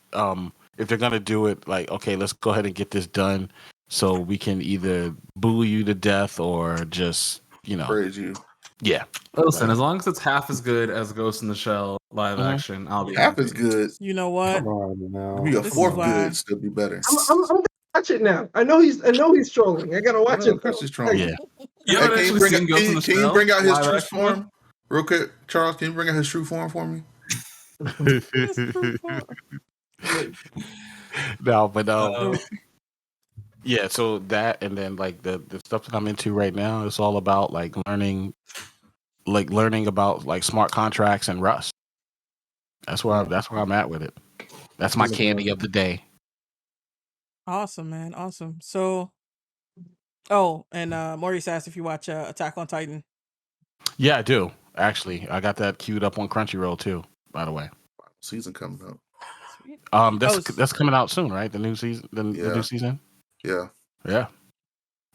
if they're gonna do it, like, okay, let's go ahead and get this done, so we can either boo you to death or just, praise you. Yeah. Listen, as long as it's half as good as Ghost in the Shell live action, I'll be half happy. as good. You know what? Come on now. Be a fourth good, still be better. I'm gonna watch it now. I know he's trolling. I gotta watch it. Of course he's trolling. Yeah. You haven't actually seen Ghost in the Shell? Can you bring out his live true action form? Real quick, Charles, can you bring out his true form for me? No, but yeah, so that, and then like the stuff that I'm into right now is all about like learning about like smart contracts and Rust. That's where I'm at with it. That's my candy of the day. Awesome, man. Awesome. So, and Maurice asked if you watch Attack on Titan. Yeah, I do. Actually, I got that queued up on Crunchyroll too, by the way. Season coming up. Sweet. That's coming out soon, right? The new season. The new season. Yeah. Yeah.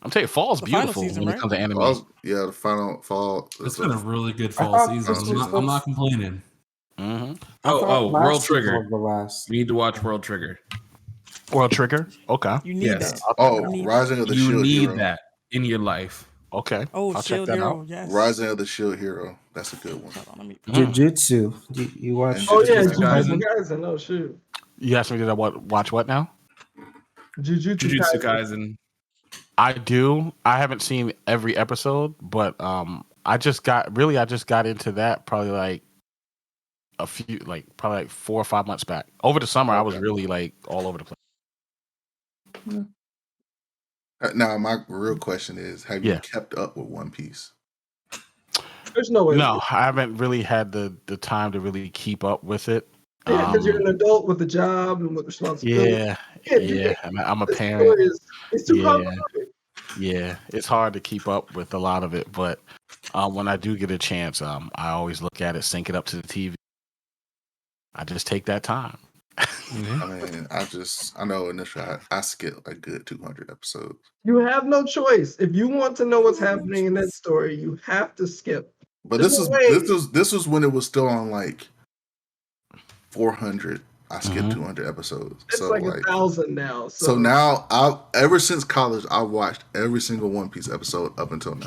I'm telling you, fall's beautiful season, when it comes to anime. The final fall. It's been a really good fall season. I'm not complaining. Mm-hmm. World Trigger. You need to watch World Trigger. World Trigger. Okay. You need that. Rising of the Shield Hero. You need that in your life. Okay. Oh, I'll Shield check that Hero. out. Yes. Rising of the Shield Hero. That's a good one. Jujutsu. You watch? Oh yeah, Jujutsu Jujutsu Kaisen. Oh shoot. You asked me did I watch what now? Jujutsu Kaisen. I do. I haven't seen every episode, but I just got into that probably like probably 4 or 5 months back. Over the summer, I was really like all over the place. Yeah. Now, my real question is: have you kept up with One Piece? There's no way. No, I haven't really had the time to really keep up with it. Yeah, because you're an adult with a job and with responsibility. Yeah. I'm a parent. It's too complicated. Yeah, it's hard to keep up with a lot of it, but when I do get a chance, I always look at it, sync it up to the TV. I just take that time. I mean, I know initially I skipped a good 200 episodes. You have no choice. If you want to know what's happening in that story, you have to skip. But this was when it was still on like 400. I skipped 200 episodes. It's like 1,000 now. So now, ever since college, I watched every single One Piece episode up until now.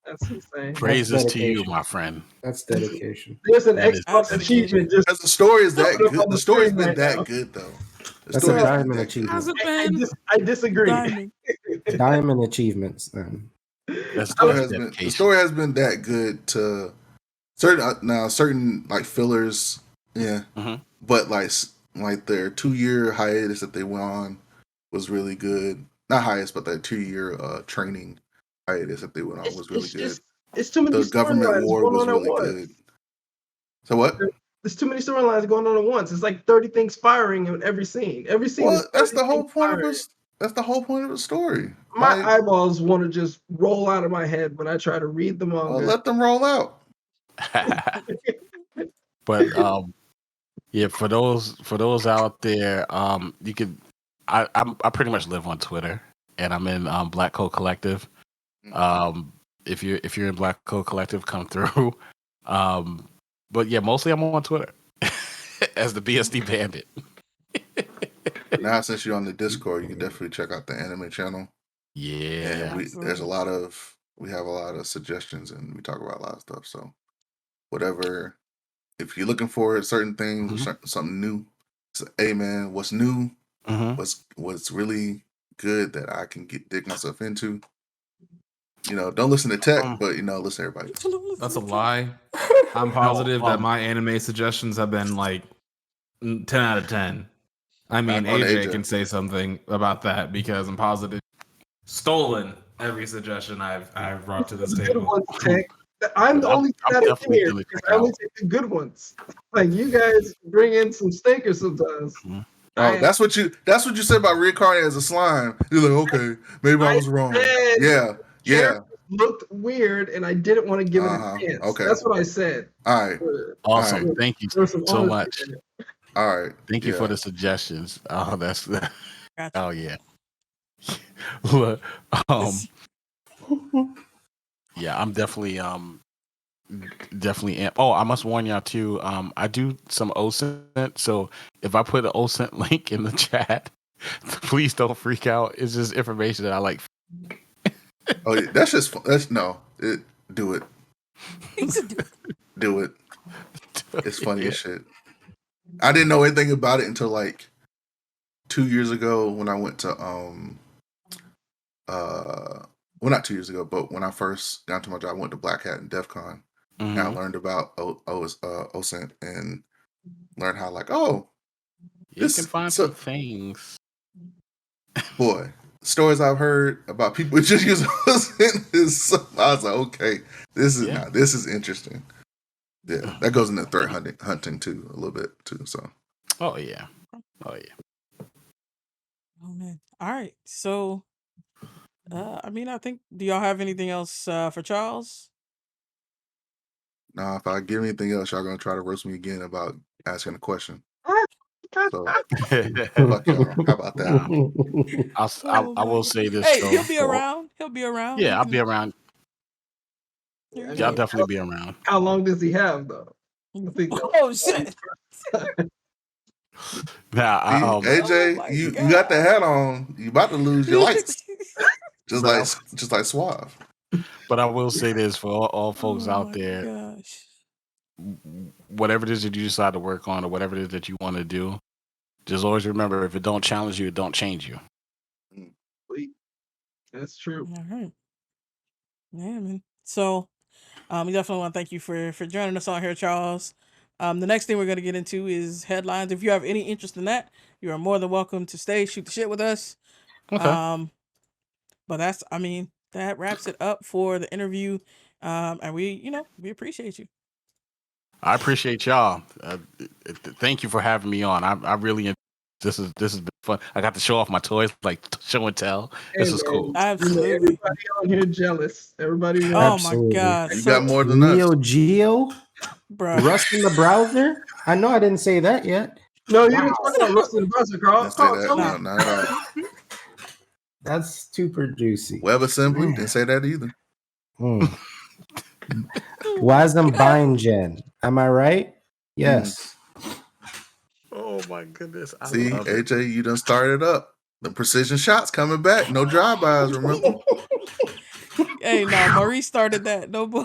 That's insane. Praises to you, my friend. That's dedication. There's an Xbox achievement. Just because the story is that good. The story's been that good, though. That's a diamond achievement. I disagree. Diamond achievements, then. The story has been that good to certain like fillers, but like their 2-year hiatus that they went on was really good. Not hiatus, but that 2-year training hiatus that they went on was really good. It's too many. The government war was really good. So what? There's too many storylines going on at once. It's like 30 things firing in every scene. Every scene. Well, that's the whole point of this. That's the whole point of the story. My eyeballs want to just roll out of my head when I try to read the manga. Well, let them roll out. But yeah, for those out there, you could. I pretty much live on Twitter, and I'm in Black Code Collective. If you're in Black Code Collective, come through. But yeah, mostly I'm on Twitter as the BsdBandit. Now, since you're on the Discord, you can definitely check out the anime channel. Yeah, and we have a lot of suggestions, and we talk about a lot of stuff. So, whatever, if you're looking for certain things or something new, hey man, what's new? What's really good that I can dig myself into? Don't listen to tech, but listen to everybody. That's a lie. I'm positive that my anime suggestions have been like 10 out of 10. I mean, AJ can say something about that because I'm positive stolen every suggestion I've brought to this table. I'm the only one out here because I only take the good ones. Like you guys bring in some stinkers sometimes. Oh, that's what you said about reincarnating as a slime. You're like, okay, maybe I was wrong. Yeah. Looked weird, and I didn't want to give it a chance. Okay. That's what I said. All right. Awesome. All right. Thank you so much. All right. Thank you for the suggestions. Oh, that's gotcha. Oh yeah. Look, yeah, I'm definitely Oh, I must warn y'all too. I do some OSINT, so if I put an OSINT link in the chat, please don't freak out. It's just information that I like. Oh, yeah, that's just do it. Do it. It's funny as shit. I didn't know anything about it until like 2 years ago when I went to well, not 2 years ago, but when I first got to my job, I went to Black Hat and DEF CON. And I learned about OSINT and learned how you can find some things. Boy, stories I've heard about people just using OSINT I was like, okay, this is interesting. Yeah, that goes into threat hunting too, a little bit too. So. Oh yeah. Oh man. All right. So, I think. Do y'all have anything else for Charles? Nah, if I give anything else, y'all gonna try to roast me again about asking a question. So, fuck y'all. How about that? I will say this. Hey, he'll be around. He'll be around. Yeah, I'll be around. Y'all definitely be around. How long does he have though? Oh shit! Now, AJ, you got the hat on. You about to lose your lights, just like Suave. But I will say this for all folks out there: whatever it is that you decide to work on, or whatever it is that you want to do, just always remember: if it don't challenge you, it don't change you. That's true. All right. Yeah, man. So, we definitely want to thank you for joining us on here, Charles. The next thing we're going to get into is headlines. If you have any interest in that, you are more than welcome to stay, shoot the shit with us. Okay. But that wraps it up for the interview. And we appreciate you. I appreciate y'all. Thank you for having me on. I really this has been fun. I got to show off my toys, like show and tell. This is cool. Absolutely. Everybody on here jealous. Everybody. Oh my god! You got more than us. Neo Geo, bro. Rust in the browser. I know I didn't say that yet. No, you didn't talk about Rust in the browser, Carl. No, not at all. That's super juicy. WebAssembly didn't say that either. Wasm Bindgen. Am I right? Yes. Oh my goodness. See, AJ, you done started up. The precision shots coming back. No drive-bys, remember? Hey, no, Maurice started that. No boy.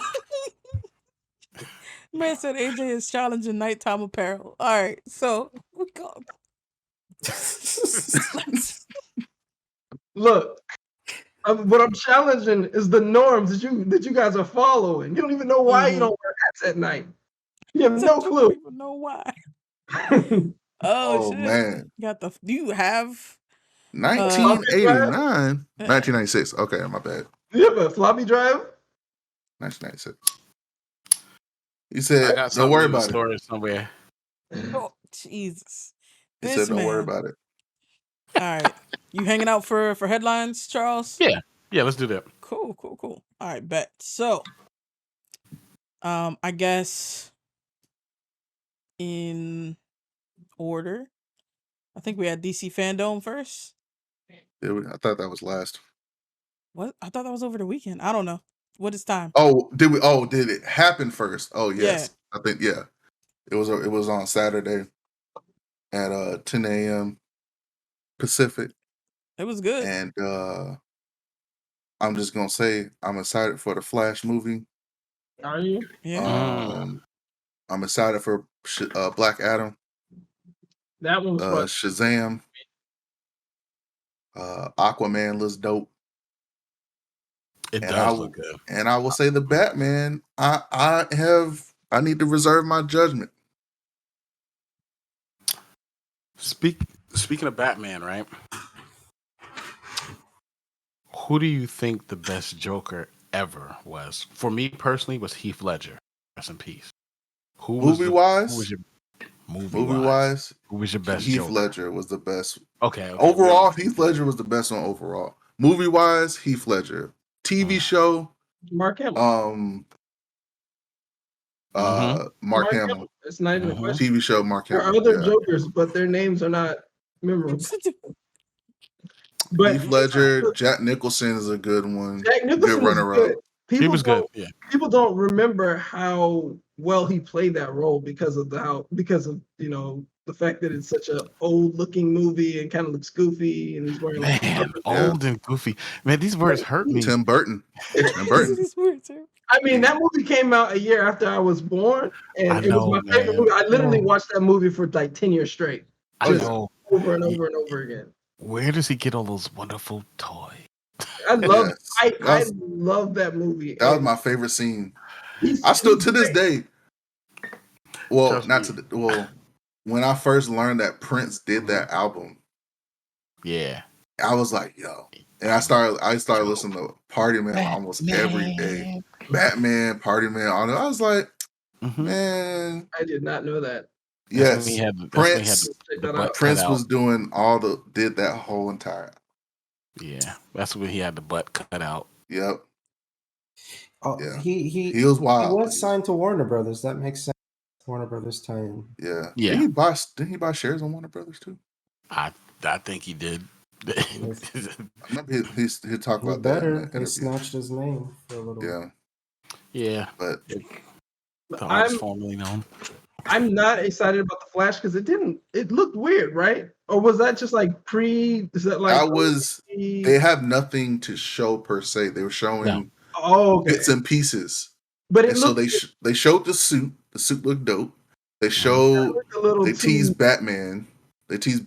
Man said AJ is challenging nighttime apparel. All right, so we go. Look, what I'm challenging is the norms that you guys are following. You don't even know why you don't wear hats at night. You have no clue. Don't even know why. Oh shit. Man. Do you have 1989? 1996. Okay, my bad. Do you have a floppy drive? 1996. You said, don't worry about it. Somewhere. Oh, Jesus. He said, don't worry about it. All right. You hanging out for headlines, Charles? Yeah. Yeah, let's do that. Cool. All right, bet. So, I guess in order, I think we had DC Fandome first. I thought that was last. What? I thought that was over the weekend. I don't know. What is time? Oh, did we? Oh, did it happen first? Oh, yes. Yeah. I think It was on Saturday at 10 a.m. Pacific. It was good. And I'm just gonna say I'm excited for the Flash movie. Are you? Yeah. I'm excited for Black Adam. That one was fun. Shazam. Aquaman looks dope. It does look good. And I will say the Batman. I need to reserve my judgment. Speaking of Batman, right? Who do you think the best Joker ever was? For me personally, was Heath Ledger. Rest in peace. Movie wise? Who was your best Heath Joker? Ledger was the best. Okay. Overall, Heath Ledger was the best one overall. Movie wise, Heath Ledger. TV show, Mark Hamill. Mark Hamill. It's not even a question. TV show, Mark Hamill. There are other Jokers, but their names are not memorable. But Heath Ledger, Jack Nicholson is a good one. Jack Nicholson good runner up. He was good. Yeah. People don't remember how well he played that role because of the fact that it's such an old looking movie and kind of looks goofy and he's wearing old and goofy. Man, these words hurt me. Tim Burton. I mean, that movie came out a year after I was born, and it was my favorite movie. I literally watched that movie for like 10 years straight. Over and over and over again. Where does he get all those wonderful toys? I love that movie. That was my favorite scene. I still to this day. Well, when I first learned that Prince did that album, I was like, yo. And I started listening to Party Man almost every day. Batman, Party Man, all that. I was like, man. I did not know that. Yes. Prince was doing did that whole entire. Yeah. That's when he had the butt cut out. Yep. Oh, yeah. He was wild. He was signed to Warner Brothers. That makes sense. Warner Brothers tie-in. Yeah. Yeah. Didn't he buy shares on Warner Brothers too? I think he did. I remember he talked about that. He snatched his name for a little. Yeah. Yeah. But I'm formerly known. I'm not excited about the Flash because it looked weird, right? Or was that just like they have nothing to show per se. They were showing bits and pieces. But they showed the suit. The suit looked dope. They showed they teased Batman. They teased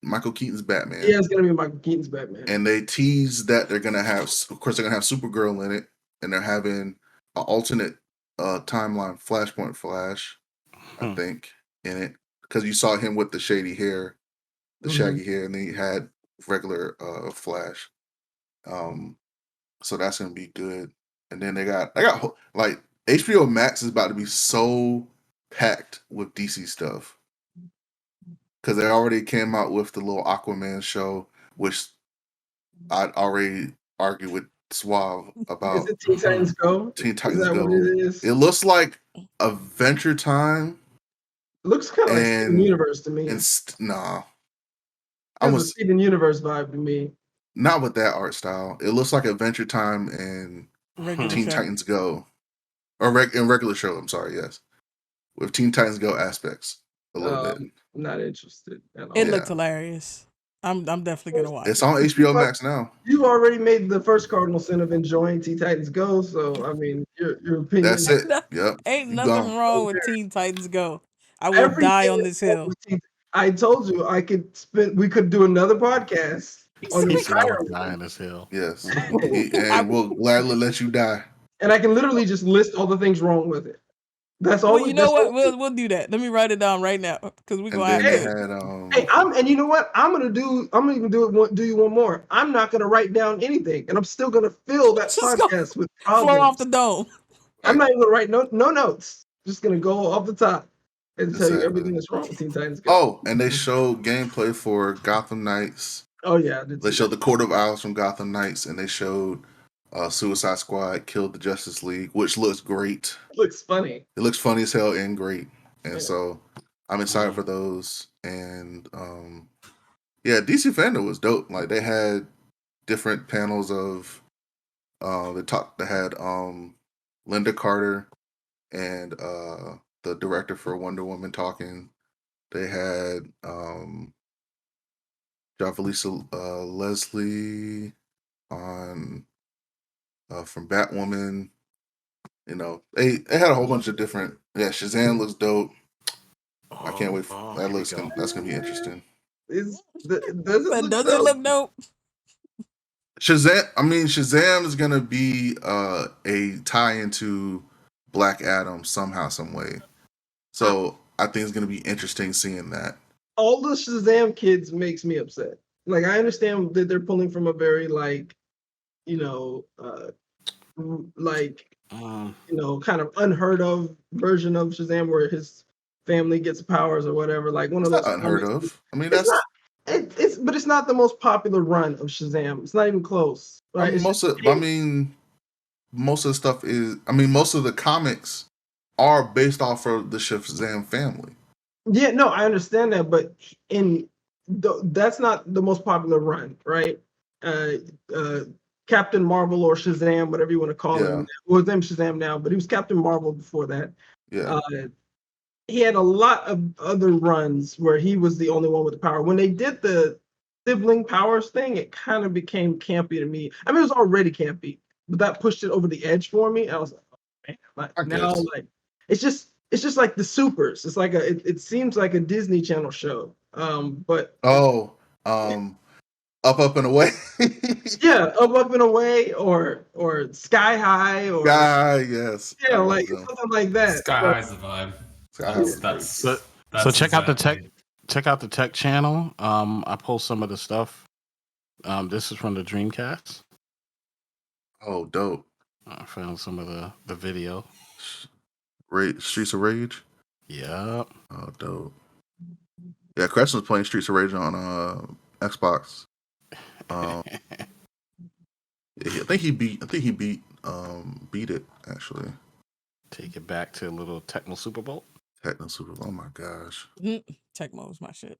Michael Keaton's Batman. Yeah, it's gonna be Michael Keaton's Batman. And they teased that they're gonna have Supergirl in it, and they're having an alternate timeline Flashpoint Flash, I think, in it. Because you saw him with the shady hair, the shaggy hair, and then he had regular Flash. So that's gonna be good. And then they got like HBO Max is about to be so packed with DC stuff. Because they already came out with the little Aquaman show, which I'd already argued with Suave about. Is it Teen Titans Go? Teen Titans is that Go. What it is? It looks like Adventure Time. It looks kind of like Steven Universe to me. Nah. It's a Steven Universe vibe to me. Not with that art style. It looks like Adventure Time and Teen Titans Go. Or regular show, I'm sorry, yes. With Teen Titans Go aspects a little bit. I'm not interested at all. It looked hilarious. I'm definitely gonna watch. It's on HBO Max now. You've already made the first cardinal sin of enjoying Teen Titans Go, so I mean your opinion. That's it. Yep. Ain't nothing wrong with Teen Titans Go. I will die on this hill. I told you we could do another podcast on the entire die on this hill. Yes. And we'll gladly let you die. And I can literally just list all the things wrong with it. That's all. Well, you know what? We'll do that. Let me write it down right now because we're gonna have to. And you know what? I'm gonna do you one more. I'm not gonna write down anything, and I'm still gonna fill that podcast with problems. Flow off the dome. I'm not even gonna write no notes. Just gonna go off the top and tell you everything that's wrong with Teen Titans Go. Oh, and they showed gameplay for Gotham Knights. Oh yeah, they showed the Court of Owls from Gotham Knights, and they showed Suicide Squad killed the Justice League, which looks great. It looks funny. It looks funny as hell and great. And so I'm excited for those. And DC Fandome was dope. Like they had different panels of they had Linda Carter and the director for Wonder Woman talking. They had Javalisa Leslie on from Batwoman. You know, they had a whole bunch of different. Yeah, Shazam looks dope. I can't wait. That's gonna be interesting. Does it look dope? Shazam is gonna be a tie into Black Adam somehow, some way. So I think it's gonna be interesting seeing that. All the Shazam kids makes me upset. Like I understand that they're pulling from a very kind of unheard of version of Shazam where his family gets powers or whatever. Like one of those unheard of. I mean, but it's not the most popular run of Shazam. It's not even close. Right? Most of the stuff is. Most of the comics are based off of the Shazam family. Yeah, no, I understand that, but that's not the most popular run, right? Captain Marvel or Shazam, whatever you want to call him. Well, his name's Shazam now, but he was Captain Marvel before that. Yeah. He had a lot of other runs where he was the only one with the power. When they did the sibling powers thing, it kind of became campy to me. I mean, it was already campy, but that pushed it over the edge for me. I was like, man, it's just like the supers. It's like it seems like a Disney Channel show. Up and Away. Yeah, up and Away, or Sky High, or yes. Yeah, like something like that. Sky High's the vibe. So check out the tech channel. I post some of the stuff. This is from the Dreamcast. Oh, dope. I found some of the video. Streets of Rage. Yep. Oh, dope. Yeah, Crescent's playing Streets of Rage on Xbox. I think he beat it actually. Take it back to a little Tecmo Super Bowl. Oh my gosh. Tecmo is my shit.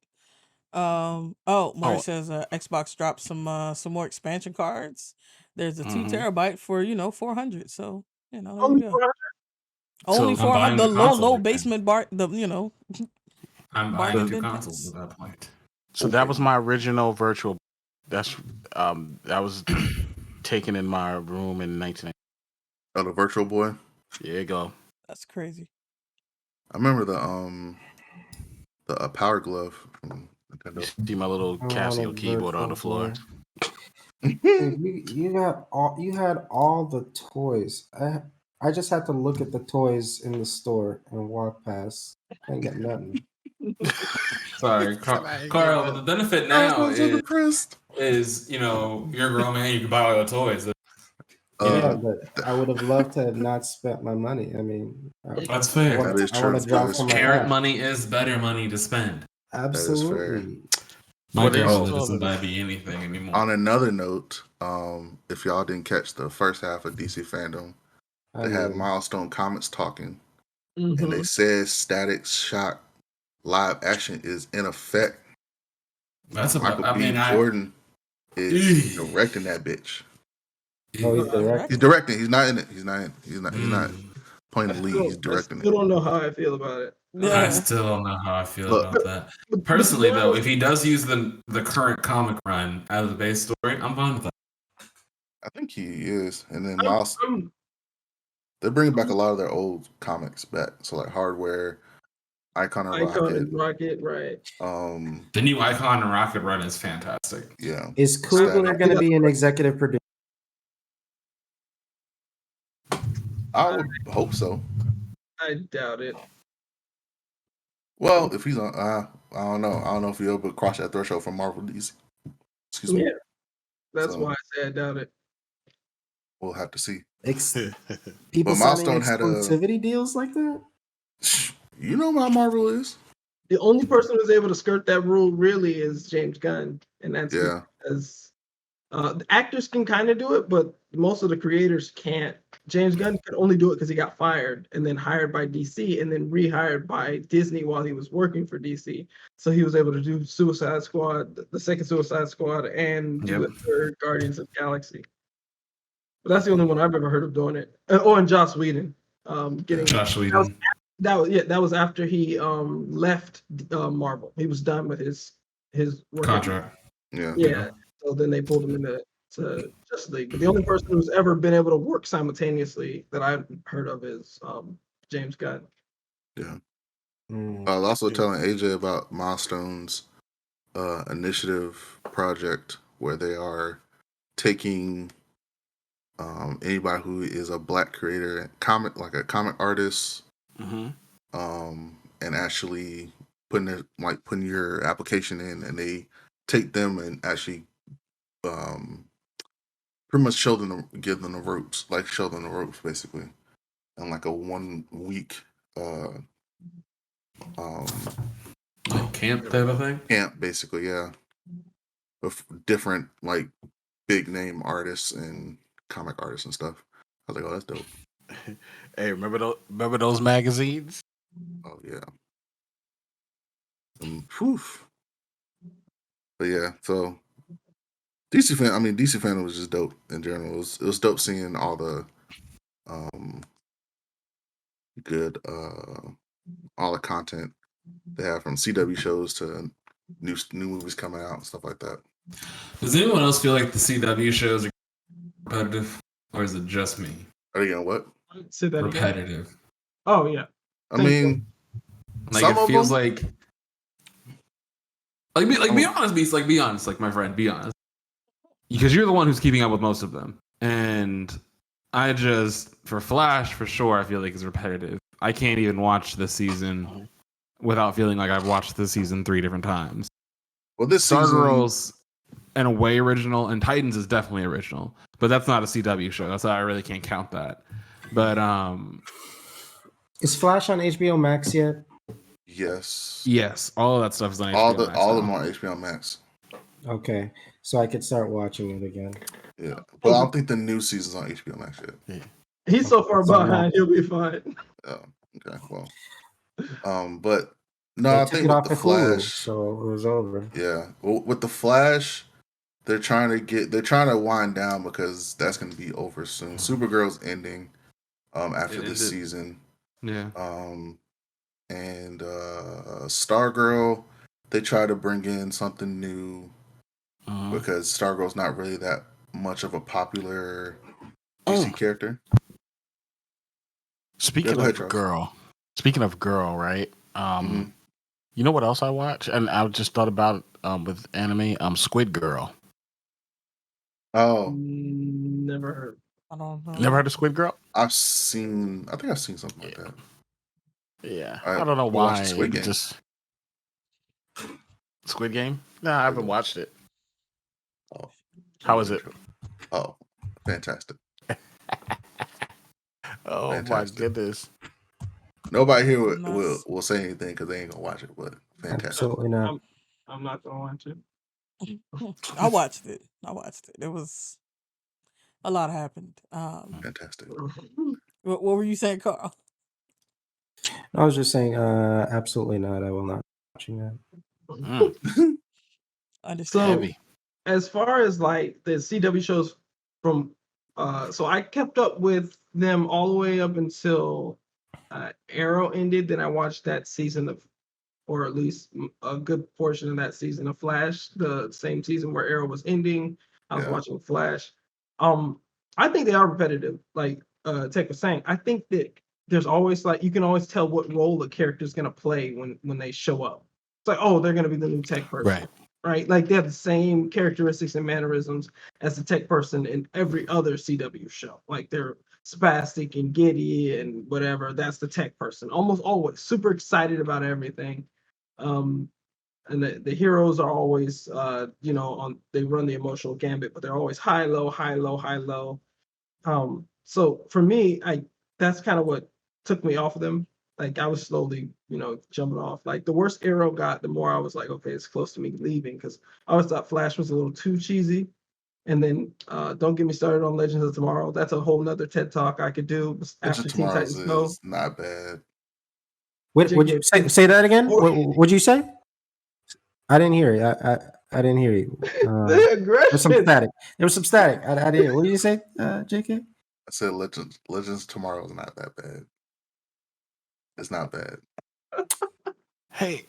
Mark says Xbox dropped some more expansion cards. There's a 2 terabyte for 400. So there we go. Only 400. The low basement bar. I'm buying 2 consoles at that point. So that was my original virtual. That was taken in my room in 1990. Oh, the Virtual Boy. There you go. That's crazy. I remember the Power Glove from Nintendo. You see my little Casio keyboard on the floor. You had all the toys. I just had to look at the toys in the store and walk past. I ain't got nothing. Sorry, Carl. The benefit now is you're a grown man. You can buy all your toys. Yeah, but I would have loved to have not spent my money. I mean, that's fair. That is true. Parent money is better money to spend. Absolutely. My girl doesn't buy me anything anymore. On another note, if y'all didn't catch the first half of DC Fandome, they had Milestone Comics talking, and they said Static Shock live action is in effect. That's Michael B. Jordan is directing that bitch. Oh, he's directing. He's directing. He's not in it. He's not playing the lead. He's directing it. I still don't know how I feel about it. Yeah. I still don't know how I feel about that. Personally, though, if he does use the current comic run as the base story, I'm fine with that. I think he is. And then they're bringing back a lot of their old comics back. So like Hardware, Icon and Rocket, right? The new Icon and Rocket run is fantastic. Yeah. Is Coogler going to be an executive producer? I would hope so. I doubt it. Well, if he's on, I don't know. I don't know if he'll able to cross that threshold from Marvel DC. Excuse me. Yeah, that's why I say I doubt it. We'll have to see. People signing exclusivity deals like that. You know how Marvel is. The only person who's able to skirt that rule really is James Gunn, and that's because the actors can kind of do it, but most of the creators can't. James Gunn could only do it because he got fired and then hired by DC and then rehired by Disney while he was working for DC. So he was able to do Suicide Squad, the second Suicide Squad, and do the third Guardians of the Galaxy. But that's the only one I've ever heard of doing it. And Joss Whedon. Joss Whedon. That was after he left Marvel. He was done with his contract. Yeah. So then they pulled him into Justice League. But the only person who's ever been able to work simultaneously that I've heard of is James Gunn. Yeah. I was also telling AJ about Milestone's initiative project where they are taking anybody who is a Black creator, like a comic artist, and actually putting your application in, and they take them and actually pretty much give them the ropes, basically, in like a 1 week camp type of thing. Camp, basically, yeah, with different like big name artists and comic artists and stuff. I was like, oh, that's dope. Hey, remember those magazines? Oh yeah. Whew. But yeah, so DC Fandome was just dope in general. It was dope seeing all the good all the content they have from CW shows to new movies coming out and stuff like that. Does anyone else feel like the CW shows are repetitive, or is it just me? Are you what? Say that repetitive. Again. Oh yeah. I mean, like it feels like be honest, Beast. Like be honest, like my friend, be honest. Because you're the one who's keeping up with most of them, and I just for Flash for sure. I feel like it's repetitive. I can't even watch this season without feeling like I've watched this season 3 different times. Well, this Stargirl's in a way original, and Titans is definitely original, but that's not a CW show. That's why I really can't count that. But is Flash on HBO Max yet? Yes, all of that stuff is on HBO Max. All of them on HBO Max. Okay, so I could start watching it again. Yeah, but I don't think the new season's on HBO Max yet. Yeah. He's so far behind, he'll be fine. Oh, okay, well, but no, I think with the Flash, so it was over. Yeah, well, with the Flash, they're trying to wind down because that's going to be over soon. Supergirl's ending after this season. Yeah. And Stargirl, they try to bring in something new because Stargirl's not really that much of a popular DC character. Speaking of girl, right? You know what else I watch? And I just thought about with anime, Squid Girl. Oh, never heard. I don't know. Never heard of Squid Girl? I think I've seen something like that. Yeah, I don't know why. Squid Game. Squid Game? No, I haven't watched it. Oh, how is it? Oh, fantastic! Oh fantastic. My goodness! Nobody here will say anything because they ain't gonna watch it, but fantastic. Absolutely not. I'm not gonna watch it. I watched it. It was a lot happened. Fantastic. What were you saying, Carl? I was just saying, absolutely not. I will not be watching that. Understand. So, as far as like the CW shows from, so I kept up with them all the way up until Arrow ended. Then I watched that season of, or at least a good portion of that season of Flash, the same season where Arrow was ending. I was watching Flash. I think they are repetitive, like Tech was saying. I think that there's always you can always tell what role the character is going to play when they show up. It's like, oh, they're going to be the new tech person. Right? Like they have the same characteristics and mannerisms as the tech person in every other CW show. Like they're spastic and giddy and whatever. That's the tech person. Almost always super excited about everything. And the heroes are always, they run the emotional gambit, but they're always high, low, high, low, high, low. So for me, that's kind of what took me off of them. Like I was slowly, jumping off. Like the worse Arrow got, the more I was like, okay, it's close to me leaving, because I always thought Flash was a little too cheesy. And then don't get me started on Legends of Tomorrow. That's a whole nother TED talk I could do after Teen Titans Go. Not bad. Would you say that again? What'd you say? I didn't hear it. I didn't hear you. The aggression. There was some static. I didn't hear. What did you say, JK? I said Legends Tomorrow is not that bad. It's not bad. Hey,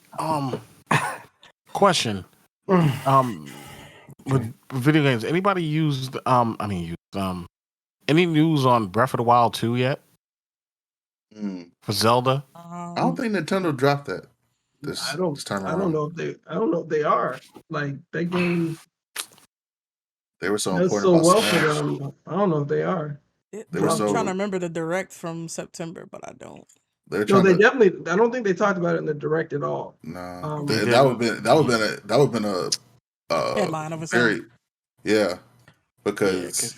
question. With video games, anybody used any news on Breath of the Wild 2 yet? For Zelda? I don't think Nintendo dropped that this time around. I don't know if they are. Like that game They were so does important so about well Smash. for them. I don't know if they are. They were I'm so. trying to remember the direct from September, but I don't. No, they definitely. I don't think they talked about it in the direct at all. Nah, that would have been a headline of a very song. yeah, because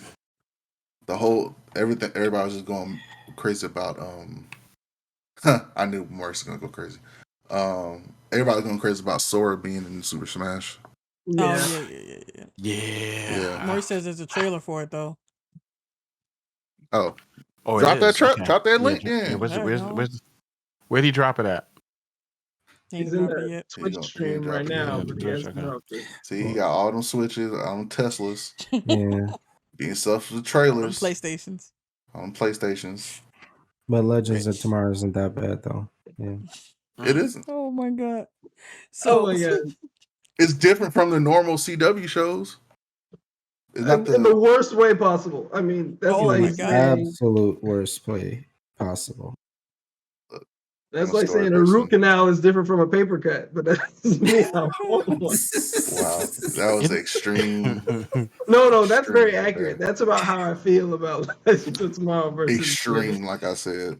the whole everybody was just going crazy about I knew Mark's gonna go crazy. Everybody was going crazy about Sora being in Super Smash. Yeah. Oh yeah. Maury says there's a trailer for it though. Oh, drop that drop that link in. Where'd he drop it at? He's in the Twitch stream right now, but he hasn't dropped it. See, he got all them switches on Teslas. Yeah. Being stuff for the trailers. On PlayStations. On PlayStations. But Legends of Tomorrow isn't that bad though. Yeah. It isn't. Oh my god. So it's different from the normal CW shows. It's not in the worst way possible. I mean, that's like saying absolute worst way possible. That's like saying a root canal is different from a paper cut, but that's me. Wow, that was extreme. No, that's very accurate. That's about how I feel about Legends of Tomorrow versus extreme, like I said.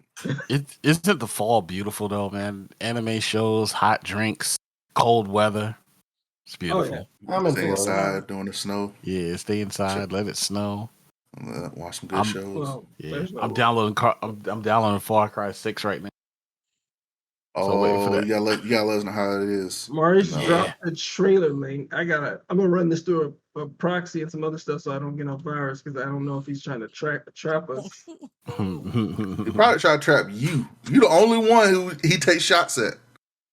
Isn't the fall beautiful though, man? Anime shows, hot drinks, cold weather. It's beautiful. Oh, yeah. Stay inside during the snow. Yeah, stay inside. Let it snow. Watch some good shows. I'm downloading Far Cry 6 right now. Oh, you gotta let us know how it is. Maurice dropped the trailer link. I'm gonna run this through a proxy and some other stuff so I don't get no virus because I don't know if he's trying to trap us. He probably trying to trap you. You the only one who he takes shots at.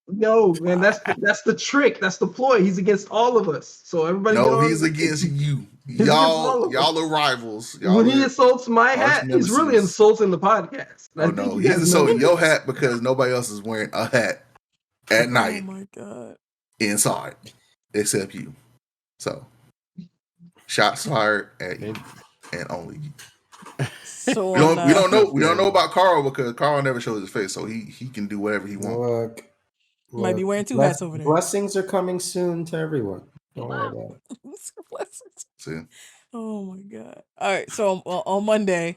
No, man, that's the trick. That's the ploy. He's against all of us. So everybody knows he's against you. Y'all are rivals. When he insults my hat, he's really insulting the podcast. Oh no, he's insulting your hat because nobody else is wearing a hat at night. Oh my god! Inside, except you. So, shots fired at you and only you. So we don't know about Carl because Carl never shows his face, so he can do whatever he wants. Might be wearing two hats over there. Blessings are coming soon to everyone. Don't worry about it. Blessings. See? Oh my god! All right, so on Monday,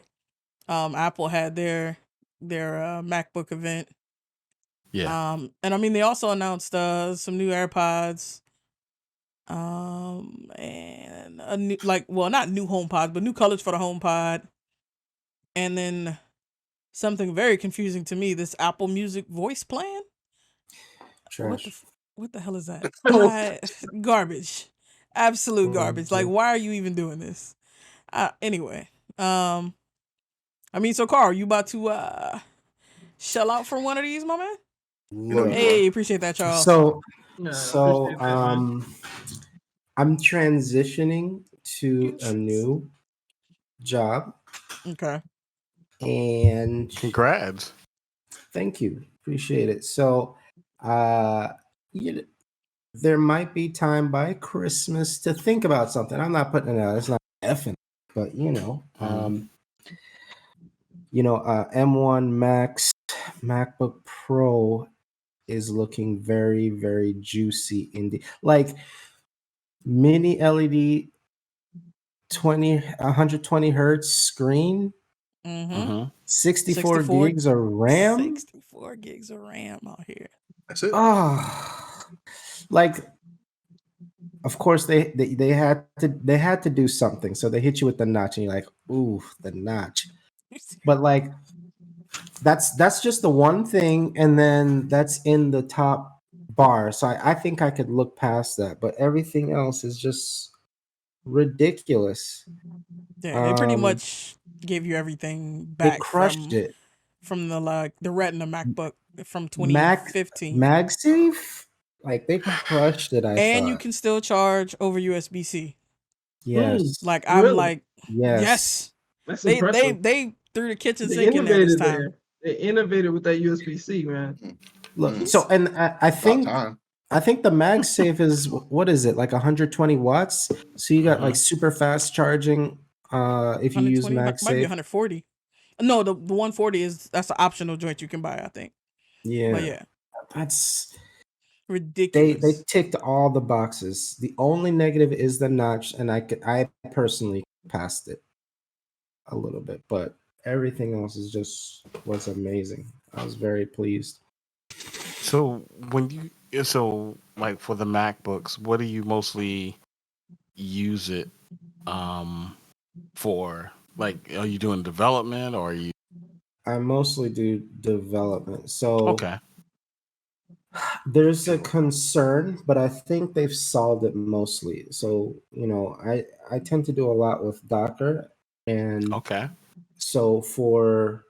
Apple had their MacBook event. Yeah. And I mean they also announced some new AirPods. And a new not new HomePod, but new colors for the HomePod. And then something very confusing to me: this Apple Music voice plan. Trash. What the hell is that? Garbage. Absolute garbage. Like, why are you even doing this? Anyway. I mean, so Carl, you about to shell out for one of these, my man? Look, hey, appreciate that, Charles. So I'm transitioning to a new job. Okay. And congrats. Thank you. Appreciate it. So there might be time by Christmas to think about something. I'm not putting it out. It's not effing, but M1 Max MacBook Pro is looking very, very juicy indeed. Like mini LED 120 hertz screen. 64 gigs of RAM. 64 gigs of RAM out here. That's it. Like, of course they had to do something, so they hit you with the notch, and you're like, ooh, the notch. But like, that's just the one thing, and then that's in the top bar. So I think I could look past that, but everything else is just ridiculous. Yeah, they pretty much gave you everything back. They crushed it from the Retina MacBook from 2015. MagSafe, like they crushed it. And you can still charge over USB-C. Yes, like I'm really? Like yes. That's they impressive. they threw the kitchen sink in there this time. They innovated with that USB-C, man. Look, so and I think the MagSafe is, what is it, like 120 watts? So you got like super fast charging if you use MagSafe. Might be 140. No, the 140 that's an optional joint you can buy, I think. But Yeah, yeah, that's they ridiculous. ticked all the boxes. The only negative is the notch, and I personally passed it a little bit, but everything else was amazing. I was very pleased. So like for the MacBooks, what do you mostly use it for? Like, are you doing development or are you? I mostly do development. So Okay. there's a concern, but I think they've solved it mostly. So, I tend to do a lot with Docker, and Okay. so for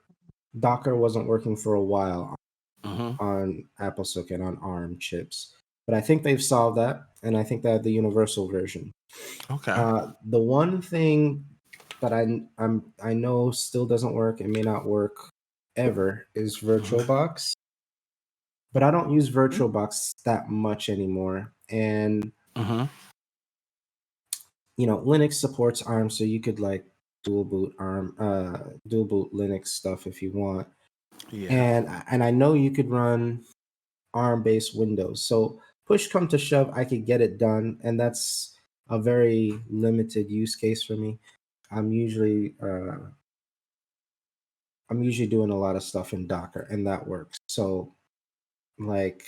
Docker wasn't working for a while Mm-hmm. on Apple Silicon on ARM chips. But I think they've solved that, and I think they have the universal version. Okay. The one thing that I know still doesn't work and may not work ever is VirtualBox, but I don't use VirtualBox that much anymore. And Mm-hmm. Linux supports ARM, so you could like dual boot Linux stuff if you want. Yeah. And I know you could run ARM based Windows. So push come to shove, I could get it done, and that's a very limited use case for me. I'm usually doing a lot of stuff in Docker, and that works. So like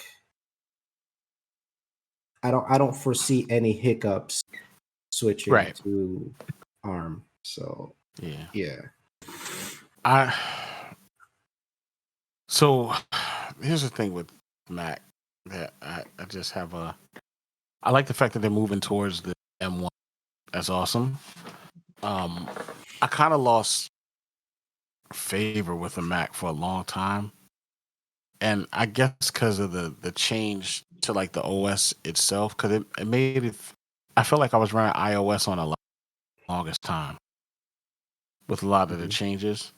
I don't foresee any hiccups switching Right. to ARM. So Yeah. yeah. So here's the thing with Mac that I just have I like the fact that they're moving towards the M1. That's awesome. I kind of lost favor with the Mac for a long time, and I guess because of the change to like the OS itself, because it made it. I felt like I was running iOS on a lot longest time with a lot of the changes.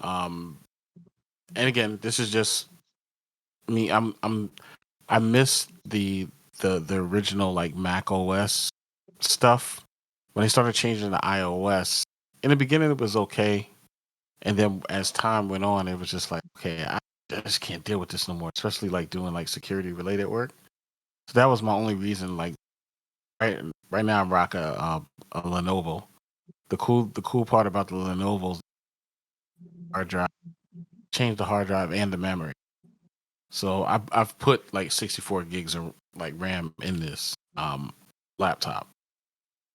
And again, this is just me. I miss the original like Mac OS stuff when they started changing the iOS. In the beginning, it was okay, and then as time went on, it was just like, okay, I just can't deal with this no more. Especially like doing like security related work. So that was my only reason. Like right now, I'm rocking a Lenovo. The cool part about the Lenovo's hard drive, changed the hard drive and the memory. So I've put like 64 gigs of like RAM in this laptop.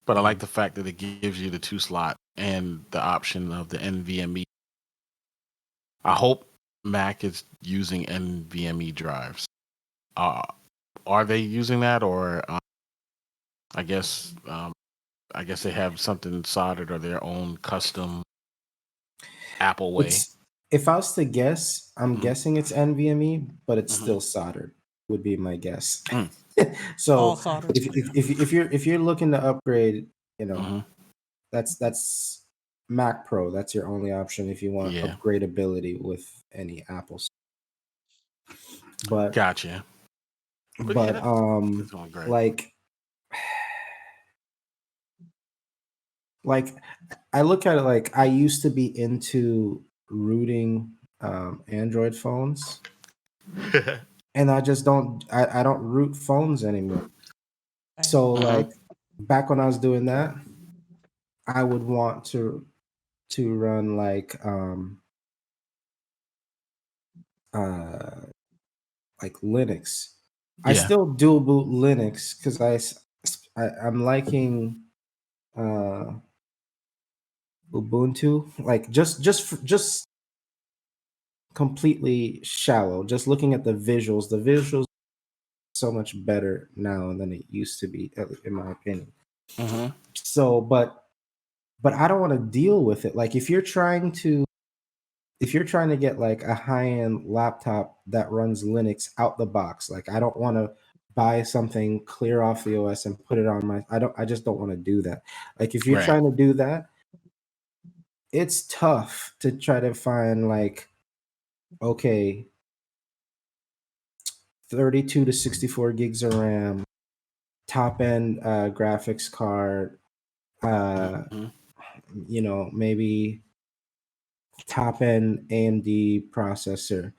But I like the fact that it gives you the 2 slot and the option of the NVMe. I hope Mac is using NVMe drives. Uh, are they using that, or I guess they have something soldered or their own custom Apple way. If I was to guess, I'm Mhm. guessing it's NVMe, but it's Mhm. still soldered. Would be my guess. Mm. So All soldered. if you're looking to upgrade, Mhm. that's Mac Pro. That's your only option if you want Yeah, upgradability with any Apples. But gotcha. But yeah, that's going great. like I look at it like I used to be into rooting Android phones, and I just I don't root phones anymore. So like back when I was doing that, I would want to run uh like Linux. I Yeah. still dual boot Linux because I'm liking uh Ubuntu, like just completely shallow. Just looking at the visuals, so much better now than it used to be, in my opinion. Mhm. So, but I don't want to deal with it. Like if you're trying to get like a high-end laptop that runs Linux out the box, like I don't want to buy something clear off the OS and put it on my I just don't want to do that. Like if you're Right. trying to do that, it's tough to try to find like, okay, 32 to 64 gigs of RAM, top end graphics card, Mhm. maybe top end AMD processor.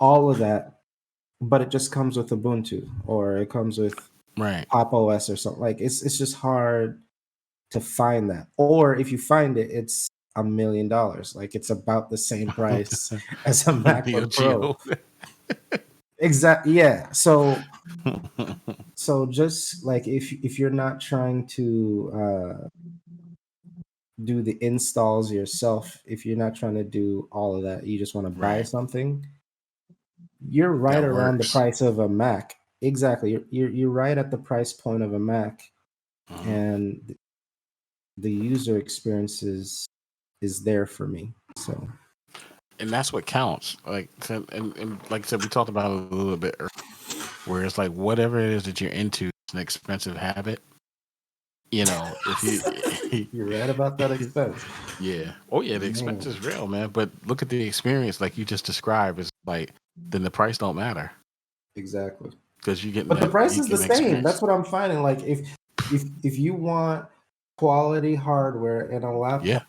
all of that, but it just comes with Ubuntu or it comes with Pop OS or something. Like it's just hard to find that. Or if you find it, it's $1 million. Like it's about the same price as a MacBook Pro. Exactly. Yeah. So just like if you're not trying to do the installs yourself, if you're not trying to do all of that, you just want to buy something, you're right around the price of a Mac. Exactly. You're right at the price point of a Mac. And the user experience is there for me. So, and that's what counts. Like, and like I said, we talked about it a little bit earlier, where it's like whatever it is that you're into, it's an expensive habit. You know, if you you're right about that expense. Yeah. Oh yeah, the expense is real, man. But look at the experience, like you just described. It's like then the price don't matter. Exactly. Because you get. But the price is the same. Experience. That's what I'm finding. Like if you want quality hardware and a laptop,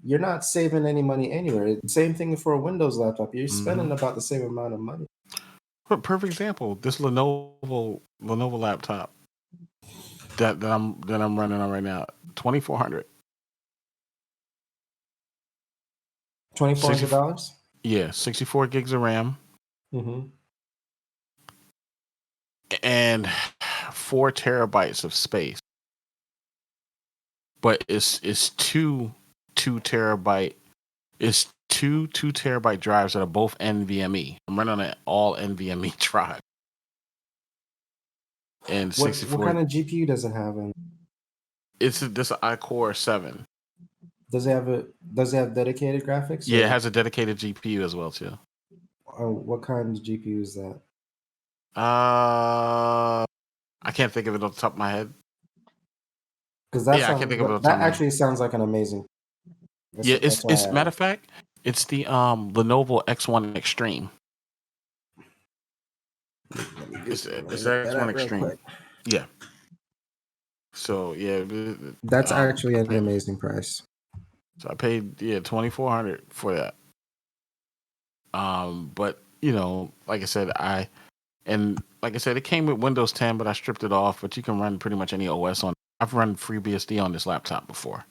you're not saving any money anywhere. Same thing for a Windows laptop. You're spending about the same amount of money. Perfect example. This Lenovo laptop that I'm running on right now, $2,400. $2,400. Yeah, 64 gigs of RAM. And 4 terabytes of space. But it's two 2 terabyte. It's two 2 terabyte drives that are both NVMe. I'm running on an all NVMe drive. And 64. What kind of GPU does it have in? It's this iCore 7. Does it have dedicated graphics? Yeah, it has a dedicated GPU as well too. What kind of GPU is that? I can't think of it off the top of my head. Because I can't think of it. That actually sounds like an amazing. It's matter of fact, it's the Lenovo X1 Extreme. It's the X1 Extreme. Yeah. So yeah, that's actually an amazing price. So I paid $2,400 for that. But you know, like I said, it came with Windows 10, but I stripped it off. But you can run pretty much any OS on. I've run FreeBSD on this laptop before.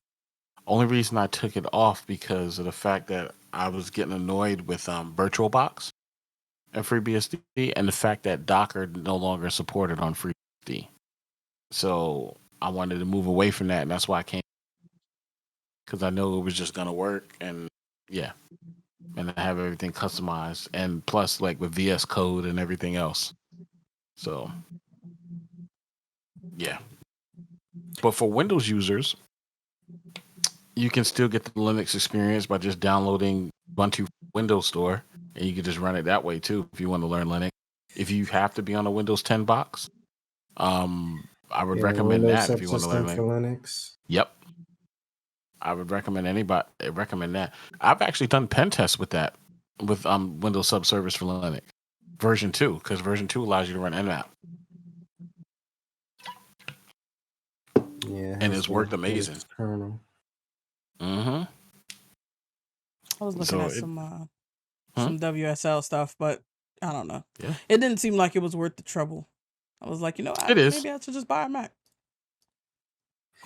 Only reason I took it off because of the fact that I was getting annoyed with VirtualBox and FreeBSD, and the fact that Docker no longer supported on FreeBSD. So I wanted to move away from that, and that's why I came. Because I know it was just gonna work, and and I have everything customized, and plus like with VS Code and everything else. So yeah. But for Windows users, you can still get the Linux experience by just downloading Ubuntu Windows Store, and you can just run it that way too if you want to learn Linux. If you have to be on a Windows 10 box, I would recommend Windows that if you want to learn Linux. Yep. I would recommend that. I've actually done pen tests with that, with Windows Subservice for Linux version 2, because version 2 allows you to run Nmap. Yeah, and it's worked amazing. I was looking at some WSL stuff, but I don't know. Yeah. It didn't seem like it was worth the trouble. I was like, maybe I should just buy a Mac.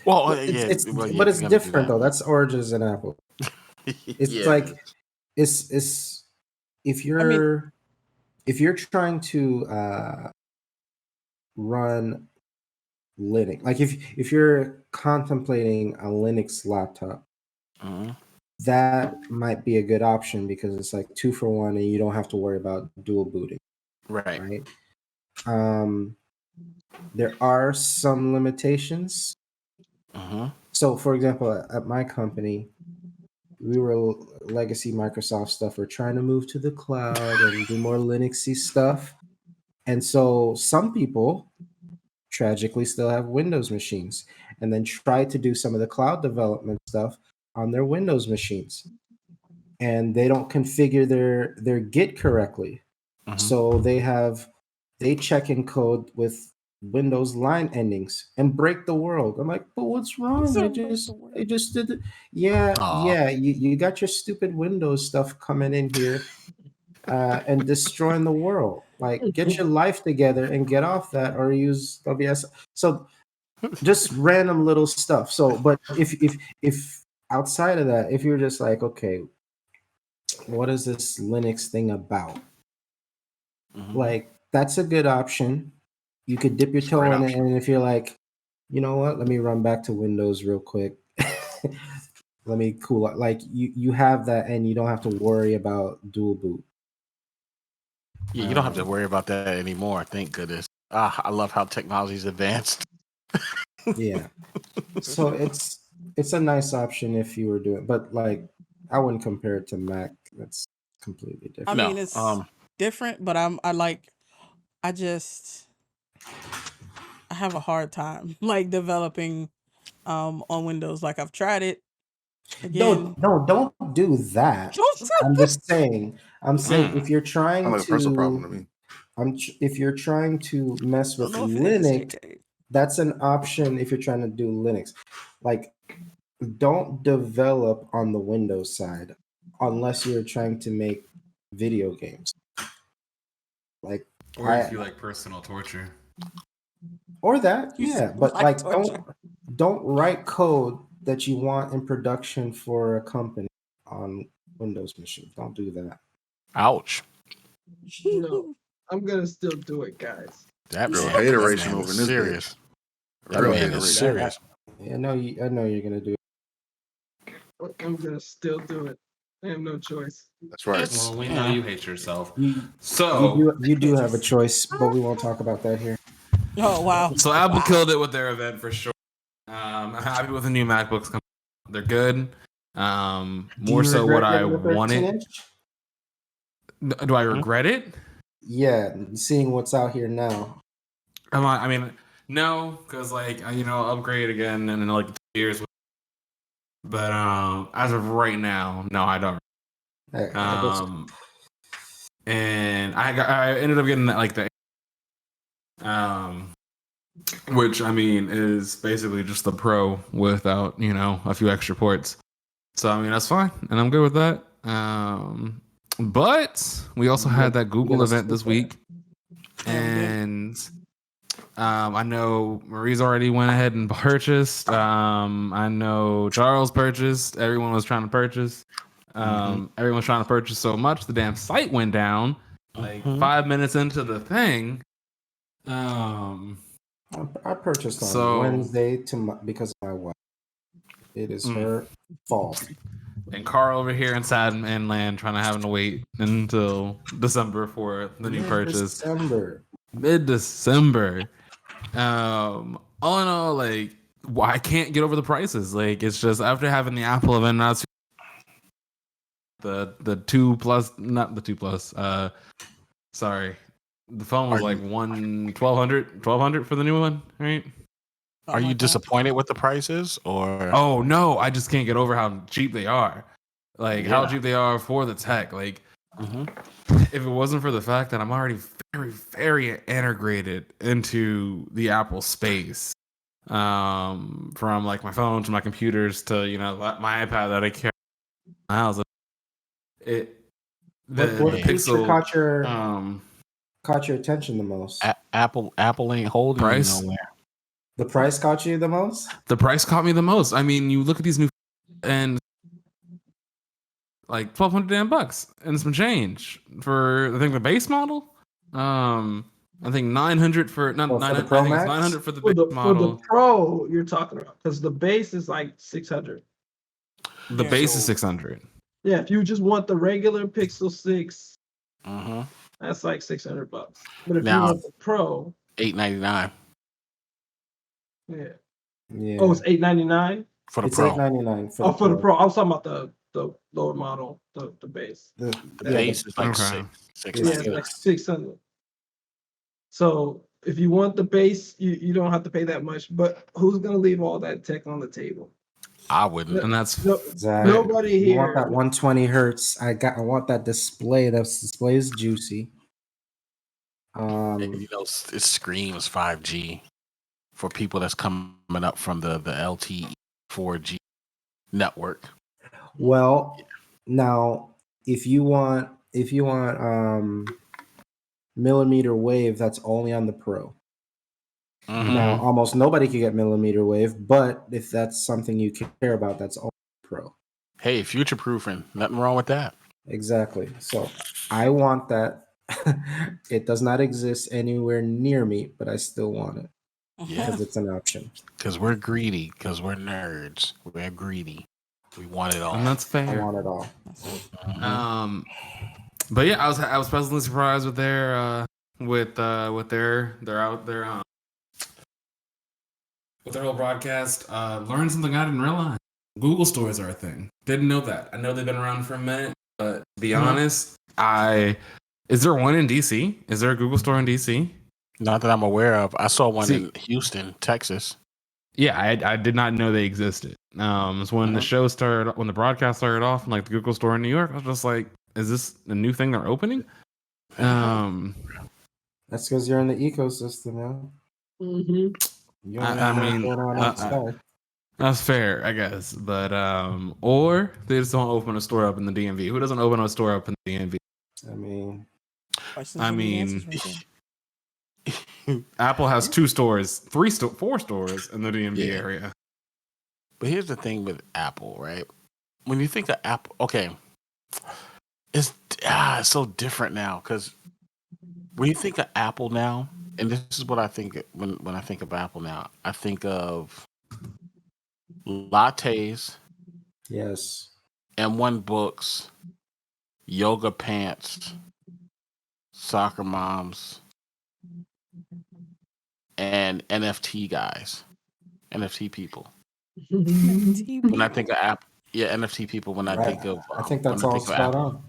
Well, but it's different though. That's Oranges and Apple. It's like it's if you're trying to run Linux, like if you're contemplating a Linux laptop, that might be a good option because it's like 2 for 1 and you don't have to worry about dual booting. Right. There are some limitations. So, for example, at my company, we were legacy Microsoft stuff. We're trying to move to the cloud and do more Linuxy stuff. And so some people tragically still have Windows machines and then try to do some of the cloud development stuff on their Windows machines. And they don't configure their Git correctly. So they check in code with Windows line endings and break the world. I'm like, but what's wrong? They just did it. Yeah. You got your stupid Windows stuff coming in here and destroying the world. Like, get your life together and get off that, or use WS. So, just random little stuff. So, but if outside of that, if you're just like, okay, what is this Linux thing about? Like, that's a good option. You could dip your toe in it, and if you're like, you know what, let me run back to Windows real quick. Let me cool out. Like, you have that, and you don't have to worry about dual boot. Yeah, you don't have to worry about that anymore. Thank goodness. I love how technology's advanced. Yeah. So it's a nice option if you were doing, but like, I wouldn't compare it to Mac. That's completely different. I mean, it's different, but I have a hard time like developing on Windows. Like, I've tried it. Again, don't do that. I'm just saying. I'm saying if you're trying like a personal problem to me. If you're trying to mess with Linux, that's an option. If you're trying to do Linux, like, don't develop on the Windows side unless you're trying to make video games. Like, or if you like personal torture, or that, yeah. But like, don't write code that you want in production for a company on Windows machine. Don't do that. Ouch. No, I'm gonna still do it, guys. That real hateration over this serious. That real man is serious. I know you're gonna do it. I'm gonna still do it. I have no choice. That's right. Well, we know you hate yourself. So you do have a choice, but we won't talk about that here. Oh wow! So Apple killed it with their event for sure. I'm happy with the new MacBooks. They're good. More so what I wanted. Do I regret it? Yeah, seeing what's out here now. I mean, no, because like upgrade again in like 2 years. But as of right now, no, I don't. And I ended up getting like the which I mean is basically just the Pro without a few extra ports. So I mean that's fine, and I'm good with that. But we also had that Google event this week, and I know Marie's already went ahead and purchased. I know Charles purchased. Everyone was trying to purchase. Everyone's trying to purchase so much the damn site went down. Like 5 minutes into the thing. I purchased on Wednesday because of my wife. It is her fault. And Carl over here in Sad Man Land having to wait until December for the new purchase. Mid-December. All in all, like, I can't get over the prices. Like, it's just after having the Apple event, not the 2 plus, not the 2 plus. Sorry, the phone was like $1,200 for the new one, right? Are you disappointed with the prices, or? Oh no, I just can't get over how cheap they are. Like how cheap they are for the tech. Like, if it wasn't for the fact that I'm already very, very integrated into the Apple space, from like my phone to my computers to my iPad that I carry in my house. The Pixel caught your attention the most? Apple ain't holding price. You nowhere. The price caught you the most? The price caught me the most. I mean, you look at these new and like $1,200 and some change for I think the base model. I think 900 for not 900. For the Pro Max? 900 for the base model. For the Pro, you're talking about because the base is like 600. The base is 600. Yeah, if you just want the regular Pixel 6, that's like $600. But if you want the Pro, $899. Yeah. Oh, it's $899 for the Pro. $899 for the Pro. I was talking about the lower model, the base. The base is like like 600. So if you want the base, you don't have to pay that much. But who's gonna leave all that tech on the table? I wouldn't, and that's nobody here. You want that 120 hertz? I want that display. That display is juicy. It screams 5G for people that's coming up from the LTE 4G network. Well, now if you want if you want millimeter wave, that's only on the Pro. Now, almost nobody can get millimeter wave, but if that's something you care about, that's only Pro. Hey, future proofing. Nothing wrong with that. Exactly. So I want that. It does not exist anywhere near me, but I still want it. Yeah. Because it's an option. Because we're greedy. Because we're nerds. We're greedy. We want it all. And that's fair. I want it all. But yeah, I was pleasantly surprised with their with their whole broadcast. Learned something I didn't realize. Google stores are a thing. Didn't know that. I know they've been around for a minute, but to be honest, is there one in DC? Is there a Google store in DC? Not that I'm aware of. I saw one in Houston, Texas. Yeah, I did not know they existed. So when the show started, when the broadcast started off, in like the Google store in New York, I was just like, "Is this a new thing they're opening?" That's because you're in the ecosystem, man. Mm-hmm. I mean, that's fair, I guess. But or they just don't open a store up in the DMV. Who doesn't open a store up in the DMV? I mean, Apple has 2 stores, 4 stores in the DMV area. But here's the thing with Apple, right? When you think of Apple, okay, it's so different now because when you think of Apple now, and this is what I think when I think of Apple now, I think of lattes, yes, M1 books, yoga pants, soccer moms, and NFT guys, NFT people. When I think of Apple, NFT people. When I think of, I think that's all spot on.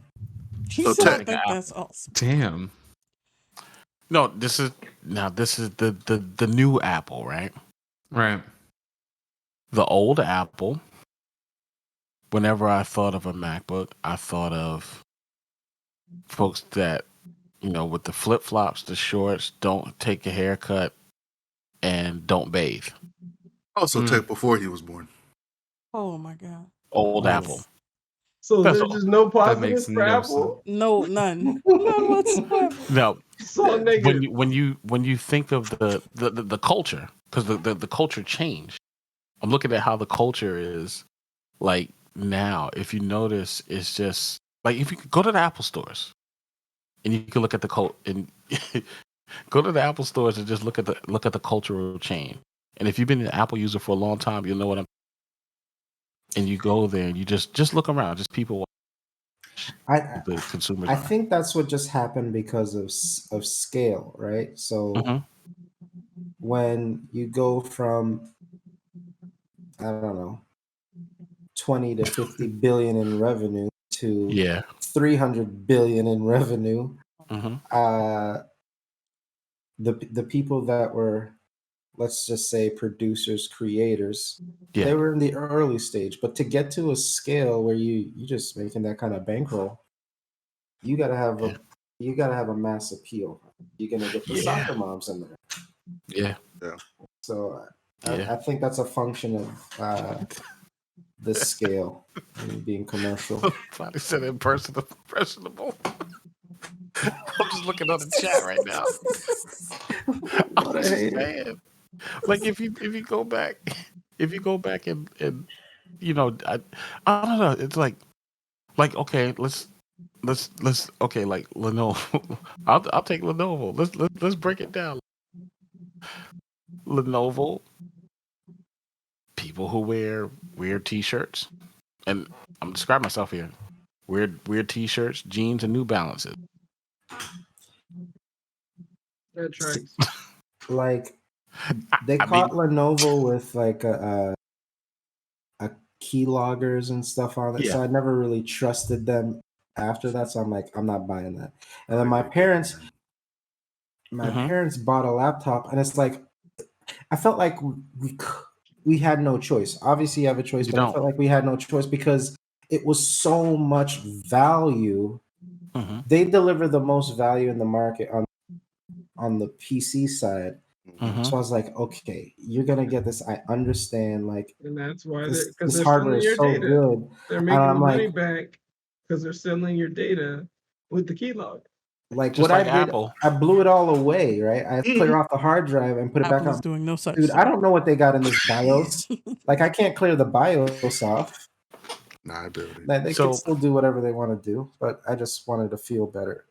So that's all. Damn. No, this is the new Apple, right? Right. The old Apple. Whenever I thought of a MacBook, I thought of folks that, with the flip flops, the shorts, don't take a haircut, and don't bathe. Also, tech before he was born. Oh my god. Old Apple. So there's just no positives for Apple? No, none. None whatsoever. No. So negative. When you think of the culture, because the culture changed. I'm looking at how the culture is like now. If you notice, it's just like if you could go to the Apple stores and you can look at the and go to the Apple stores and just look at the cultural change. And if you've been an Apple user for a long time, you'll know what I'm. And you go there and you just look around, just people. The consumers. I think that's what just happened because of scale, right? So when you go from, I don't know, 20 to 50 billion in revenue to 300 billion in revenue, the people that were, let's just say, producers, creators, they were in the early stage. But to get to a scale where you just making that kind of bankroll, you gotta have a mass appeal. You're gonna get the soccer moms in there. Yeah. So I think that's a function of the scale and being commercial. Somebody said impersonable. I'm just looking on the chat right now. I'm just saying, like if you go back, and I don't know. It's like okay, let's okay, like Lenovo. I'll take Lenovo. Let's break it down. Lenovo. People who wear weird T-shirts, and I'm describing myself here. Weird T-shirts, jeans, and New Balances. That tracks. Like they caught Lenovo with like a keyloggers and stuff on it, so I never really trusted them after that. So I'm like, I'm not buying that. And then my parents bought a laptop, and it's like I felt like we had no choice. Obviously, you have a choice, but I felt like we had no choice because it was so much value. They deliver the most value in the market on the PC side. So I was like, okay, you're gonna get this. I understand, like, and that's why this they're hardware selling your is so data. good. They're making the money back because they're selling your data with the keylogger. Like Just what like I did, Apple. I blew it all away, right? I clear off the hard drive and put it back Apple is on. doing no such Dude, thing. I don't know what they got in this BIOS. Like I can't clear the BIOS off. Nah, I built it. Like, they can still do whatever they want to do, but I just wanted to feel better.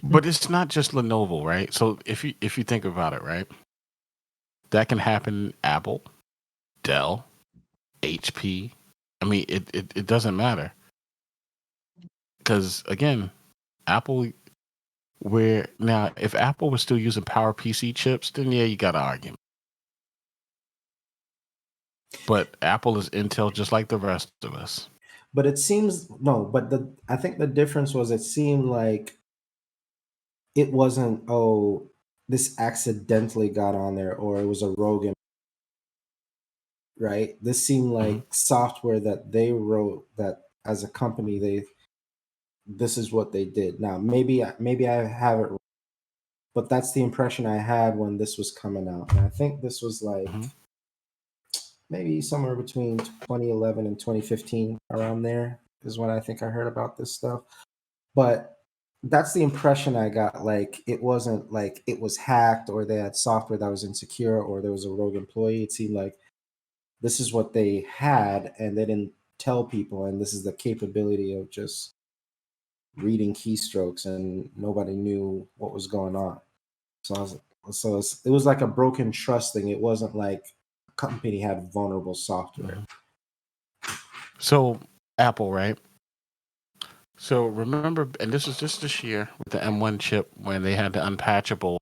But it's not just Lenovo, right? So if you think about it, right, that can happen. Apple, Dell, HP. I mean, it doesn't matter because again, Apple. Where now, if Apple was still using PowerPC chips, then yeah, you got to argue. But Apple is Intel, just like the rest of us. But it seems I think the difference was it seemed like it wasn't this accidentally got on there or it was a rogue, right? This seemed like software that they wrote that as a company this is what they did. Now maybe I have it, but that's the impression I had when this was coming out. And I think this was like maybe somewhere between 2011 and 2015, around there is when I think I heard about this stuff. But that's the impression I got. Like it wasn't like it was hacked or they had software that was insecure or there was a rogue employee. It seemed like this is what they had and they didn't tell people, and this is the capability of just reading keystrokes and nobody knew what was going on. It was like a broken trust thing. It wasn't like a company had vulnerable software. So Apple, right? So remember, and this is just this year with the M1 chip when they had the unpatchable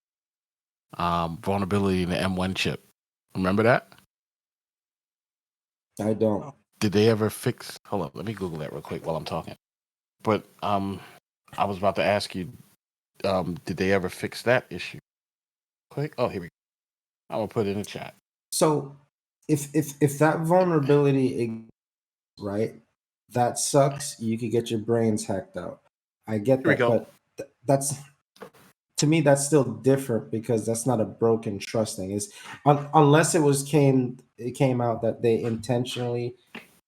vulnerability in the M1 chip. Remember that? I don't. Did they ever fix? Hold on, let me Google that real quick while I'm talking. But I was about to ask you, did they ever fix that issue? Quick. Oh, here we go. I'm gonna put it in the chat. So if that vulnerability, right, that sucks. You could get your brains hacked out. I get that, but that's, to me, that's still different because that's not a broken trust thing. Is unless it came out that they intentionally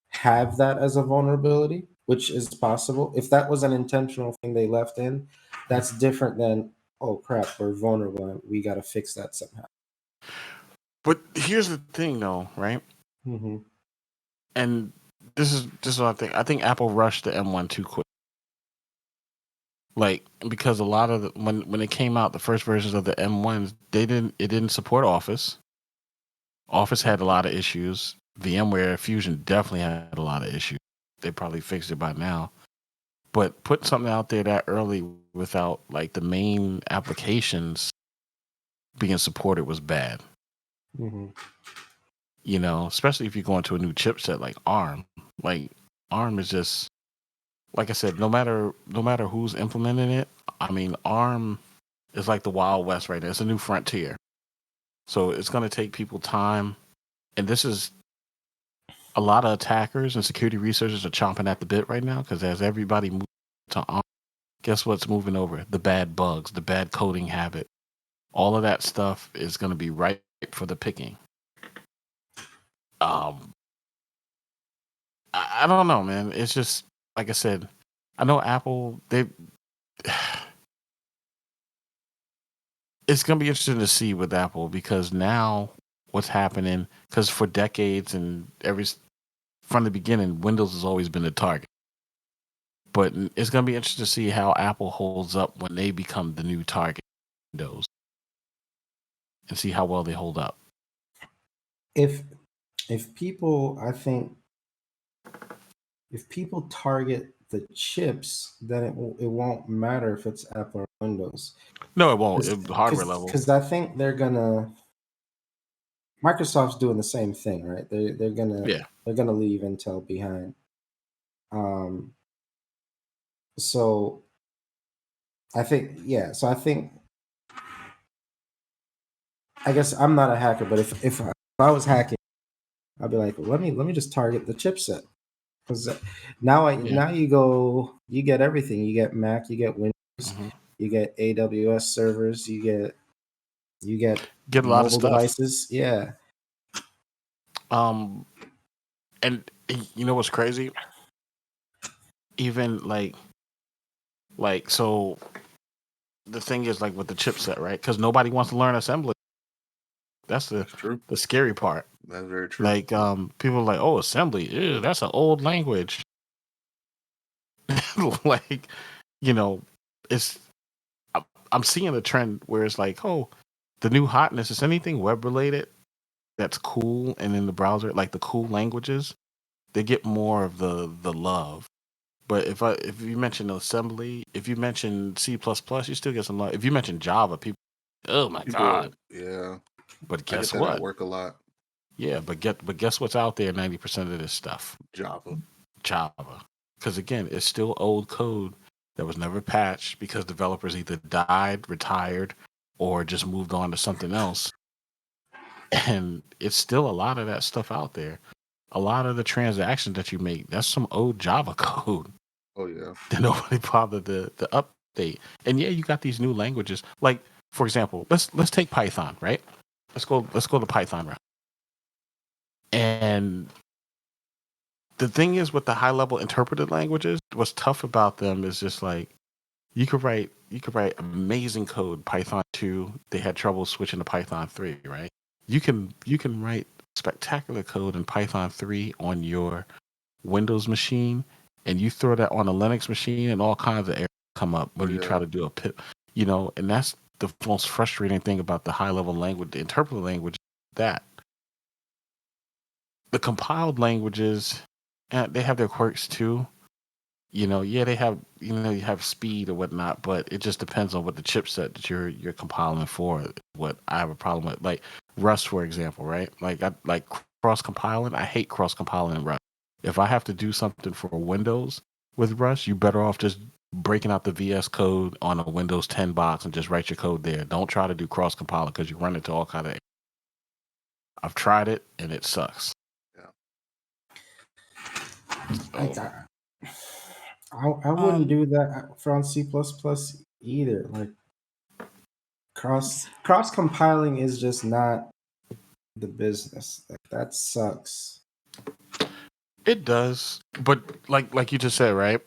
have that as a vulnerability, which is possible. If that was an intentional thing they left in, that's different than, oh crap, we're vulnerable and we got to fix that somehow. But here's the thing, though, right? And this is what I think. I think Apple rushed the M1 too quick. Like, because a lot of when it came out, the first versions of the M1s, it didn't support Office. Office had a lot of issues. VMware Fusion definitely had a lot of issues. They probably fixed it by now. But putting something out there that early without like the main applications being supported was bad. You know, especially if you go into a new chipset like ARM. Like ARM is just, like I said, no matter who's implementing it, I mean, ARM is like the Wild West right now. It's a new frontier. So it's going to take people time. And this is a lot of attackers and security researchers are chomping at the bit right now because as everybody moves to ARM, guess what's moving over? The bad bugs, the bad coding habit. All of that stuff is going to be ripe for the picking. I don't know, man. It's just, like I said, I know Apple, it's going to be interesting to see with Apple because now what's happening, because for decades and from the beginning, Windows has always been the target. But it's going to be interesting to see how Apple holds up when they become the new target Windows and see how well they hold up. If people, I think, if people target the chips, then it won't matter if it's Apple or Windows. No, it won't. Hardware level. Because I think Microsoft's doing the same thing, right? They're gonna leave Intel behind. So I think, I guess I'm not a hacker, but if I was hacking, I'd be like, let me just target the chipset. Because now you get everything. You get Mac, you get Windows, you get AWS servers, you get a lot of stuff. Devices. Yeah. And you know what's crazy? Even like Like, so the thing is, like, with the chipset, right? Because nobody wants to learn assembly. That's true. the scary part. That's very true. Like, people are like, oh, assembly, ew, that's an old language. Like, you know, I'm seeing a trend where it's like, oh, the new hotness is anything web related that's cool, and in the browser, like the cool languages, they get more of the love. But if you mention assembly, if you mention C++, you still get some love. If you mention Java, people, oh my god, yeah. But I guess get that what? at work a lot. Yeah, but guess what's out there? 90% of this stuff, Java. Because again, it's still old code that was never patched because developers either died, retired, or just moved on to something else. And it's still a lot of that stuff out there. A lot of the transactions that you make, that's some old Java code. Oh yeah. That nobody bothered to update. And yeah, you got these new languages. Like, for example, let's take Python, right? Let's go the Python route. And the thing is, with the high level interpreted languages, what's tough about them is just like you could write amazing code. Python 2, they had trouble switching to Python 3, right? You can write spectacular code in Python 3 on your Windows machine, and you throw that on a Linux machine, and all kinds of errors come up when you try to do a pip. And that's the most frustrating thing about the high level language, the interpreted language. That the compiled languages, they have their quirks too. They have, you have speed or whatnot, but it just depends on what the chipset that you're compiling for. What I have a problem with, like Rust, for example, right? Like I like cross compiling. I hate cross compiling in Rust. If I have to do something for Windows with Rust, you're better off just breaking out the VS Code on a Windows 10 box and just write your code there. Don't try to do cross compiling because you run into all kind of. I've tried it and it sucks. Yeah. I wouldn't do that for C++ either. Like cross compiling is just not the business. That sucks. It does, but like you just said, right?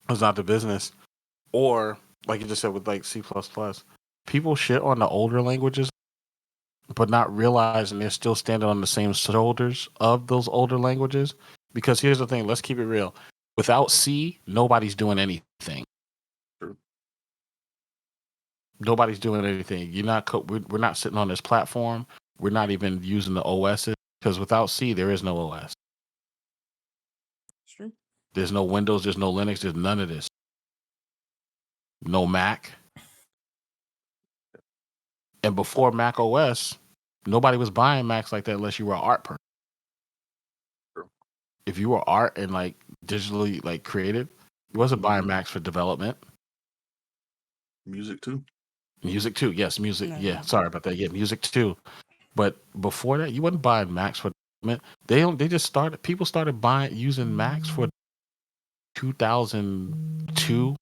It's not the business, or like you just said with like C++, people shit on the older languages, but not realizing they're still standing on the same shoulders of those older languages. Because here's the thing: let's keep it real. Without C, nobody's doing anything. Nobody's doing anything. We're not sitting on this platform. We're not even using the OSs because without C, there is no OS. True. There's no Windows. There's no Linux. There's none of this. No Mac. And before Mac OS, nobody was buying Macs like that unless you were an art person. If you were art and like digitally like creative, you wasn't buying Macs for development. Music too. Yes, music. Yeah, sorry about that. Yeah, music too. But before that, you wasn't buying Macs for development. They just started. People started using Macs for 2002.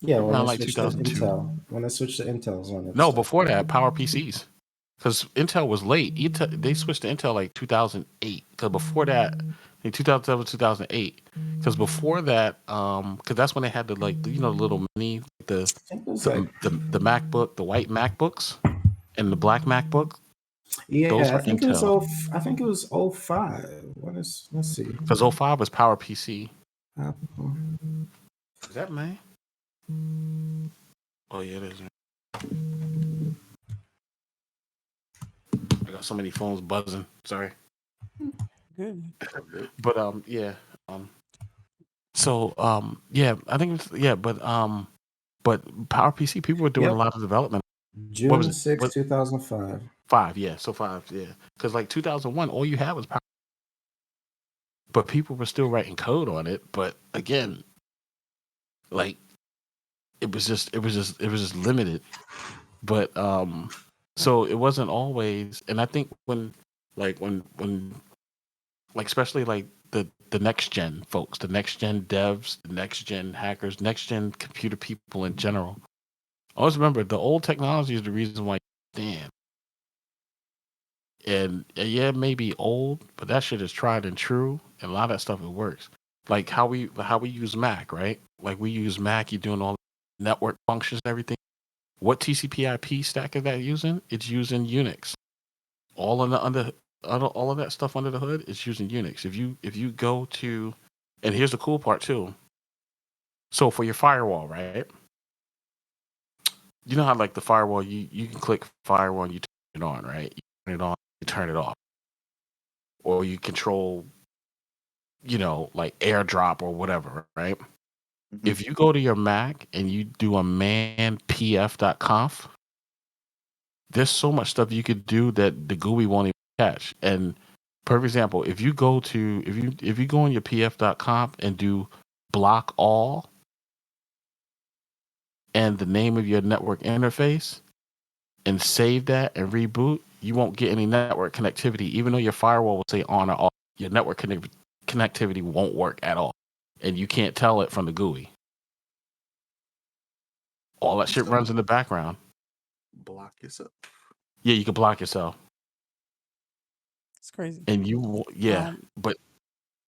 Yeah, when I like switched to 2002. Intel. When I switched to Intel's on it. No, before that, Power PCs. Because Intel was late. They switched to Intel like 2008. Because before that, in 2007, 2008. Because before that, because that's when they had the like the little mini the MacBook, the white MacBooks, and the black MacBook. Yeah, those were I think Intel. it was 05. Let's see. Because 05 was Power PC. Apple. Is that May? Oh yeah, it is. I got so many phones buzzing. Sorry. Good. But yeah. So yeah, I think but Power PC, people were doing a lot of development. June 6, 2005. 5, yeah. So 5, yeah. Because like 2001, all you had was Power. But people were still writing code on it. But again, like it was just limited. But so it wasn't always. And I think when especially like the next gen folks, the next gen devs, the next gen hackers, next gen computer people in general. Always remember the old technology is the reason why you stand. And yeah, it may be old, but that shit is tried and true. And a lot of that stuff, it works. like how we use Mac, right? Like we use Mac, you're doing all network functions and everything. What TCP/IP stack is that using? It's using Unix. All in the all of that stuff under the hood is using Unix. If you go to, and here's the cool part too. So for your firewall, right? You know how like the firewall, you can click firewall and you turn it on, right? You turn it on, you turn it off, or you control, like AirDrop or whatever, right? Mhm. If you go to your Mac and you do a manpf.conf, there's so much stuff you could do that the GUI won't even catch. And for example, if you go on your pf.conf and do block all and the name of your network interface and save that and reboot, you won't get any network connectivity, even though your firewall will say on or off. Your network connectivity won't work at all, and you can't tell it from the GUI. All that shit runs in the background. Block yourself. Yeah, you can block yourself. It's crazy. And but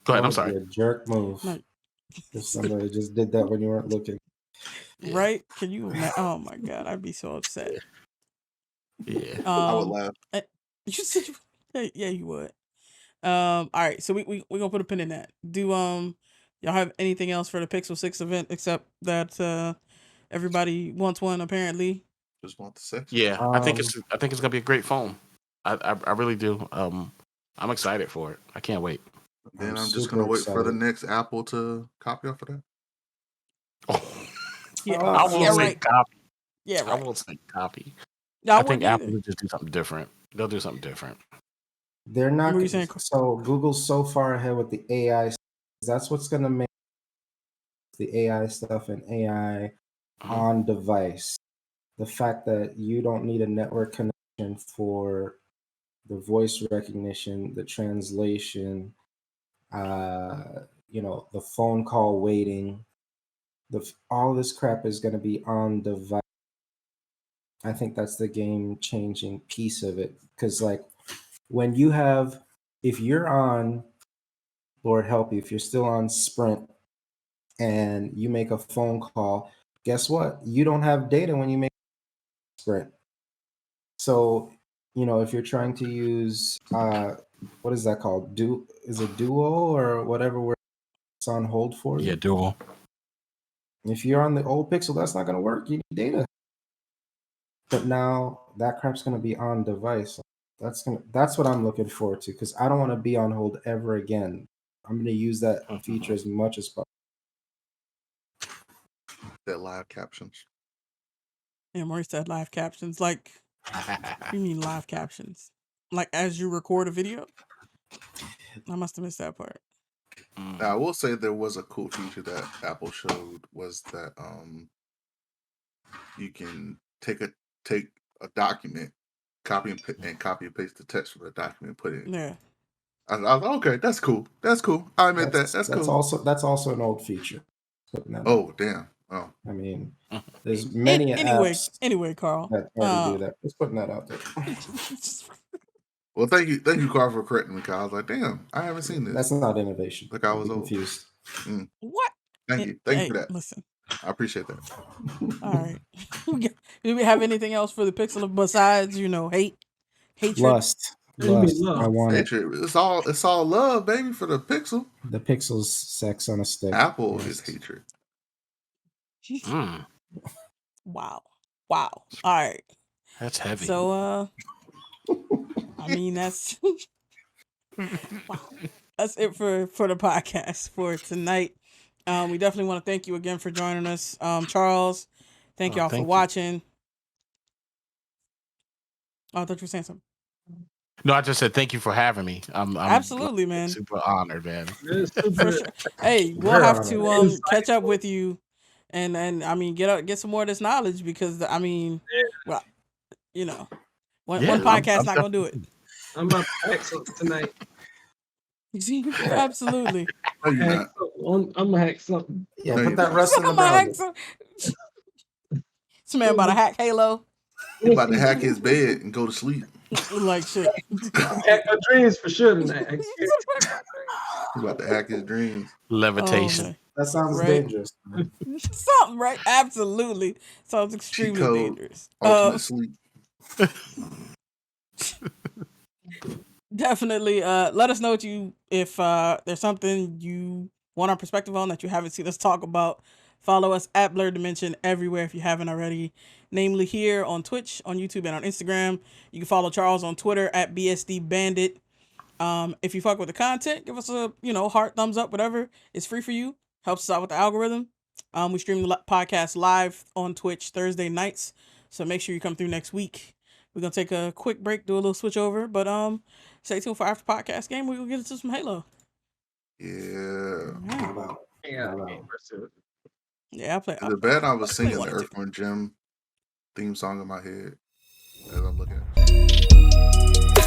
go ahead. I'm sorry. A jerk move. No. If somebody just did that when you weren't looking. Yeah. Right? Can you imagine? Oh my god, I'd be so upset. Yeah. I would laugh. You said yeah, you would. All right, so we gonna put a pin in that. Do y'all have anything else for the Pixel 6 event except that everybody wants one apparently? Just want the 6. Yeah, I think it's gonna be a great phone. I really do. I'm excited for it. I can't wait. Then I'm just gonna wait for the next Apple to copy off of that. Oh, yeah, I won't say right. copy. Yeah, right. I won't say copy. I think Apple will just do something different. They'll do something different. They're not. What are you saying? So Google's so far ahead with the AI. That's what's going to make the AI stuff and AI on device. The fact that you don't need a network connection for the voice recognition, the translation, the phone call waiting, all this crap is going to be on device. I think that's the game-changing piece of it, because like when you have, if you're on, Lord help you, if you're still on Sprint and you make a phone call, guess what? You don't have data when you make Sprint. So, if you're trying to use, what is that called? Is it Duo or whatever where it's on hold for you? Yeah, Duo. If you're on the old Pixel, that's not going to work. You need data. But now that crap's going to be on device. That's what I'm looking forward to, because I don't want to be on hold ever again. I'm going to use that feature as much as possible. That live captions. Yeah, Maurice said live captions. Like, what do you mean live captions? Like as you record a video? I must have missed that part. Now, I will say there was a cool feature that Apple showed, was that you can take a document, copy and paste the text from the document, put it in. Yeah. I was okay, that's cool. That's cool. I admit that's cool. That's also an old feature. Oh, damn. Oh. I mean, there's many apps. Anyway, Carl. That already do that. Just putting that out there. Well, thank you, Carl, for correcting me, because I was like, damn, I haven't seen this. That's not innovation. Like I was confused. What? Thank you for that. Listen, I appreciate that. all right. Do we have anything else for the Pixel besides hatred? Lust. I want hatred. It's all love, baby, for the Pixel. The Pixel's sex on a stick. Apple is hatred. Wow. All right. That's heavy. So I mean that's wow. That's it for the podcast for tonight. We definitely want to thank you again for joining us. Charles, thank y'all for watching. Oh, I thought you were saying something. No, I just said thank you for having me. I'm absolutely, man. Super honored, man. For sure. Hey, we'll have to catch up with you, and I mean get some more of this knowledge, because I mean, well, one podcast not gonna do it. I'm about to hack something tonight. Absolutely. I'm gonna hack something. Yeah, put that rest in the browser. This man about to hack Halo. He's about to hack his bed and go to sleep. Like shit. Hack my dreams for sure tonight. You about to hack his dreams. Levitation. That sounds Right. dangerous. Something, right? Absolutely. Sounds Cheat extremely code, dangerous. ultimate sleep. Definitely let us know if there's something you want our perspective on that you haven't seen us talk about. Follow us at Blerd Dimension everywhere if you haven't already, namely here on Twitch, on YouTube, and on Instagram. You can follow Charles on Twitter at BsdBandit. If you fuck with the content, give us a heart, thumbs up, whatever. It's free for you. Helps us out with the algorithm. We stream the podcast live on Twitch Thursday nights, so make sure you come through next week. We're gonna take a quick break, do a little switch over, but stay tuned for after podcast game. We're gonna get into some Halo. Yeah. Yeah, I play. The bad I was singing the Earthworm Jim theme song in my head as I'm looking at it.